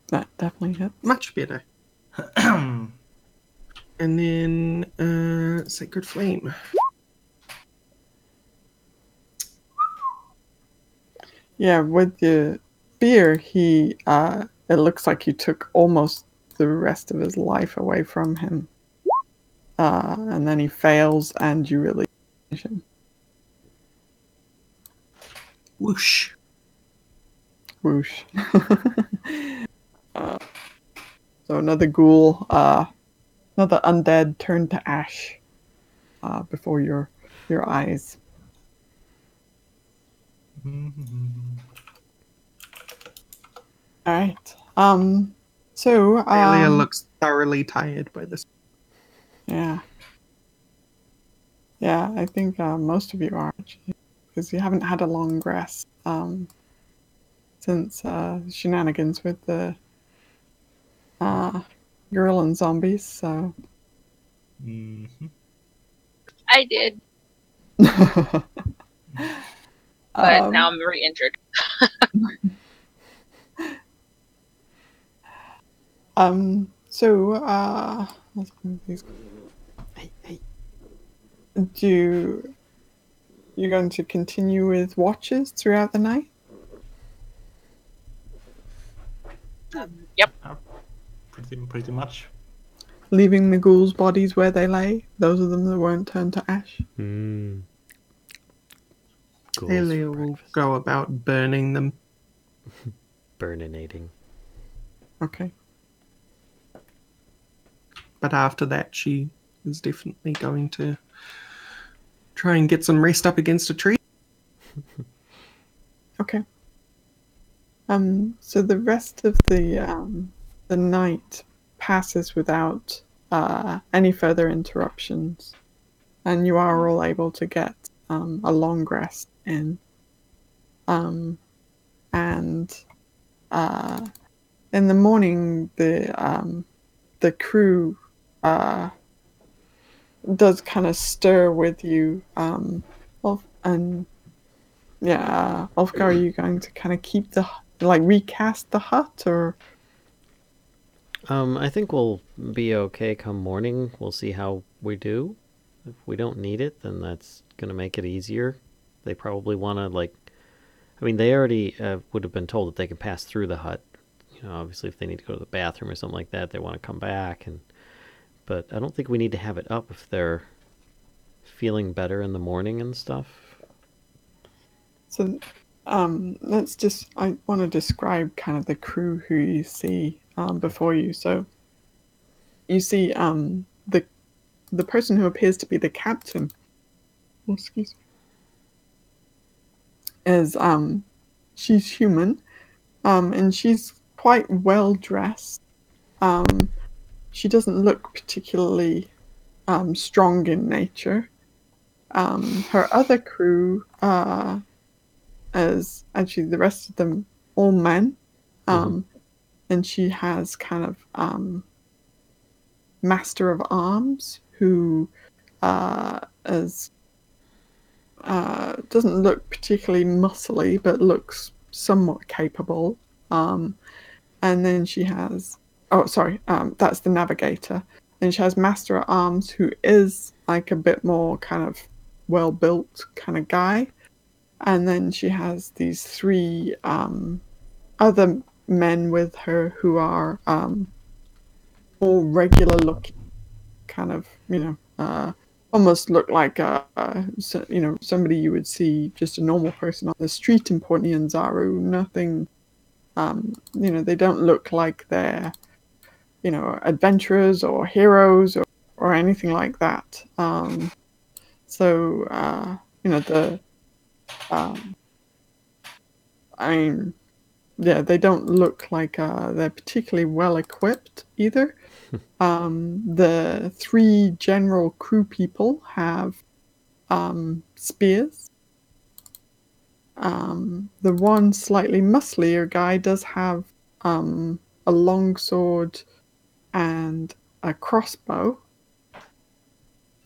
That definitely hits. Much better. And then Sacred Flame. Yeah, with the spear, he it looks like you took almost the rest of his life away from him. And then he fails and you really finish him. Whoosh. Whoosh. So another ghoul, another undead turned to ash before your eyes. Alright. So Aelia looks thoroughly tired by this. yeah. Yeah, I think most of you are actually, because you haven't had a long rest since shenanigans with the gorilla and zombies. So Mm-hmm. I did, but now I'm re-injured. let's move these. Hey. You're going to continue with watches throughout the night? Yep. Pretty much. Leaving the ghouls' bodies where they lay? Those of them that won't turn to ash? Mm. Ghouls Aelia for will breakfast. go about burning them. Burninating. Okay. But after that, she is definitely going to try and get some rest up against a tree. Okay. So the rest of the night passes without any further interruptions, and you are all able to get a long rest in. And in the morning, the crew does kind of stir with you. And yeah, Ulfgar, are you going to kind of keep recast the hut, or? I think we'll be okay come morning. We'll see how we do. If we don't need it, then that's going to make it easier. They probably want to, I mean, they already would have been told that they can pass through the hut. You know, obviously, if they need to go to the bathroom or something like that, they want to come back. But I don't think we need to have it up if they're feeling better in the morning and stuff. So, I want to describe kind of the crew who you see before you. So, you see the person who appears to be the captain. Oh, excuse me. Is she's human, and she's quite well dressed. She doesn't look particularly strong in nature. Her other crew is actually the rest of them all men. And she has kind of Master of Arms who is doesn't look particularly muscly, but looks somewhat capable. And then she has, that's the Navigator. Then she has Master at Arms who is like a bit more kind of well built kind of guy. And then she has these three other men with her who are more regular looking, kind of, almost look like somebody you would see, just a normal person on the street in Port Nyanzaru. Nothing, they don't look like they're adventurers or heroes or anything like that. They don't look like they're particularly well equipped either. The three general crew people have spears. The one slightly musclier guy does have a long sword and a crossbow.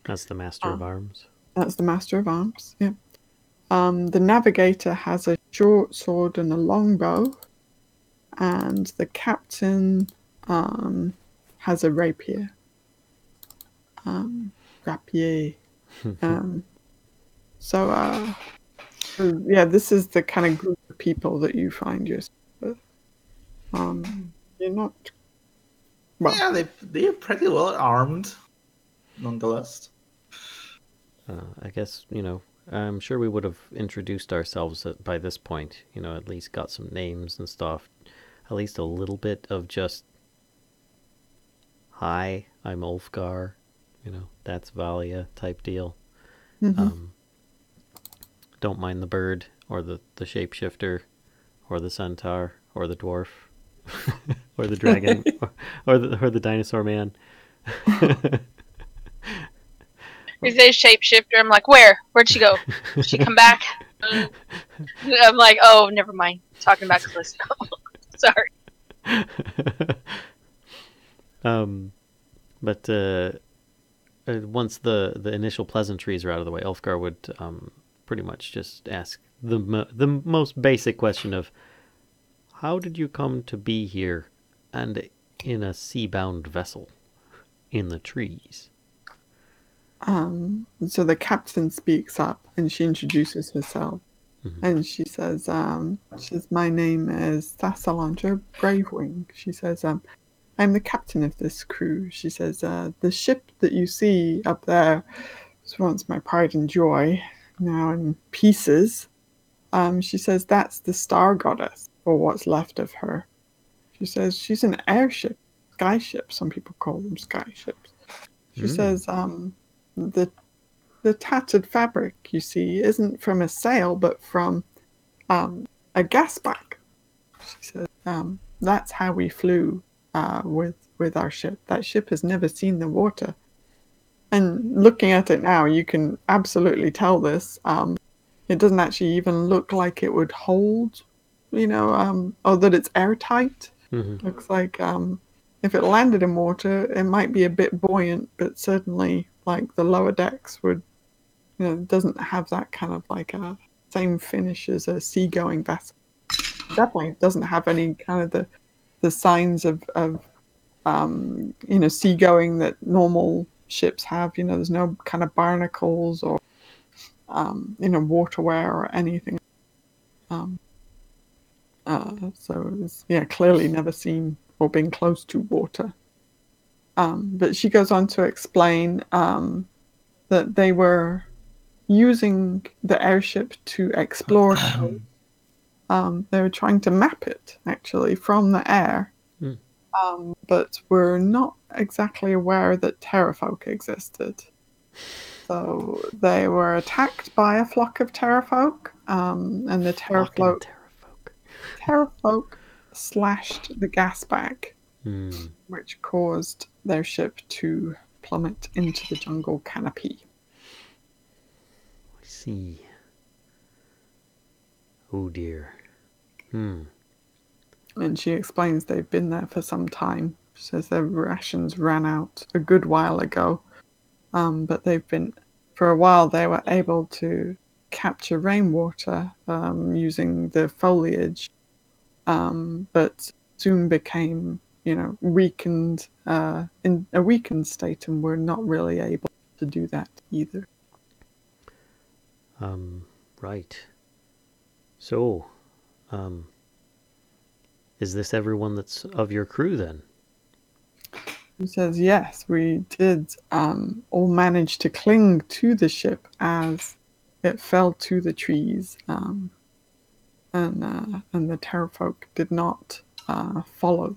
That's the Master of Arms. That's the Master of Arms, yeah. The Navigator has a short sword and a long bow. And the Captain has a rapier. Rapier. This is the kind of group of people that you find yourself with. You're not... Well, Yeah, they're pretty well armed, nonetheless. I guess, I'm sure we would have introduced ourselves by this point. At least got some names and stuff. At least a little bit of just, hi, I'm Ulfgar. That's Valia type deal. Don't mind the bird or the shapeshifter or the centaur or the dwarf. or the dragon, or the dinosaur man. He says shapeshifter. I'm like, where? Where'd she go? Did she come back? I'm like, oh, never mind. Talking about Kellisto. Sorry. But once the initial pleasantries are out of the way, Ulfgar would pretty much just ask the most basic question of, how did you come to be here and in a sea-bound vessel in the trees? So the captain speaks up and she introduces herself. Mm-hmm. And she says, my name is Salazar Bravewing. She says, I'm the captain of this crew. She says, the ship that you see up there was once my pride and joy, now in pieces. She says, that's the star goddess, or what's left of her. She says, she's an airship, skyship. Some people call them skyships. She says, the tattered fabric you see isn't from a sail, but from a gas bag. She said, that's how we flew with our ship. That ship has never seen the water. And looking at it now, you can absolutely tell this. It doesn't actually even look like it would hold, or that it's airtight. Mm-hmm. Looks like if it landed in water, it might be a bit buoyant, but certainly like the lower decks would, it doesn't have that kind of like same finish as a seagoing vessel. Definitely doesn't have any kind of the signs of seagoing that normal ships have. There's no kind of barnacles or water wear or anything. So it's clearly never seen or been close to water. But she goes on to explain that they were using the airship to explore. They were trying to map it actually from the air, but were not exactly aware that terrafolk existed. So they were attacked by a flock of terrafolk, and the terrafolk slashed the gas bag, which caused their ship to plummet into the jungle canopy. I see. Oh dear. And she explains they've been there for some time. She says their rations ran out a good while ago. But for a while they were able to capture rainwater using the foliage, but soon became, weakened, in a weakened state, and were not really able to do that either. Right. So, is this everyone that's of your crew then? He says, yes, we did all manage to cling to the ship as it fell to the trees, and the terrafolk did not follow.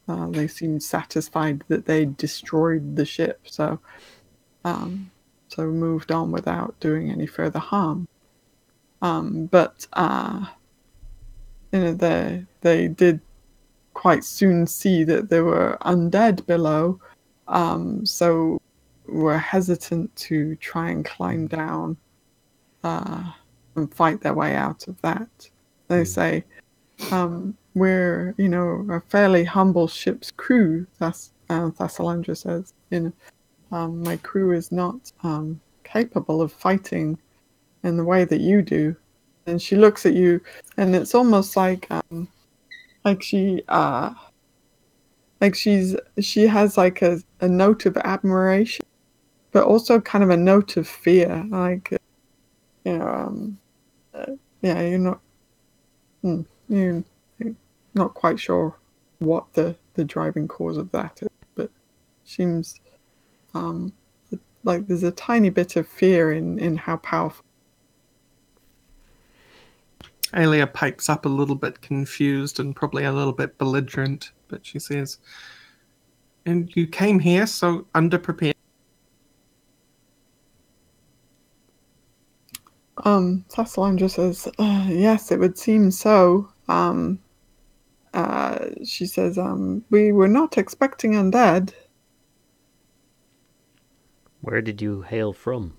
They seemed satisfied that they destroyed the ship, so moved on without doing any further harm. But they did quite soon see that there were undead below, so were hesitant to try and climb down and fight their way out of that. They say, we're, a fairly humble ship's crew, Thessalandra says. My crew is not capable of fighting in the way that you do. And she looks at you, and it's almost like she has like a note of admiration, but also kind of a note of fear. Like, you're not quite sure what the driving cause of that is, but seems like there's a tiny bit of fear in how powerful. Aelia pipes up a little bit confused and probably a little bit belligerent, but she says, and you came here so underprepared? Thessalandra says, yes, it would seem so. she says, we were not expecting undead. Where did you hail from?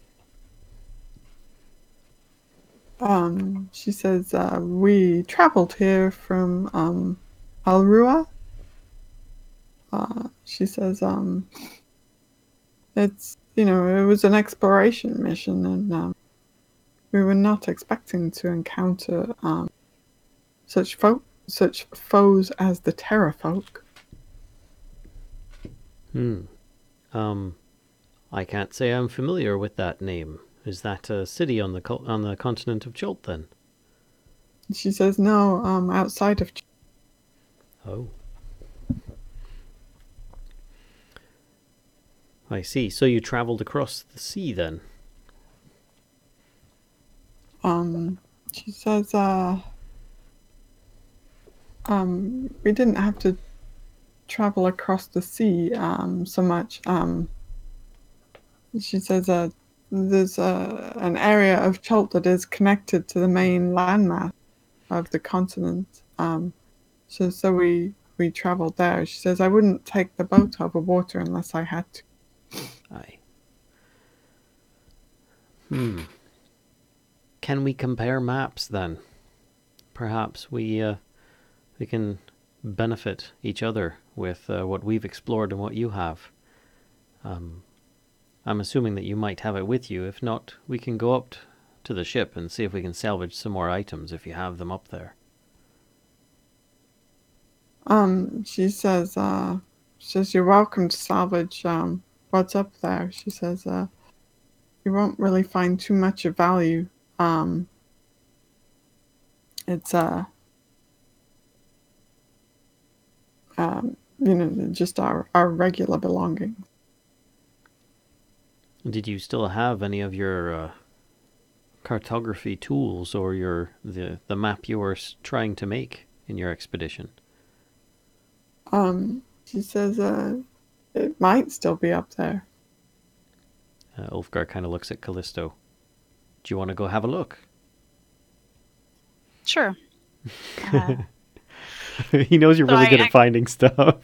She says, we traveled here from Alrua. She says, it's, it was an exploration mission, and we were not expecting to encounter such foes as the Terror Folk. I can't say I'm familiar with that name. Is that a city on the continent of Jolt, then? She says, no, outside of... Oh. I see. So you traveled across the sea, then? She says, we didn't have to travel across the sea, so much. She says, there's an area of Chult that is connected to the main landmass of the continent. So we traveled there. She says, I wouldn't take the boat over water unless I had to. Aye. Can we compare maps, then? Perhaps we can benefit each other with what we've explored and what you have. I'm assuming that you might have it with you. If not, we can go up to the ship and see if we can salvage some more items if you have them up there. She says, you're welcome to salvage what's up there. She says, you won't really find too much of value. It's just our regular belongings. Did you still have any of your cartography tools or the map you were trying to make in your expedition? She says, it might still be up there. Ulfgar kind of looks at Kellisto. Do you want to go have a look? Sure. He knows you're really good at finding stuff.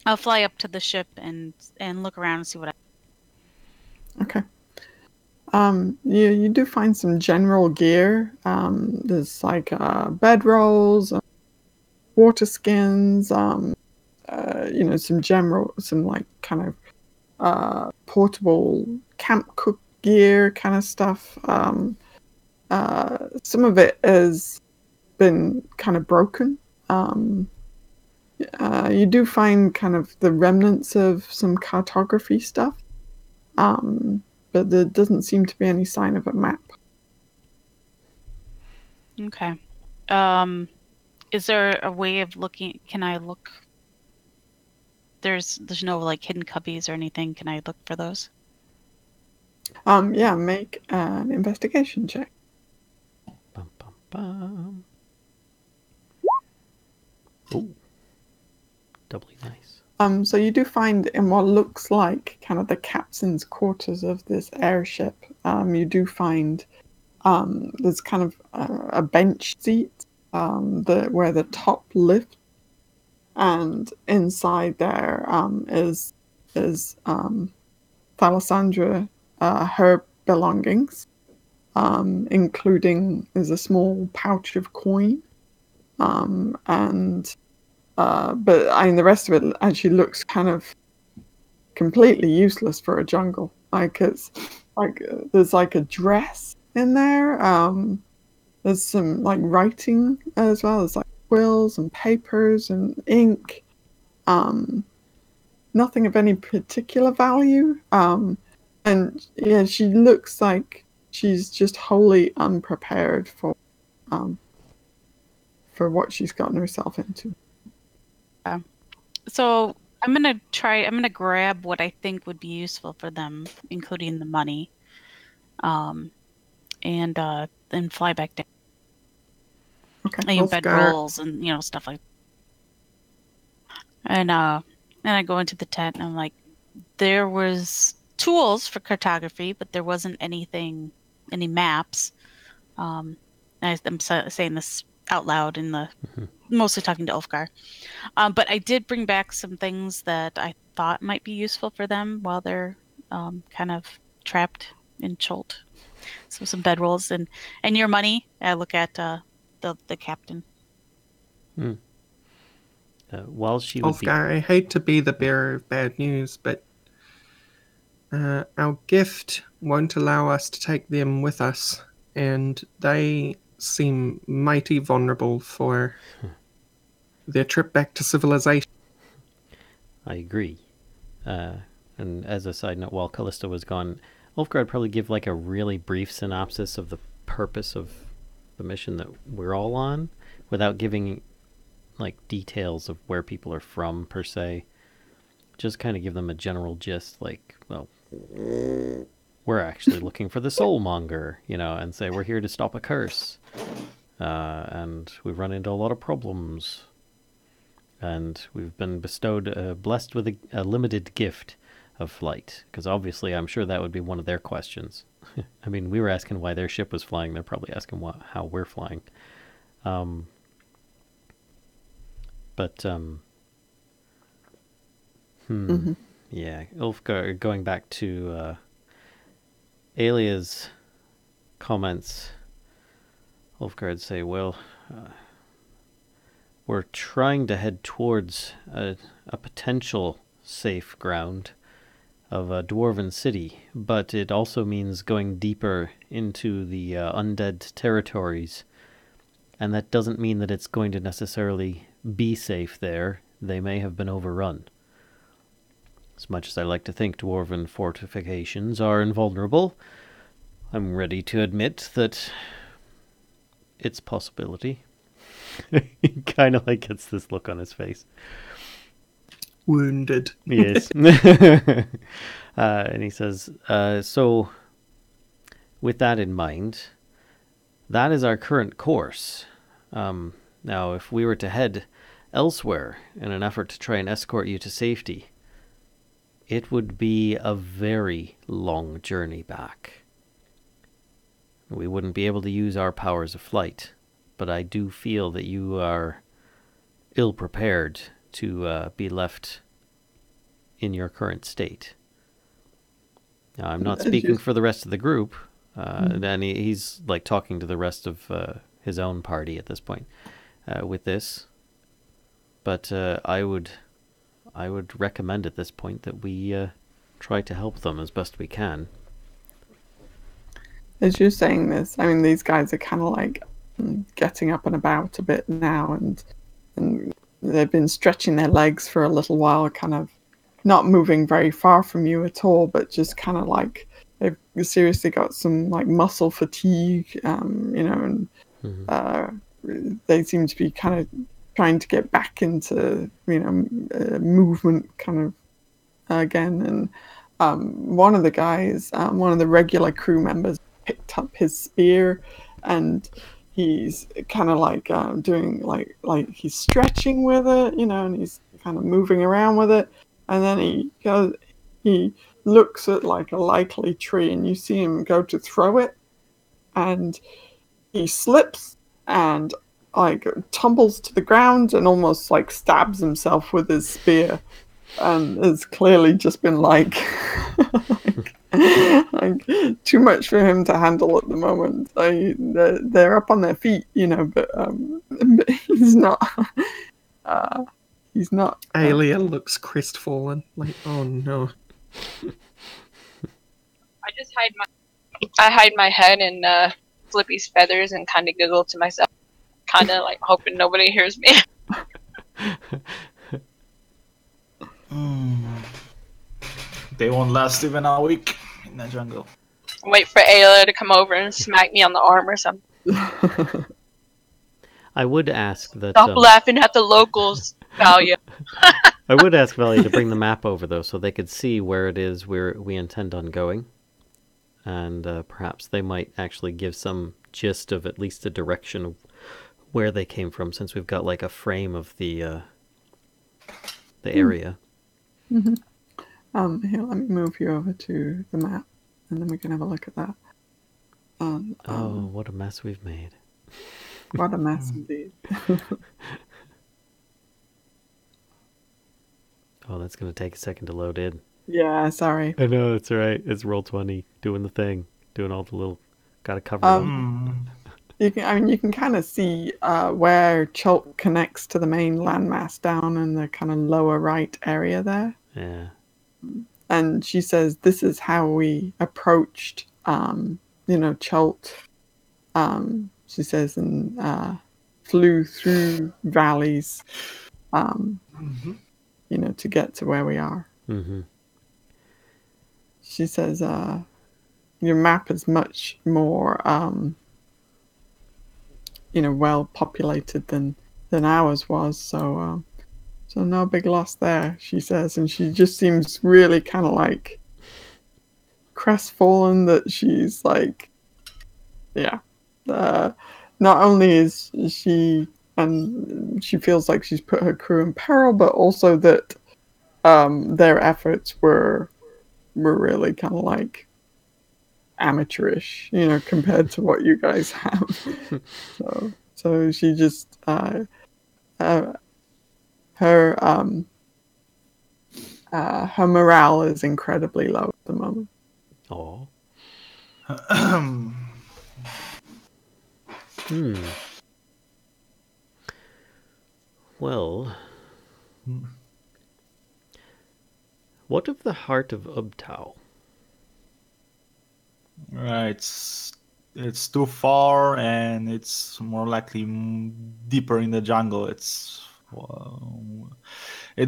I'll fly up to the ship and look around and see what Okay. You do find some general gear. There's like bedrolls, water skins, some like kind of portable camp cook gear kind of stuff. Some of it has been kind of broken. You do find kind of the remnants of some cartography stuff, but there doesn't seem to be any sign of a map. Okay. Is there a way of looking? Can I look? There's no like hidden cubbies or anything. Can I look for those? Yeah, make an investigation check. Bum, bum, bum. Oh. Doubly nice. So you do find in what looks like kind of the captain's quarters of this airship, you do find there's kind of a bench seat where the top lift, and inside there is Thalasandra, her belongings, including there's a small pouch of coin, but I mean, the rest of it actually looks kind of completely useless for a jungle. Like it's like there's like a dress in there. There's some like writing as well. There's like quills and papers and ink. Nothing of any particular value. And yeah, she looks like she's just wholly unprepared for what she's gotten herself into. So I'm gonna grab what I think would be useful for them, including the money, and then fly back down. Okay. Bedrolls and stuff like that. And I go into the tent and I'm like, there was tools for cartography, but there wasn't any maps. I'm saying this out loud mostly talking to Ulfgar. But I did bring back some things that I thought might be useful for them while they're kind of trapped in Cholt. So some bedrolls and your money. I look at the captain. While she would Ulfgar, I hate to be the bearer of bad news, but our gift won't allow us to take them with us, and they seem mighty vulnerable for their trip back to civilization. I agree. And as a side note, while Kellisto was gone, Ulfgar would probably give like a really brief synopsis of the purpose of the mission that we're all on, without giving like details of where people are from per se. Just kind of give them a general gist, like, well, we're actually looking for the Soulmonger, and say we're here to stop a curse, and we've run into a lot of problems, and we've been blessed with a limited gift of flight, because obviously I'm sure that would be one of their questions. I mean, we were asking why their ship was flying. They're probably asking how we're flying. Yeah, Ulfgar, going back to Aelia's comments, Ulfgar would say, well, we're trying to head towards a potential safe ground of a dwarven city, but it also means going deeper into the undead territories, and that doesn't mean that it's going to necessarily be safe there. They may have been overrun. As much as I like to think dwarven fortifications are invulnerable, I'm ready to admit that it's a possibility. He kind of like gets this look on his face. Wounded. Yes. And he says, so with that in mind, that is our current course. Now, if we were to head elsewhere in an effort to try and escort you to safety, it would be a very long journey back. We wouldn't be able to use our powers of flight, but I do feel that you are ill-prepared to be left in your current state. Now, I'm not speaking for the rest of the group, and he's like talking to the rest of his own party at this point with this, but I would recommend at this point that we try to help them as best we can. As you're saying this, I mean, these guys are kind of like getting up and about a bit now, and they've been stretching their legs for a little while, kind of not moving very far from you at all, but just kind of like they've seriously got some like muscle fatigue, and they seem to be kind of trying to get back into movement kind of again. And one of the guys, one of the regular crew members, picked up his spear, and he's kind of like doing like he's stretching with it, and he's kind of moving around with it, and then he looks at like a likely tree, and you see him go to throw it, and he slips and like tumbles to the ground and almost like stabs himself with his spear, and it's clearly just been like like too much for him to handle at the moment. They're up on their feet, but he's not. He's not. Aelia looks crestfallen, like, oh no. I hide my head in Flippy's feathers and kind of giggle to myself, kind of like hoping nobody hears me. They won't last even a week in the jungle. Wait for Aelia to come over and smack me on the arm or something. I would ask that... Stop laughing at the locals, Valia. I would ask Valia to bring the map over, though, so they could see where it is we intend on going. And perhaps they might actually give some gist of at least a direction of where they came from, since we've got like a frame of the area. Mm-hmm. Here, let me move you over to the map, and then we can have a look at that. Oh, what a mess we've made. What a mess indeed. Oh, that's going to take a second to load in. Yeah, sorry. I know, it's all right. It's Roll20, doing the thing, doing all the little... Gotta cover it up. You can kind of see where Chult connects to the main landmass down in the kind of lower right area there. Yeah. And she says this is how we approached, Chult. She says, and flew through valleys, to get to where we are. Mm-hmm. She says, your map is much more, well populated than ours was. So no big loss there, she says. And she just seems really kind of like crestfallen that she's like, yeah. Not only is she, and she feels like she's put her crew in peril, but also that their efforts were really kind of like amateurish, compared to what you guys have. So she just her morale is incredibly low at the moment. Oh. Well, what of the heart of Ubtao? It's too far, and it's more likely deeper in the jungle. It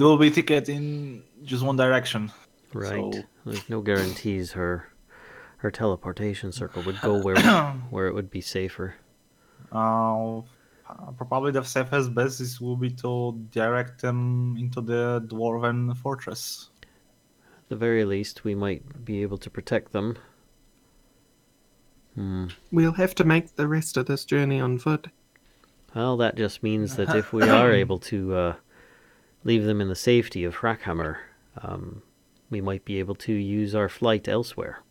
will be ticket in just one direction. Right. So... There's no guarantees her teleportation circle would go where it would be safer. Probably the safest bet will be to direct them into the Dwarven fortress. At the very least, we might be able to protect them. We'll have to make the rest of this journey on foot. Well, that just means that if we are able to leave them in the safety of Hrackhammer, we might be able to use our flight elsewhere.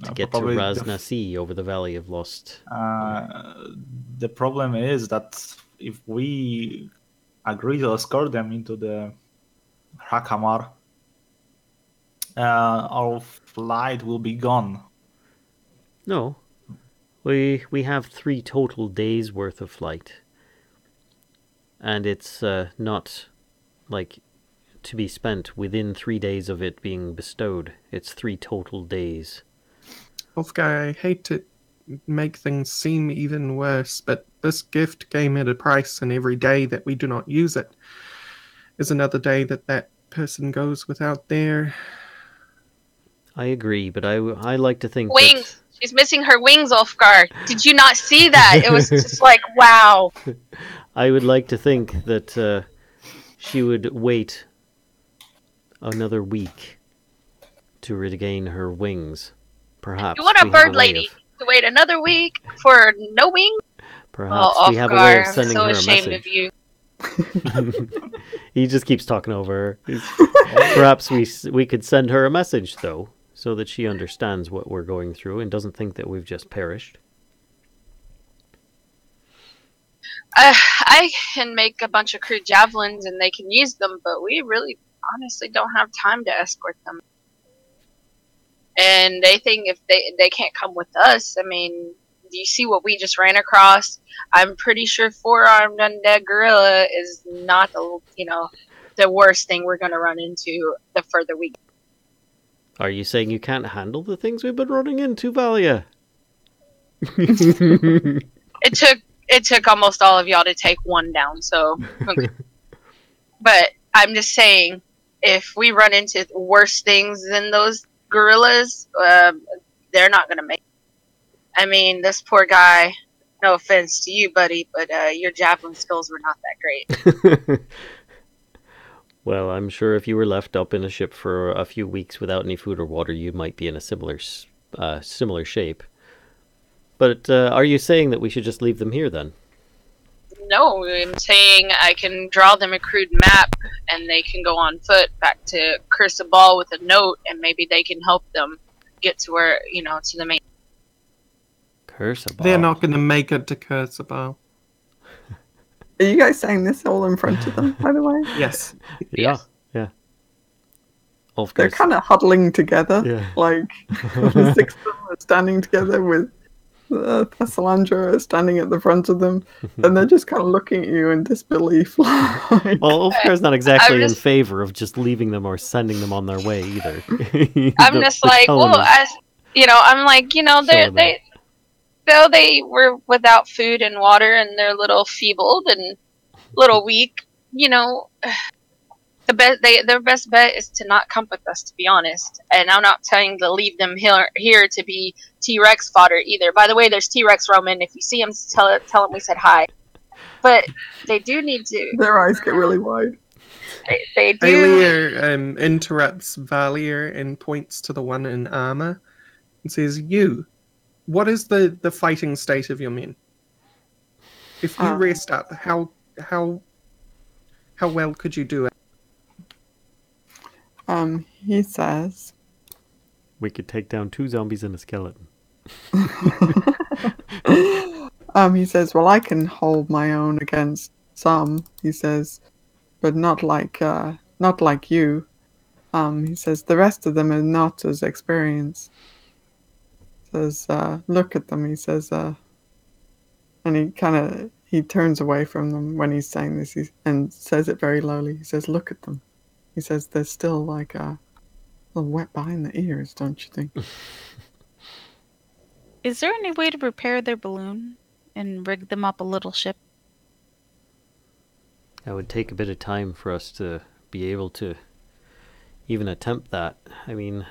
To get to Raznasi over the Valley of Lost. The problem is that if we agree to escort them into the Hrackhammer, our flight will be gone. No. We have 3 total days worth of flight. And it's not like to be spent within 3 days of it being bestowed. It's 3 total days. Ulfgar, I hate to make things seem even worse, but this gift came at a price, and every day that we do not use it is another day that person goes without their... I agree, but I like to think wings. She's missing her wings, Ulfgar. Did you not see that? It was just like, wow. I would like to think that she would wait another week to regain her wings. Perhaps you want a bird lady to wait another week for no wings? Perhaps we have a way of sending her a message. I'm so ashamed of you. He just keeps talking over her. Perhaps we could send her a message, though, so that she understands what we're going through and doesn't think that we've just perished. I can make a bunch of crude javelins and they can use them, but we really honestly don't have time to escort them. And they think if they can't come with us, I mean, do you see what we just ran across? I'm pretty sure 4-armed undead gorilla is not the worst thing we're going to run into the further we go. Are you saying you can't handle the things we've been running into, Valia? It took almost all of y'all to take one down, so okay. But I'm just saying, if we run into worse things than those gorillas, they're not going to make it. I mean, this poor guy, no offense to you, buddy, but your javelin skills were not that great. Well, I'm sure if you were left up in a ship for a few weeks without any food or water, you might be in a similar shape. But are you saying that we should just leave them here, then? No, I'm saying I can draw them a crude map, and they can go on foot back to Crucible with a note, and maybe they can help them get to where, to the main. Curse They're not going to make it to Kashcah. Are you guys saying this all in front of them, by the way? Yes. Yeah, yeah. They're Ulfgar's kind of huddling together. Yeah. Like, the six of them are standing together with Thessalandra standing at the front of them. And they're just kind of looking at you in disbelief. Like, Well, Ulfgar's not exactly in just- favor of just leaving them or sending them on their way either. I'm just like, well, I'm like, Showing they were without food and water, and they're a little feebled and a little weak. Their best bet is to not come with us, to be honest. And I'm not telling to leave them here to be T-Rex fodder either. By the way, there's T-Rex roaming. If you see him, tell him we said hi. But they do need to. their eyes get really wide. They do. Aelia interrupts Valia and points to the one in armor and says, what is the fighting state of your men? If you rest up, how well could you do it? He says, We could take down 2 zombies and a skeleton. he says, well, I can hold my own against some, he says, but not like you. He says, the rest of them are not as experienced. Says, look at them, he says, and he turns away from them when he's saying this and says it very lowly. He says, look at them. He says, they're still like a little wet behind the ears, don't you think? Is there any way to repair their balloon and rig them up a little ship? That would take a bit of time for us to be able to even attempt that. I mean,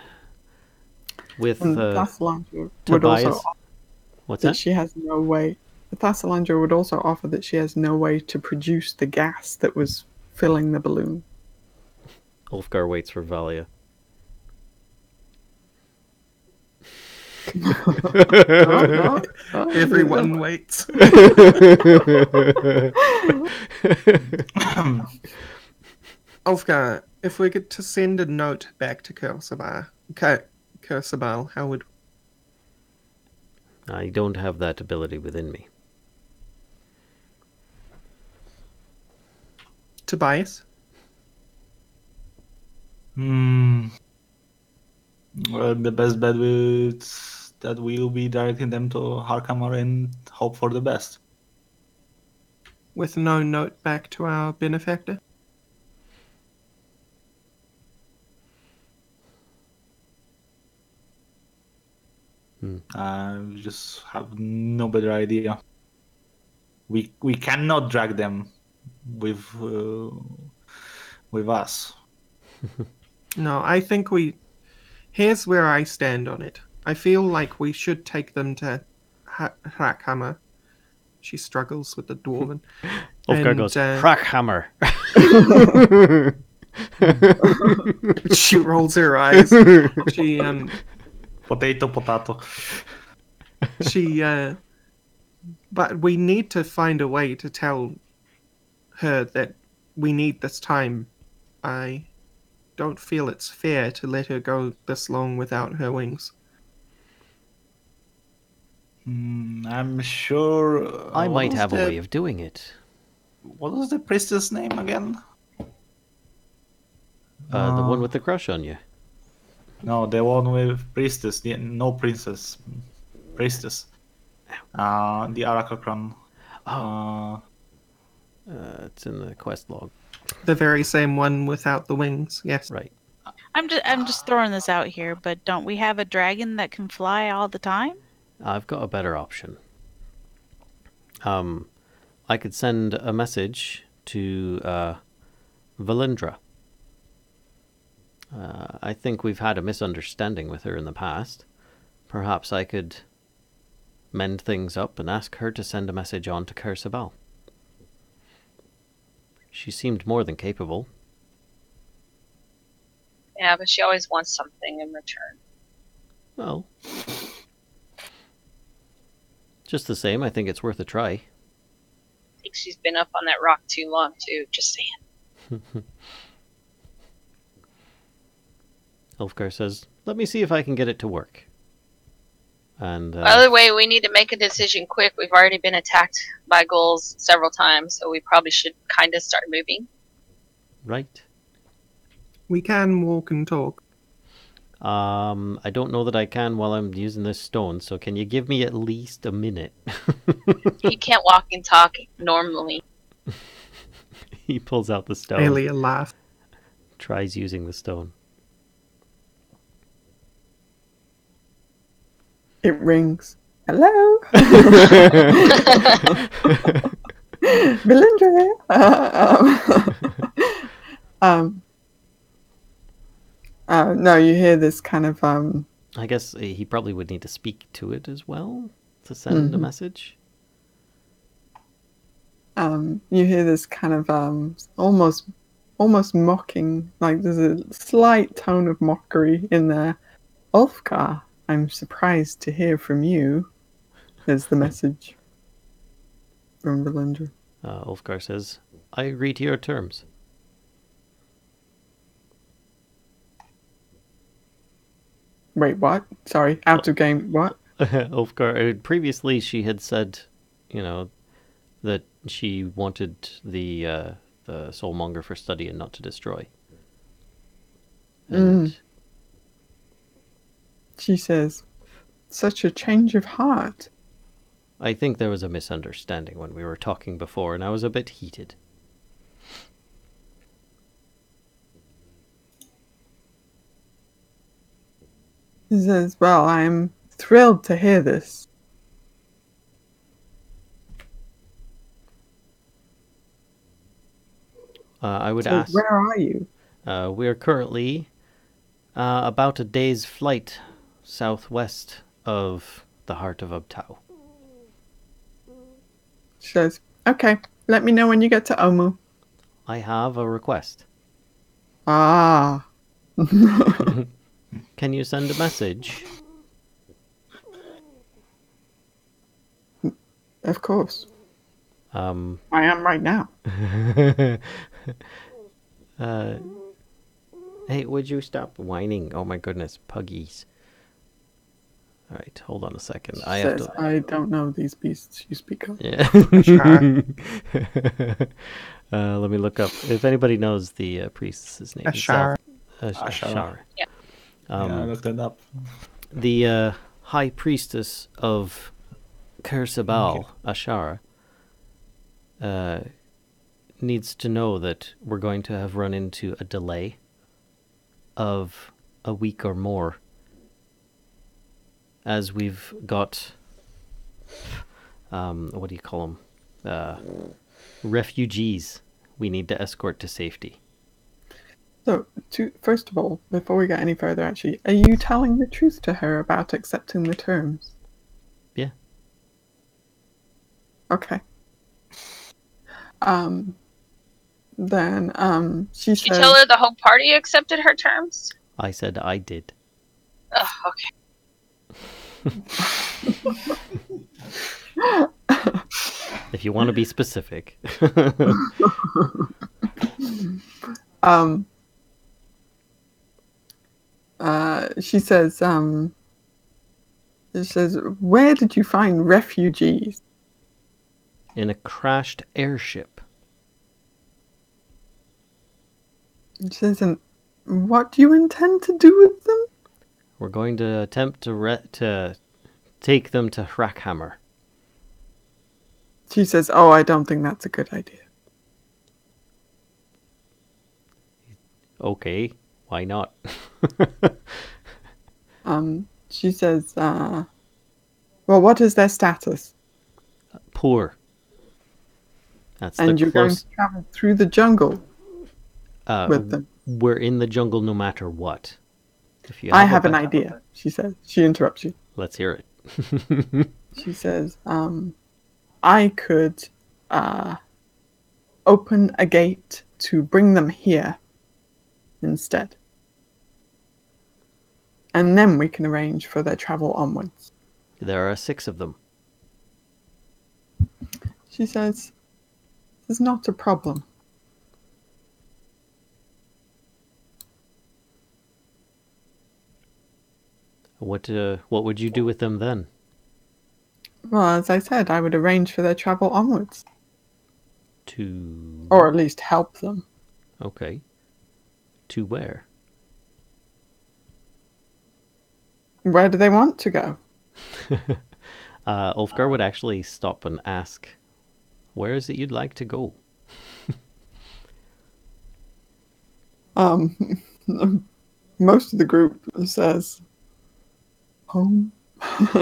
with Thessalandra would Tobias. also offer What's that that? she has no way. Thessalandra would also offer that she has no way to produce the gas that was filling the balloon. Ulfgar waits for Valia. No. Everyone waits. Ulfgar, if we get to send a note back to Kashcah, how would... I don't have that ability within me. Tobias? Well, the best bet is that we'll be directing them to Harkamar and hope for the best. With no note back to our benefactor? I just have no better idea. We cannot drag them with us. No, I think here's where I stand on it. I feel like we should take them to Harkamar. She struggles with the dwarven. Ulfgar goes, Crackhammer. She rolls her eyes. She Potato. But we need to find a way to tell her that we need this time. I don't feel it's fair to let her go this long without her wings. I'm sure... I might have a way of doing it. What was the priestess name again? The one with the crush on you. No, the one with priestess. No princess. Priestess. The Arokh. It's in the quest log. The very same one without the wings, yes. Right. I'm just throwing this out here, but don't we have a dragon that can fly all the time? I've got a better option. I could send a message to Valendra. I think we've had a misunderstanding with her in the past. Perhaps I could mend things up and ask her to send a message on to Kashcah. She seemed more than capable. Yeah, but she always wants something in return. Well, just the same, I think it's worth a try. I think she's been up on that rock too long, too. Just saying. Ulfgar says, let me see if I can get it to work. And By the way, we need to make a decision quick. We've already been attacked by ghouls several times, so we probably should kind of start moving. right. We can walk and talk. I don't know that I can while I'm using this stone, so can you give me at least a minute? He can't walk and talk normally. He pulls out the stone, Aelia laughs. tries using the stone. It rings. Hello? Belinda here. No, you hear this kind of I guess he probably would need to speak to it as well to send a message. you hear this kind of almost mocking, like there's a slight tone of mockery in there. Ulfgar, I'm surprised to hear from you, is the message from Belinda. Ulfgar says, I agree to your terms. Wait, what? Sorry, out of game. What? Ulfgar, previously she had said, that she wanted the soulmonger for study and not to destroy. And She says, such a change of heart. I think there was a misunderstanding when we were talking before, and I was a bit heated. He says, well, I'm thrilled to hear this. I would So ask... where are you? We're currently about a day's flight southwest of the heart of Ubtao. She says, okay, let me know when you get to Omu. I have a request. Ah. Can you send a message? Of course. I am right now. Hey, would you stop whining? Oh my goodness, puggies. Alright, hold on a second. She says, I don't know these beasts you speak of. Yeah. Let me look up. If anybody knows the priestess's name. Ashara. Ashara. Yeah. I looked it up. The high priestess of Kersabal, Ashara, needs to know that we're going to have run into a delay of a week or more, as we've got what do you call them, refugees we need to escort to safety. So, first of all, before we get any further, actually, are you telling the truth to her about accepting the terms? Yeah. Okay. Then she Did you says, tell her the whole party accepted her terms? I said I did. Oh, okay. If you want to be specific. she says, where did you find refugees? In a crashed airship. She says, and what do you intend to do with them? We're going to attempt to take them to Hrackhammer. She says, oh, I don't think that's a good idea. Okay, why not? She says, well, what is their status? Poor. That's And the you're going close... to travel through the jungle with them. We're in the jungle no matter what. If you I have an idea, she says. She interrupts you. Let's hear it. She says, I could open a gate to bring them here instead. And then we can arrange for their travel onwards. There are 6 of them. She says, there's not a problem. What would you do with them then? Well, as I said, I would arrange for their travel onwards. To... Or at least help them. Okay. To where? Where do they want to go? Ulfgar would actually stop and ask, where is it you'd like to go? Most of the group says home.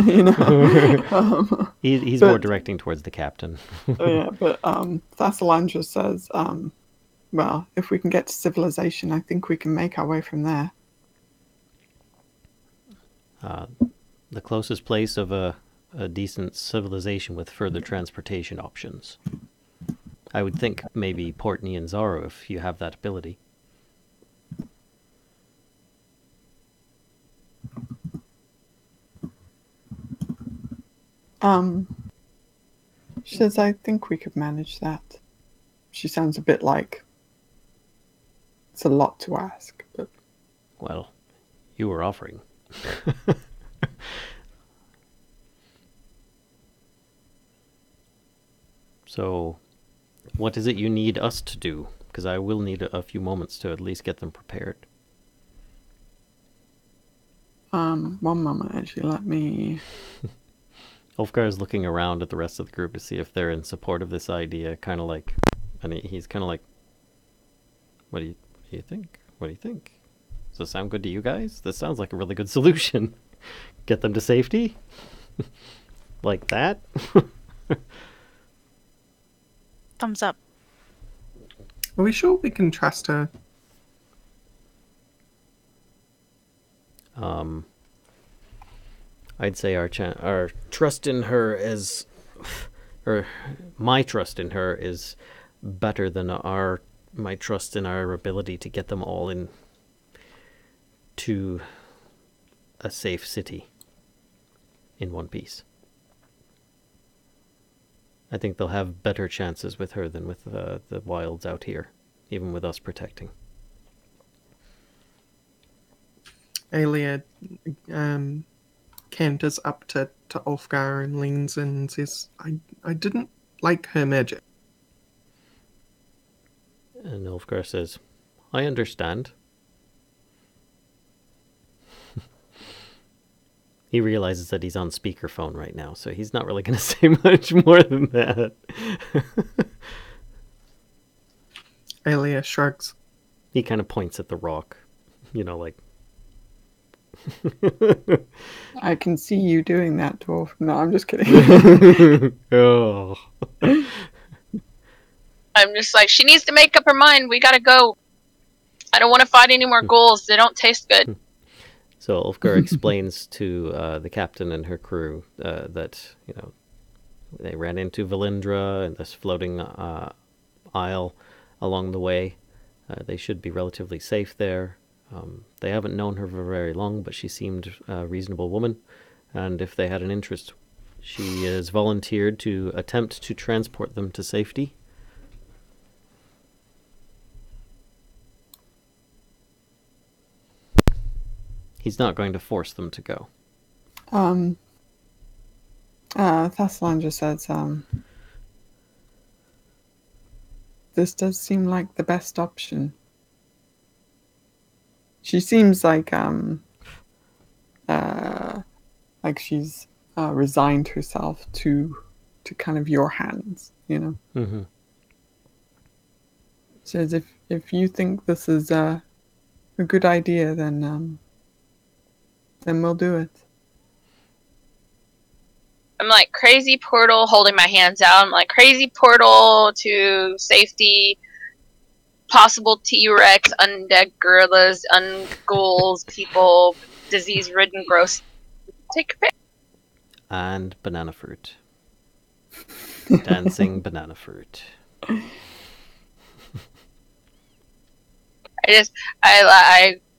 You know. He's more directing towards the captain. Yeah, but Thassalandra says, well, if we can get to civilization, I think we can make our way from there. The closest place of a decent civilization with further transportation options. I would think maybe Port Nyanzaru if you have that ability. She says, I think we could manage that. She sounds a bit like it's a lot to ask, but... Well, you were offering. So, what is it you need us to do? Because I will need a few moments to at least get them prepared. One moment, actually, let me... Ulfgar is looking around at the rest of the group to see if they're in support of this idea, kind of like... And he's kind of like... What do you think? What do you think? Does this sound good to you guys? This sounds like a really good solution. Get them to safety? Like that? Thumbs up. Are we sure we can trust her? I'd say our trust in her is... Or my trust in her is better than my trust in our ability to get them all in to a safe city in one piece. I think they'll have better chances with her than with the wilds out here, even with us protecting. Aelia canters up to Ulfgar and leans in and says, I didn't like her magic. And Ulfgar says, I understand. He realizes that he's on speakerphone right now, so he's not really going to say much more than that. Aelia shrugs. He kind of points at the rock, you know, like... I can see you doing that, Dwarf. No, I'm just kidding. Oh. I'm just like, she needs to make up her mind. We gotta go. I don't want to fight any more ghouls. They don't taste good. So Ulfgar explains to the captain and her crew that, you know, they ran into Valindra and this floating isle along the way. They should be relatively safe there. They haven't known her for very long, but she seemed a reasonable woman. And if they had an interest, she has volunteered to attempt to transport them to safety. He's not going to force them to go. Thassalandra says, this does seem like the best option. She seems like she's resigned herself to kind of your hands, you know. Mm-hmm. Says if you think this is a good idea, then we'll do it. I'm like, crazy portal, holding my hands out. I'm like, crazy portal to safety, possible T-Rex, undead gorillas, ghouls, people, disease-ridden, gross. Take a pick. And banana fruit. Dancing banana fruit.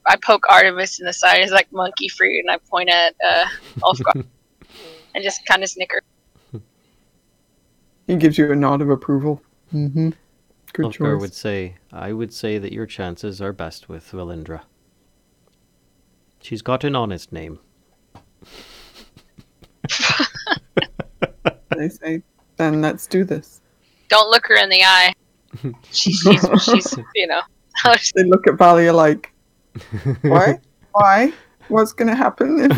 I poke Artemis in the side. It's like monkey fruit, and I point at Ulfgar and just kind of snicker. He gives you a nod of approval. Mm-hmm. Good Ulfgar choice. would say, I would say that your chances are best with Valindra. She's got an honest name. They say, then let's do this. Don't look her in the eye. She's you know. They look at Valia like, why? Why? What's going to happen? If...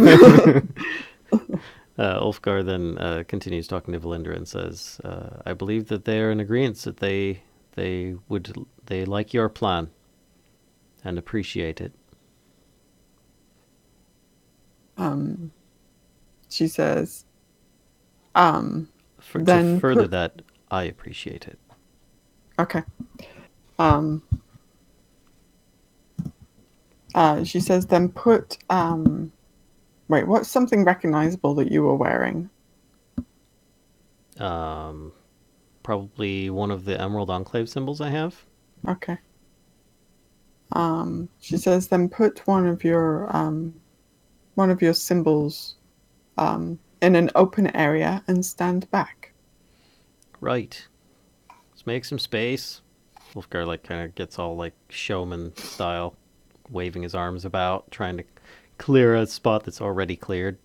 Ulfgar then continues talking to Valindra and says, I believe that they are in agreement that they like your plan and appreciate it. She says, to then further that, I appreciate it. Okay. She says, then put, wait, what's something recognizable that you were wearing? Probably one of the Emerald Enclave symbols I have. Okay. She says, then put one of your symbols in an open area and stand back. Right. Let's make some space. Ulfgar kind of gets all showman style, waving his arms about, trying to clear a spot that's already cleared.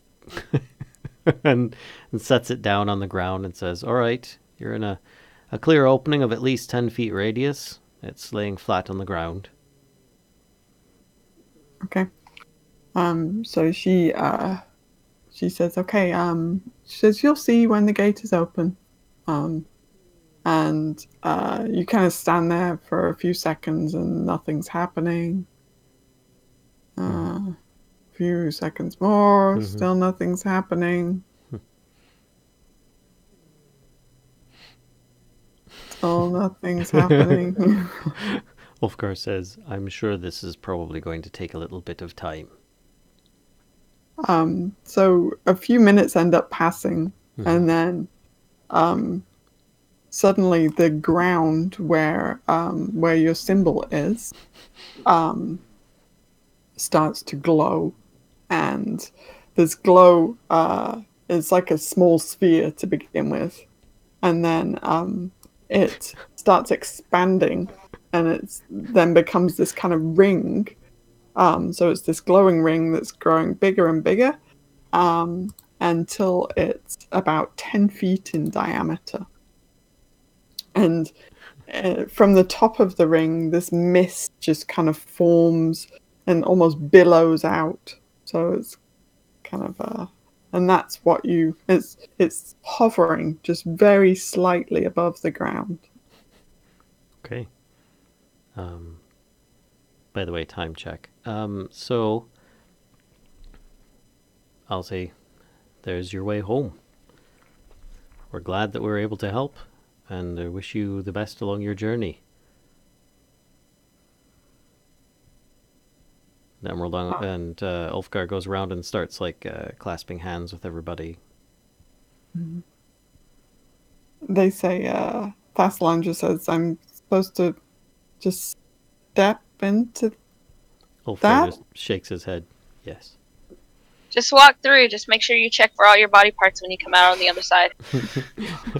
and sets it down on the ground and says, all right, you're in a clear opening of at least 10 feet radius. It's laying flat on the ground. Okay. So she says, okay, she says, you'll see when the gate is open. And you kind of stand there for a few seconds and nothing's happening. A few seconds more, still nothing's happening. Still nothing's happening. Ulfgar says, I'm sure this is probably going to take a little bit of time. So a few minutes end up passing, and then suddenly the ground where your symbol is starts to glow, and this glow is like a small sphere to begin with, and then it starts expanding, and it then becomes this kind of ring. So it's this glowing ring that's growing bigger and bigger until it's about 10 feet in diameter. And from the top of the ring, this mist just kind of forms and almost billows out. So it's kind of and that's what it's hovering just very slightly above the ground. Okay. By the way, time check. So I'll say, there's your way home. We're glad that we're able to help, and I wish you the best along your journey. Emerald and Ulfgar goes around and starts clasping hands with everybody. They say, Thassalandra says, I'm supposed to just step into Ulfgar that? just shakes his head. Yes. Just walk through. Just make sure you check for all your body parts when you come out on the other side.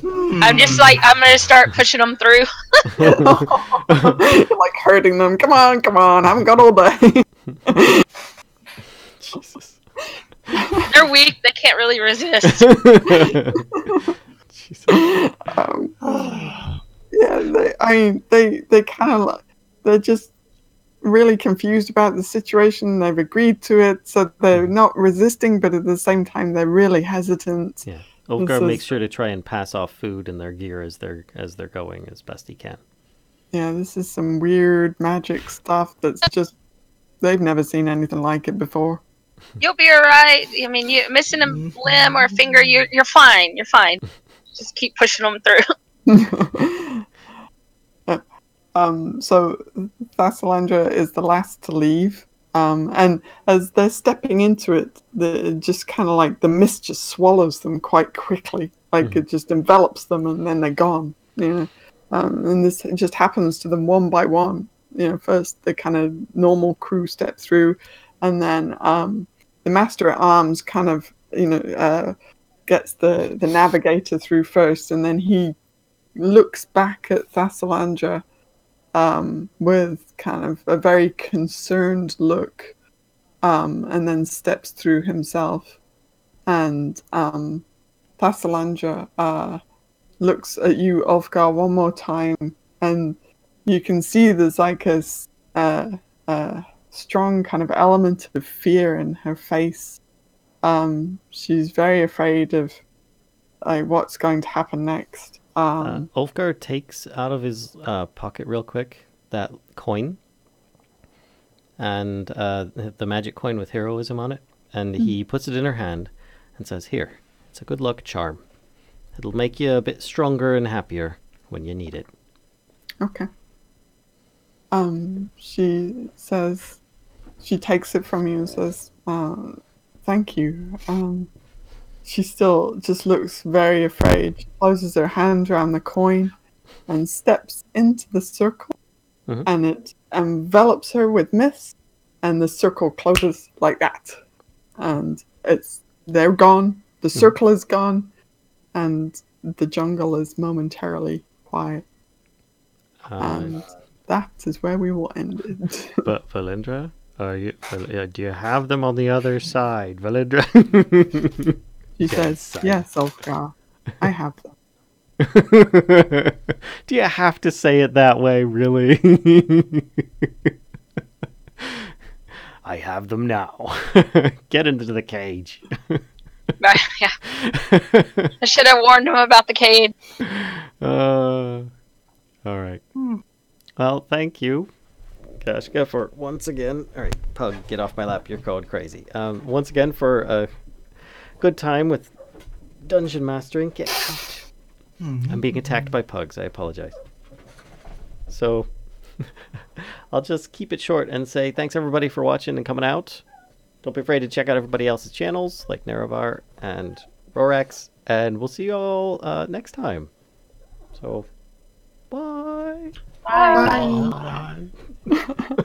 I'm gonna start pushing them through. Like hurting them. Come on, I haven't got all day. Jesus. They're weak. They can't really resist. Jesus. Yeah, they kind of they're just really confused about the situation. They've agreed to it, so they're not resisting, but at the same time they're really hesitant. Yeah, Ulfgar makes sure to try and pass off food in their gear as they're going as best he can. Yeah, this is some weird magic stuff that's just they've never seen anything like it before. You'll be alright. I mean, you missing a limb or a finger, you're fine. You're fine. Just keep pushing them through. So Thassalandra is the last to leave, and as they're stepping into it, just kind of like the mist just swallows them quite quickly, it just envelops them, and then they're gone. And this just happens to them one by one. First the kind of normal crew step through, and then the Master at Arms kind of gets the navigator through first, and then he looks back at Thassalandra with kind of a very concerned look, and then steps through himself. And Thessalandra looks at you, Ulfgar, one more time, and you can see there's like a strong kind of element of fear in her face. She's very afraid of like what's going to happen next. Ulfgar takes out of his pocket real quick that coin, and the magic coin with heroism on it, and he puts it in her hand and says, "Here, it's a good luck charm. It'll make you a bit stronger and happier when you need it." Okay. She says, she takes it from you and says, "Thank you." She still just looks very afraid. She closes her hand around the coin and steps into the circle, and it envelops her with mist, and the circle closes like that. And they're gone. The circle is gone, and the jungle is momentarily quiet. And that is where we will end it. But Valindra, do you have them on the other side, Valindra? She says, "Yes, Ulfgar, I have them." Do you have to say it that way, really? I have them now. Get into the cage. Yeah. I should have warned him about the cage. All right. Well, thank you, Kashcah, for once again. All right, Pug, get off my lap. You're going crazy. Once again for a good time with dungeon mastering. Get out. I'm being attacked by pugs. I apologize. So I'll just keep it short and say thanks everybody for watching and coming out. Don't be afraid to check out everybody else's channels like Nerevar and Rorax, and we'll see you all next time. So, bye. Bye. Bye.